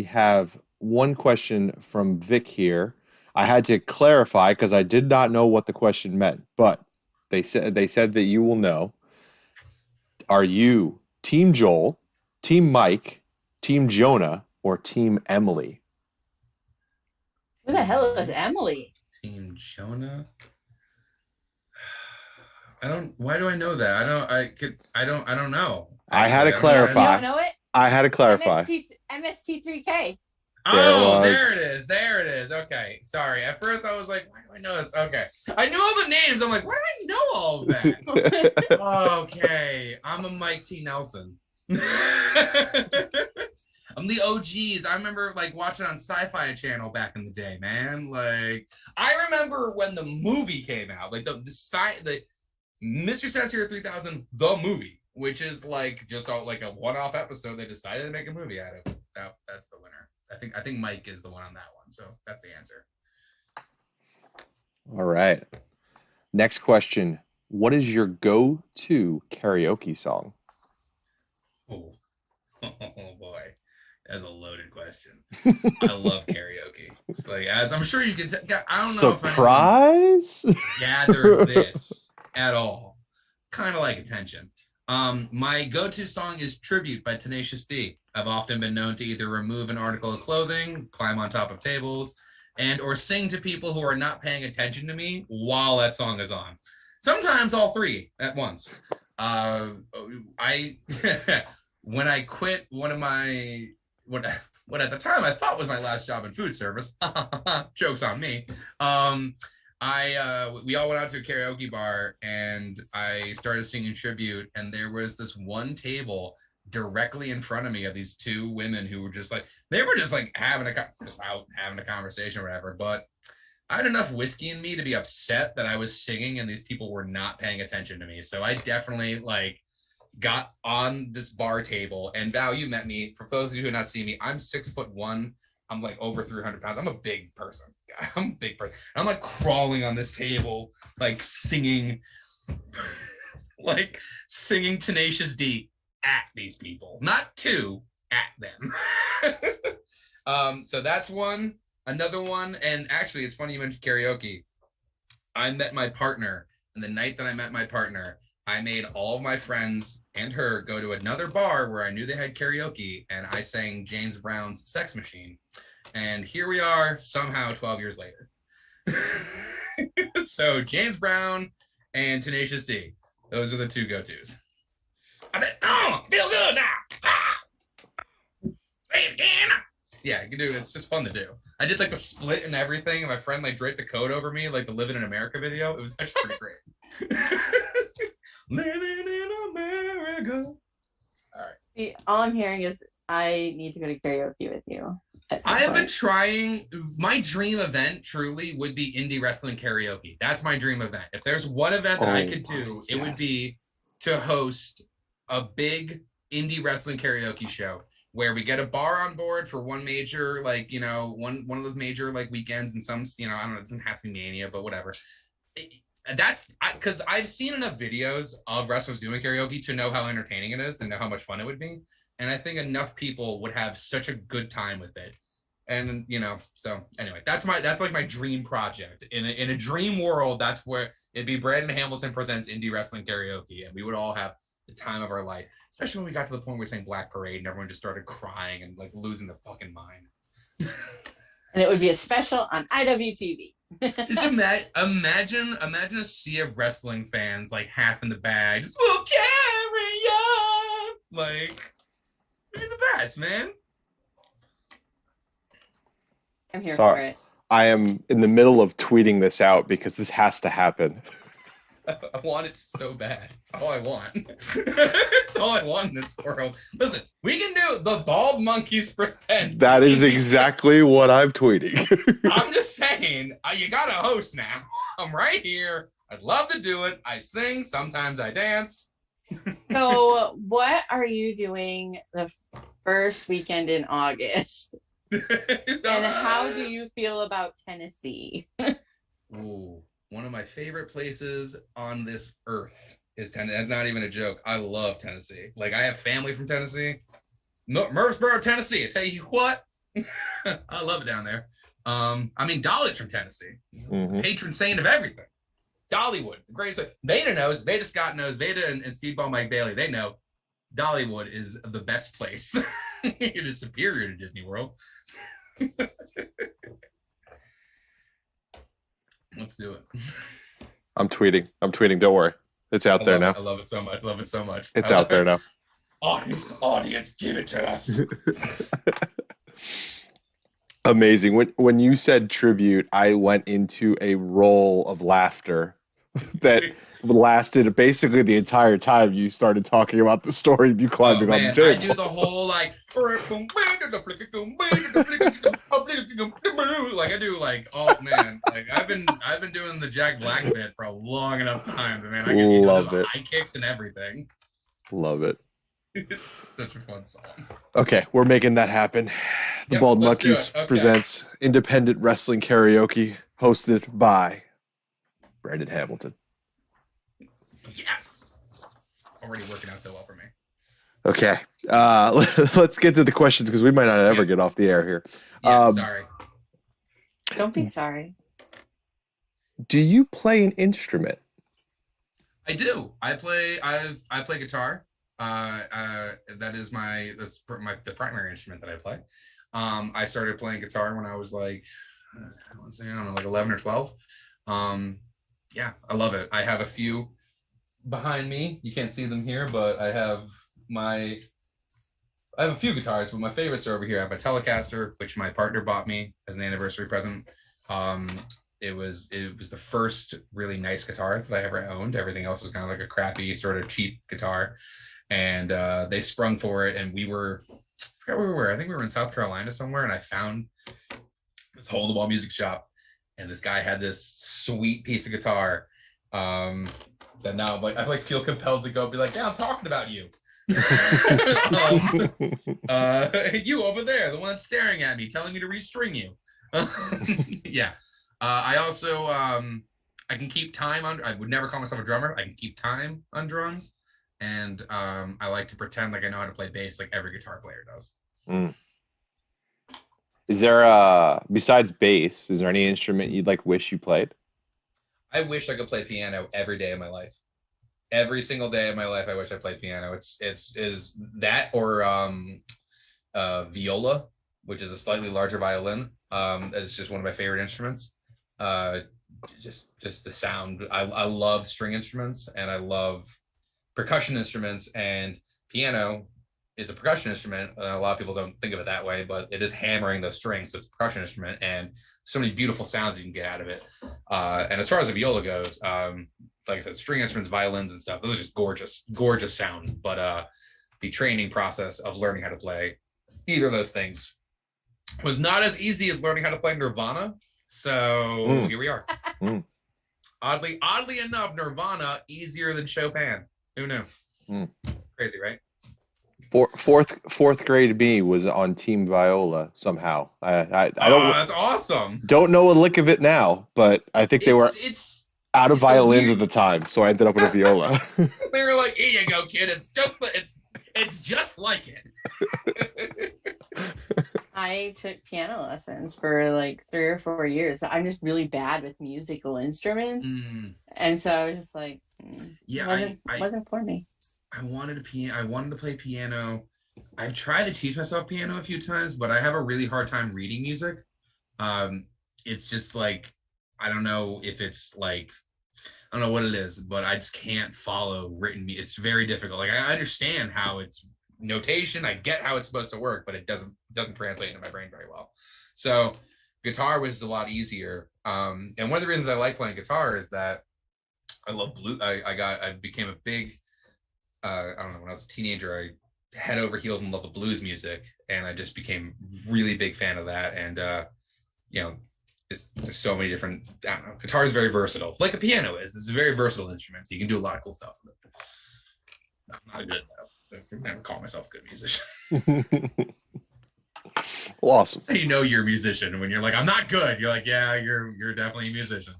have one question from Vic here. I had to clarify because I did not know what the question meant, but they said that you will know. Are you Team Joel, Team Mike, Team Jonah, or Team Emily? Who the hell is Emily? Team Jonah? Why do I know that? I don't know. I had to clarify. You don't know it? I had to clarify. MST3K. Oh, there it is. Okay. Sorry. At first I was like, why do I know this? Okay. I knew all the names. I'm like, why do I know all of that? Okay. I'm a Mike T. Nelson. I'm the OGs. I remember like watching on Sci-Fi Channel back in the day, man. Like I remember when the movie came out, like the Mr. Sassy 3000, the movie, which is like just like a one-off episode they decided to make a movie out of. That's the winner. I think Mike is the one on that one. So that's the answer. All right. Next question. What is your go-to karaoke song? Oh boy. That's a loaded question. I love karaoke. It's like, as I'm sure you can I don't know if anyone's gathered this at all. Kind of like attention. My go-to song is Tribute by Tenacious D. I've often been known to either remove an article of clothing, climb on top of tables, or sing to people who are not paying attention to me while that song is on. Sometimes all three at once. When I quit one of my what at the time I thought was my last job in food service, jokes on me. We all went out to a karaoke bar and I started singing Tribute, and there was this one table directly in front of me of these two women who were just like, they were just like having a conversation or whatever, but I had enough whiskey in me to be upset that I was singing and these people were not paying attention to me. So I definitely like got on this bar table, and Val, you met me. For those of you who have not seen me, I'm 6'1". I'm like over 300 pounds. I'm a big person. I'm a big person. I'm like crawling on this table, like singing Tenacious D at these people, not to, at them. So that's one. Another one, and actually, it's funny you mentioned karaoke. I met my partner, and the night that I met my partner, I made all of my friends and her go to another bar where I knew they had karaoke, and I sang James Brown's Sex Machine. And here we are, somehow 12 years later. So James Brown and Tenacious D, those are the two go-tos. I said, oh, feel good now. Ah! Say it again. Yeah, you can do it. It's just fun to do. I did like the split and everything, and my friend like draped the coat over me, like the Living in America video. It was actually pretty great. Living in America. All right. See, all I'm hearing is I need to go to karaoke with you. I have been trying. My dream event truly would be indie wrestling karaoke. That's my dream event. If there's one event that I could do, it would be to host a big indie wrestling karaoke show where we get a bar on board for one major, like, you know, one of those major like weekends, and some, you know, I don't know, it doesn't have to be Mania, but whatever. That's because I've seen enough videos of wrestlers doing karaoke to know how entertaining it is and know how much fun it would be. And I think enough people would have such a good time with it. And, you know, so anyway, that's like my dream project. In a dream world, that's where it'd be Brandon Hamilton presents indie wrestling karaoke, and we would all have the time of our life, especially when we got to the point where we were saying Black Parade and everyone just started crying and like losing their fucking mind. And it would be a special on IWTV. Just imagine a sea of wrestling fans, like half in the bag, just we'll carry on. Like, it'd be the best, man. I'm here for it. I am in the middle of tweeting this out because this has to happen. I want it so bad. It's all I want. It's all I want in this world. Listen, we can do the Bald Monkeys presents. That is exactly what I'm tweeting. I'm just saying, you got a host now. I'm right here. I'd love to do it. I sing. Sometimes I dance. So what are you doing the first weekend in August? And how do you feel about Tennessee? Ooh. One of my favorite places on this earth is Tennessee. That's not even a joke. I love Tennessee. Like, I have family from Tennessee. Murfreesboro, Tennessee. I tell you what, I love it down there. I mean, Dolly's from Tennessee. Patron saint of everything. Dollywood, the greatest. Veda knows. Veda Scott knows. Veda and Speedball Mike Bailey, they know. Dollywood is the best place. It is superior to Disney World. Let's do it. I'm tweeting. Don't worry. It's out there now. I love it so much. It's out there now. Audience, give it to us. Amazing. When you said tribute, I went into a roll of laughter that lasted basically the entire time you started talking about the story of you climbing on the table. I do the whole like I do like, oh man, like I've been doing the Jack Black bit for a long enough time, man. I can do the high kicks and everything. Love it. It's such a fun song. Okay, we're making that happen. The Bald Monkeys presents Independent Wrestling Karaoke, hosted by Brandon Hamilton. Yes. Already working out so well for me. Okay. Let's get to the questions because we might not ever get off the air here. Sorry. Don't be sorry. Do you play an instrument? I do. I play guitar. That is the primary instrument that I play. I started playing guitar when I was like, I don't know, like 11 or 12. Yeah, I love it. I have a few behind me. You can't see them here, but I have a few guitars, but my favorites are over here. I have a Telecaster, which my partner bought me as an anniversary present. It was the first really nice guitar that I ever owned. Everything else was kind of like a crappy, sort of cheap guitar. And they sprung for it, and I forgot where we were. I think we were in South Carolina somewhere, and I found this hole in the wall music shop, and this guy had this sweet piece of guitar that now I feel compelled to go be like, yeah, I'm talking about you. You over there, the one that's staring at me, telling me to restring you. Yeah. I also I can keep time on. I would never call myself a drummer. I can keep time on drums. And I like to pretend like I know how to play bass like every guitar player does. Is there besides bass, is there any instrument you'd wish you played? I wish I could play piano every day of my life. Every single day of my life, I wish I played piano. It's that or viola, which is a slightly larger violin. It's just one of my favorite instruments. Just the sound. I love string instruments and I love percussion instruments, and piano is a percussion instrument. A lot of people don't think of it that way, but it is hammering those strings. So it's a percussion instrument, and so many beautiful sounds you can get out of it. And as far as the viola goes, like I said, string instruments, violins and stuff, those are just gorgeous sound. But the training process of learning how to play either of those things was not as easy as learning how to play Nirvana. So here we are. Oddly enough, Nirvana easier than Chopin. Who knew? Crazy, right? Fourth grade me was on Team Viola somehow. I don't. That's awesome. Don't know a lick of it now, but I think they were out of violins at the time, so I ended up with a viola. They were like, "Here you go, kid. It's just like it." I took piano lessons for like 3 or 4 years. So I'm just really bad with musical instruments. And so I was just like, wasn't for me. I wanted to play piano. I've tried to teach myself piano a few times, but I have a really hard time reading music. It's just like, I don't know if it's like, I don't know what it is, but I just can't follow written. It's very difficult. Like, I understand how it's notation. I get how it's supposed to work, but it doesn't translate into my brain very well. So guitar was a lot easier. And one of the reasons I like playing guitar is that I love blues. I became a big, I don't know, when I was a teenager, I head over heels in love with blues music, and I just became really big fan of that. And you know, there's so many different, I don't know, guitar is very versatile, like a piano is. It's a very versatile instrument, so you can do a lot of cool stuff with it. I'm not good though. I never call myself a good musician. Well, awesome. You know you're a musician when you're like, I'm not good. You're like, yeah, you're definitely a musician.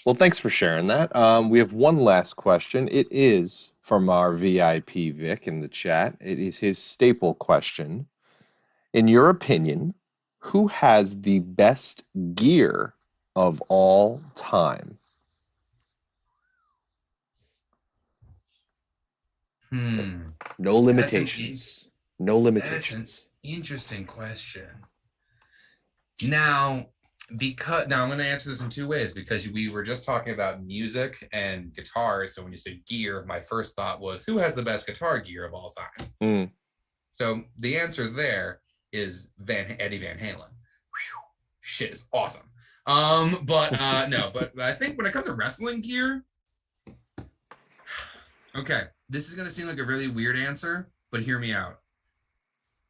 Well, thanks for sharing that. We have one last question. It is from our VIP Vic in the chat. It is his staple question. In your opinion, who has the best gear of all time? No limitations. No limitations. That's an interesting question. Now I'm going to answer this in two ways, because we were just talking about music and guitars. So when you say gear, my first thought was, who has the best guitar gear of all time? So the answer there is Eddie Van Halen. Whew, shit is awesome. But I think when it comes to wrestling gear, okay, this is going to seem like a really weird answer, but hear me out.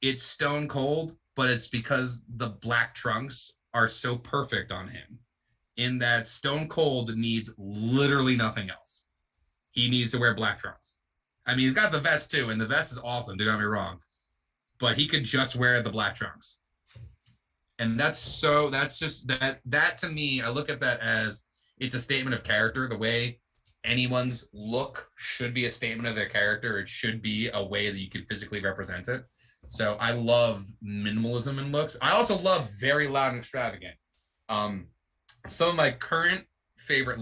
It's Stone Cold, but it's because the black trunks are so perfect on him, in that Stone Cold needs literally nothing else. He needs to wear black trunks. I mean, he's got the vest too, and the vest is awesome, don't get me wrong, but he could just wear the black trunks. And that's just that to me, I look at that as, it's a statement of character. The way anyone's look should be a statement of their character. It should be a way that you can physically represent it. So I love minimalism in looks. I also love very loud and extravagant. Some of my current favorite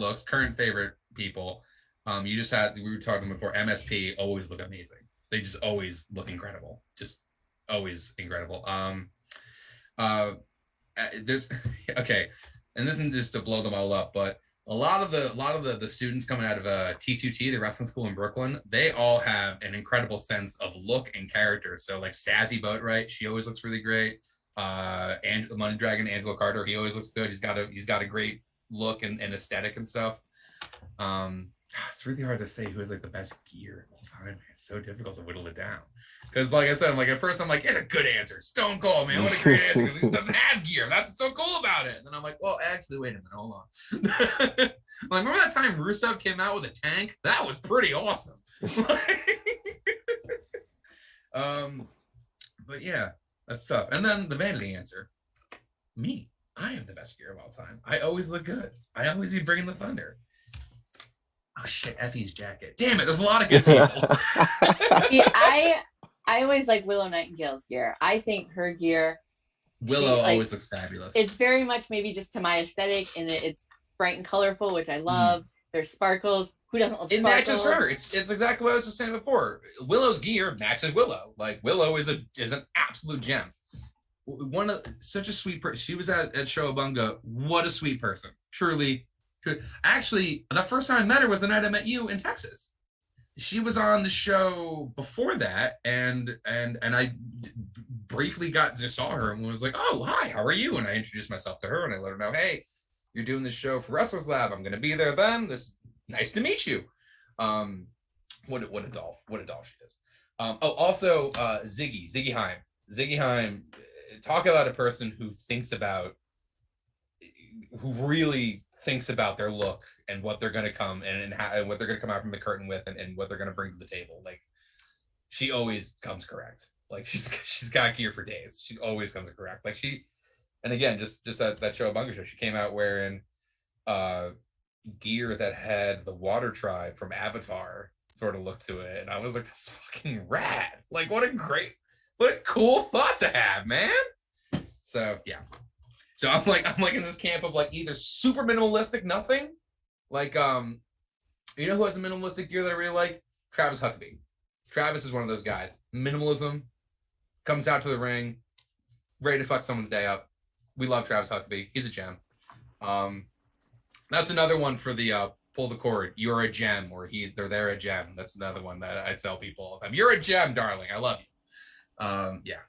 people, we were talking before, MSP always look amazing. They just always look incredible. Just always incredible. There's okay, and this isn't just to blow them all up, but a lot of the students coming out of T2T, the wrestling school in Brooklyn, they all have an incredible sense of look and character. So like Sassy Boatwright, she always looks really great. The Money Dragon, Angelo Carter, he always looks good. He's got a great look and aesthetic and stuff. It's really hard to say who has like the best gear of all time. It's so difficult to whittle it down. Because like I said, at first I'm like, it's a good answer. Stone Cold, man, what a great answer, because he doesn't have gear. That's what's so cool about it. And then I'm like, well, actually, wait a minute, hold on. Like, remember that time Rusev came out with a tank? That was pretty awesome. But yeah, that's tough. And then the vanity answer, me. I have the best gear of all time. I always look good. I always be bringing the thunder. Oh shit, Effie's jacket. Damn it, there's a lot of good people. See, I always like Willow Nightingale's gear. I think her gear, Willow always looks fabulous. It's very much maybe just to my aesthetic, and it's bright and colorful, which I love. There's sparkles. Who doesn't love sparkles? It matches her. It's exactly what I was just saying before. Willow's gear matches Willow. Like, Willow is an absolute gem. Such a sweet person. She was at Showabunga. What a sweet person. Truly. Actually, the first time I met her was the night I met you in Texas. She was on the show before that, and I briefly saw her and was like, oh, hi, how are you? And I introduced myself to her, and I let her know, hey, you're doing this show for Wrestlers Lab. I'm going to be there then. Nice to meet you. What a doll she is. Also Ziggy Heim. Ziggy Heim, talk about a person who really thinks about their look and what they're going to come and what they're going to come out from the curtain with, and what they're going to bring to the table. Like, she always comes correct. Like, she's got gear for days. She always comes correct. Like, and again, just at that Showabunga show, she came out wearing gear that had the Water Tribe from Avatar sort of look to it, and I was like, that's fucking rad. Like, what a cool thought to have, man. So yeah. So I'm like in this camp of like either super minimalistic, nothing, like you know who has a minimalistic gear that I really like? Travis Huckabee. Travis is one of those guys. Minimalism, comes out to the ring, ready to fuck someone's day up. We love Travis Huckabee. He's a gem. That's another one for the pull the cord. You're a gem, or they're a gem. That's another one that I tell people all the time. You're a gem, darling. I love you. Yeah.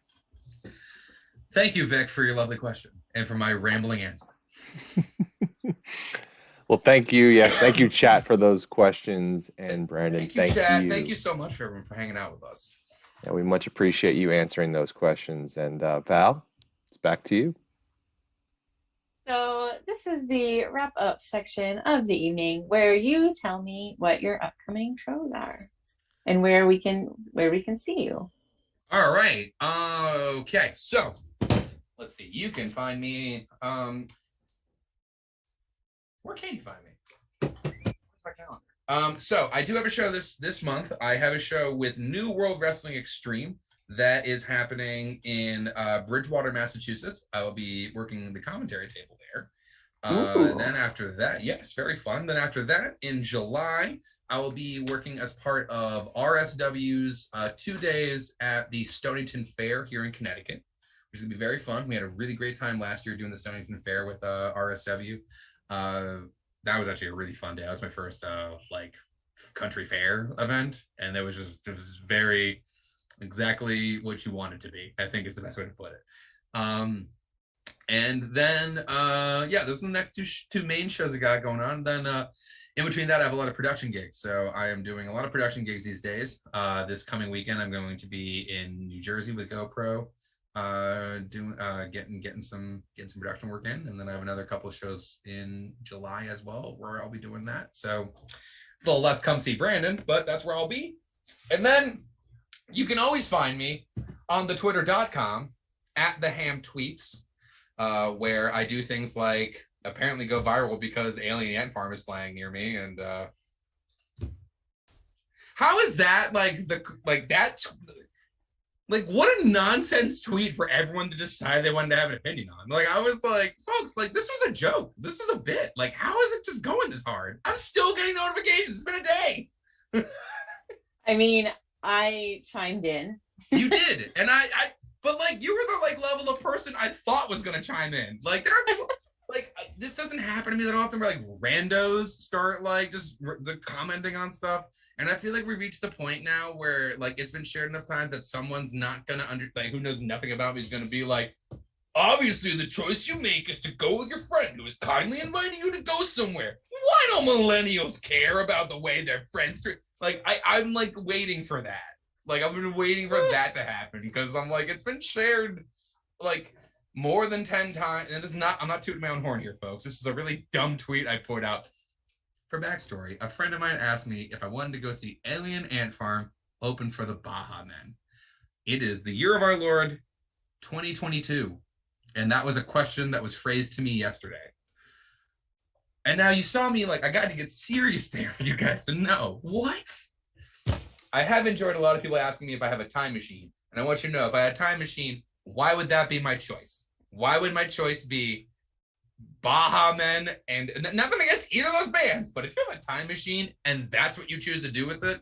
Thank you, Vic, for your lovely question and for my rambling answer. Well, thank you. Yes, thank you, chat, for those questions. And Brandon, thank you, chat. Thank you so much, everyone, for hanging out with us. Yeah, we much appreciate you answering those questions. And Val, it's back to you. So this is the wrap-up section of the evening where you tell me what your upcoming shows are and where we can see you. All right. Okay. So let's see. You can find me. Where can you find me? Where's my calendar? So I do have a show this month. I have a show with New World Wrestling Extreme that is happening in Bridgewater, Massachusetts. I will be working the commentary table there. Then after that, yes, very fun. Then after that, in July, I will be working as part of RSW's 2 days at the Stonington Fair here in Connecticut, which is going to be very fun. We had a really great time last year doing the Stonington Fair with RSW. That was actually a really fun day. That was my first like country fair event, and it was very exactly what you want it to be, I think is the best way to put it. And then yeah, those are the next two main shows I got going on. Then in between that, I have a lot of production gigs, so I am doing a lot of production gigs these days. This coming weekend, I'm going to be in New Jersey with GoPro, getting some production work in, and then I have another couple of shows in July as well where I'll be doing that. So it's a little less come see Brandon, but that's where I'll be. And then you can always find me on the twitter.com at the ham tweets, where I do things like apparently go viral because Alien Ant Farm is playing near me. And how is that like what a nonsense tweet for everyone to decide they wanted to have an opinion on. Like, I was like, folks, like, this was a joke. This was a bit. Like, how is it just going this hard? I'm still getting notifications. It's been a day. I mean, I chimed in. You did. And but like, you were the like level of person I thought was going to chime in. Like, there are people, like, this doesn't happen to me that often where like randos start like just commenting on stuff. And I feel like we reached the point now where like it's been shared enough times that someone's not gonna who knows nothing about me is gonna be like, obviously the choice you make is to go with your friend who is kindly inviting you to go somewhere. Why don't millennials care about the way their friends treat? Like I'm like waiting for that. Like I've been waiting for that to happen because I'm like, it's been shared like more than 10 times. And it's not, I'm not tooting my own horn here, folks. This is a really dumb tweet I put out. For backstory, a friend of mine asked me if I wanted to go see Alien Ant Farm open for the Baja Men. It is the year of our Lord, 2022. And that was a question that was phrased to me yesterday. And now you saw me like, I got to get serious there for you guys to know. What? I have enjoyed a lot of people asking me if I have a time machine. And I want you to know, if I had a time machine, why would that be my choice? Why would my choice be Baja Men? And nothing against either of those bands, but if you have a time machine and that's what you choose to do with it,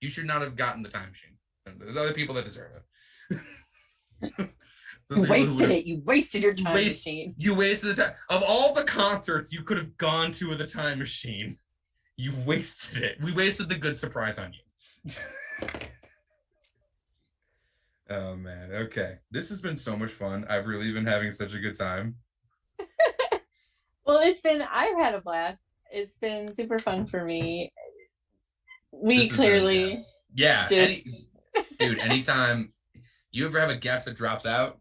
you should not have gotten the time machine. There's other people that deserve it. You wasted it. You wasted your time machine. You wasted the time. Of all the concerts you could have gone to with a time machine, you wasted it. We wasted the good surprise on you. Oh, man. Okay. This has been so much fun. I've really been having such a good time. Well, I've had a blast. It's been super fun for me. We clearly. Yeah. Dude, anytime you ever have a guest that drops out,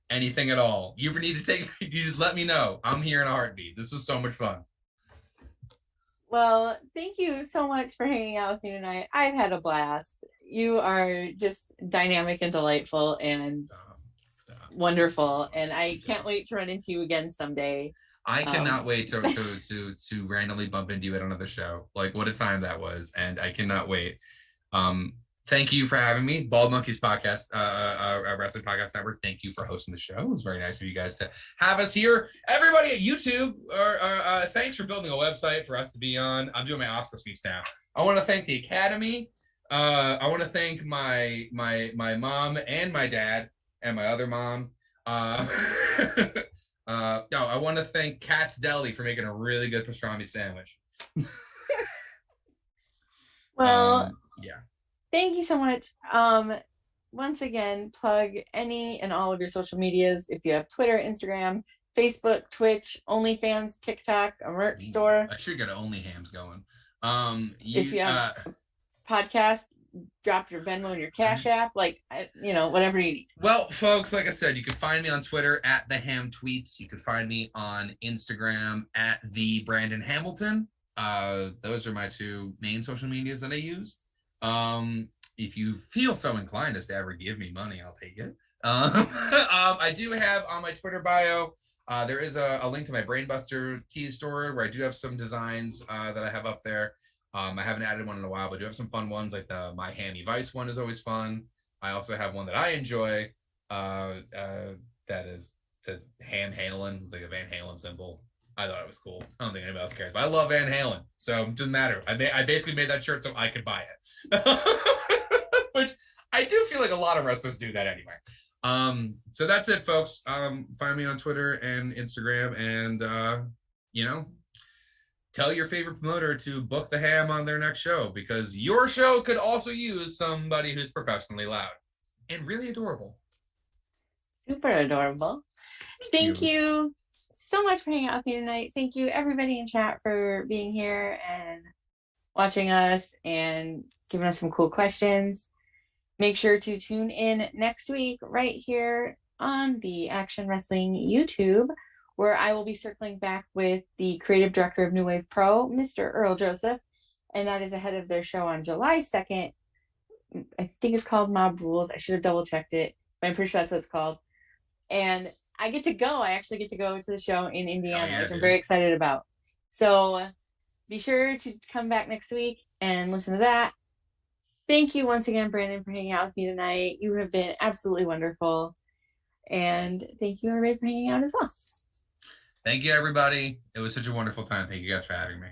anything at all, you ever need to take, you just let me know. I'm here in a heartbeat. This was so much fun. Well, thank you so much for hanging out with me tonight. I've had a blast. You are just dynamic and delightful and wonderful. And I can't wait to run into you again someday. I cannot wait to randomly bump into you at another show. Like, what a time that was. And I cannot wait Thank you for having me. Bald Monkeys Podcast, Wrestling Podcast Network. Thank you for hosting the show. It was very nice of you guys to have us here. Everybody at YouTube, thanks for building a website for us to be on. I'm doing my Oscar speech now. I want to thank the Academy. I want to thank my mom and my dad and my other mom. No, I want to thank Kat's Deli for making a really good pastrami sandwich. Well, yeah. Thank you so much. Once again, plug any and all of your social medias. If you have Twitter, Instagram, Facebook, Twitch, OnlyFans, TikTok, a merch store. I should get OnlyHams going. If you have podcast, drop your Venmo and your Cash App, whatever you need. Well, folks, like I said, you can find me on Twitter at the Ham Tweets. You can find me on Instagram at the Brandon Hamilton. Those are my two main social medias that I use. If you feel so inclined as to ever give me money, I'll take it. I do have on my Twitter bio, there is a link to my Brainbuster Tees store where I do have some designs that I have up there. I haven't added one in a while, but I do have some fun ones, like the My Hammy Vice one is always fun. I also have one that I enjoy that is to Van Halen, like a Van Halen symbol. I thought it was cool. I don't think anybody else cares, but I love Van Halen, so it doesn't matter. I basically made that shirt so I could buy it, which I do feel like a lot of wrestlers do that anyway. So that's it, folks. Find me on Twitter and Instagram, and tell your favorite promoter to book the Ham on their next show, because your show could also use somebody who's professionally loud and really adorable. Super adorable. Thank you so much for hanging out with me tonight. Thank you, everybody in chat, for being here and watching us and giving us some cool questions. Make sure to tune in next week right here on the Action Wrestling YouTube, where I will be circling back with the creative director of New Wave Pro, Mr. Earl Joseph, and that is ahead of their show on July 2nd. I think it's called Mob Rules. I should have double checked it, but I'm pretty sure that's what it's called. And I get to go. I actually get to go to the show in Indiana, which I'm very excited about. So be sure to come back next week and listen to that. Thank you once again, Brandon, for hanging out with me tonight. You have been absolutely wonderful. And thank you, everybody, for hanging out as well. Thank you, everybody. It was such a wonderful time. Thank you guys for having me.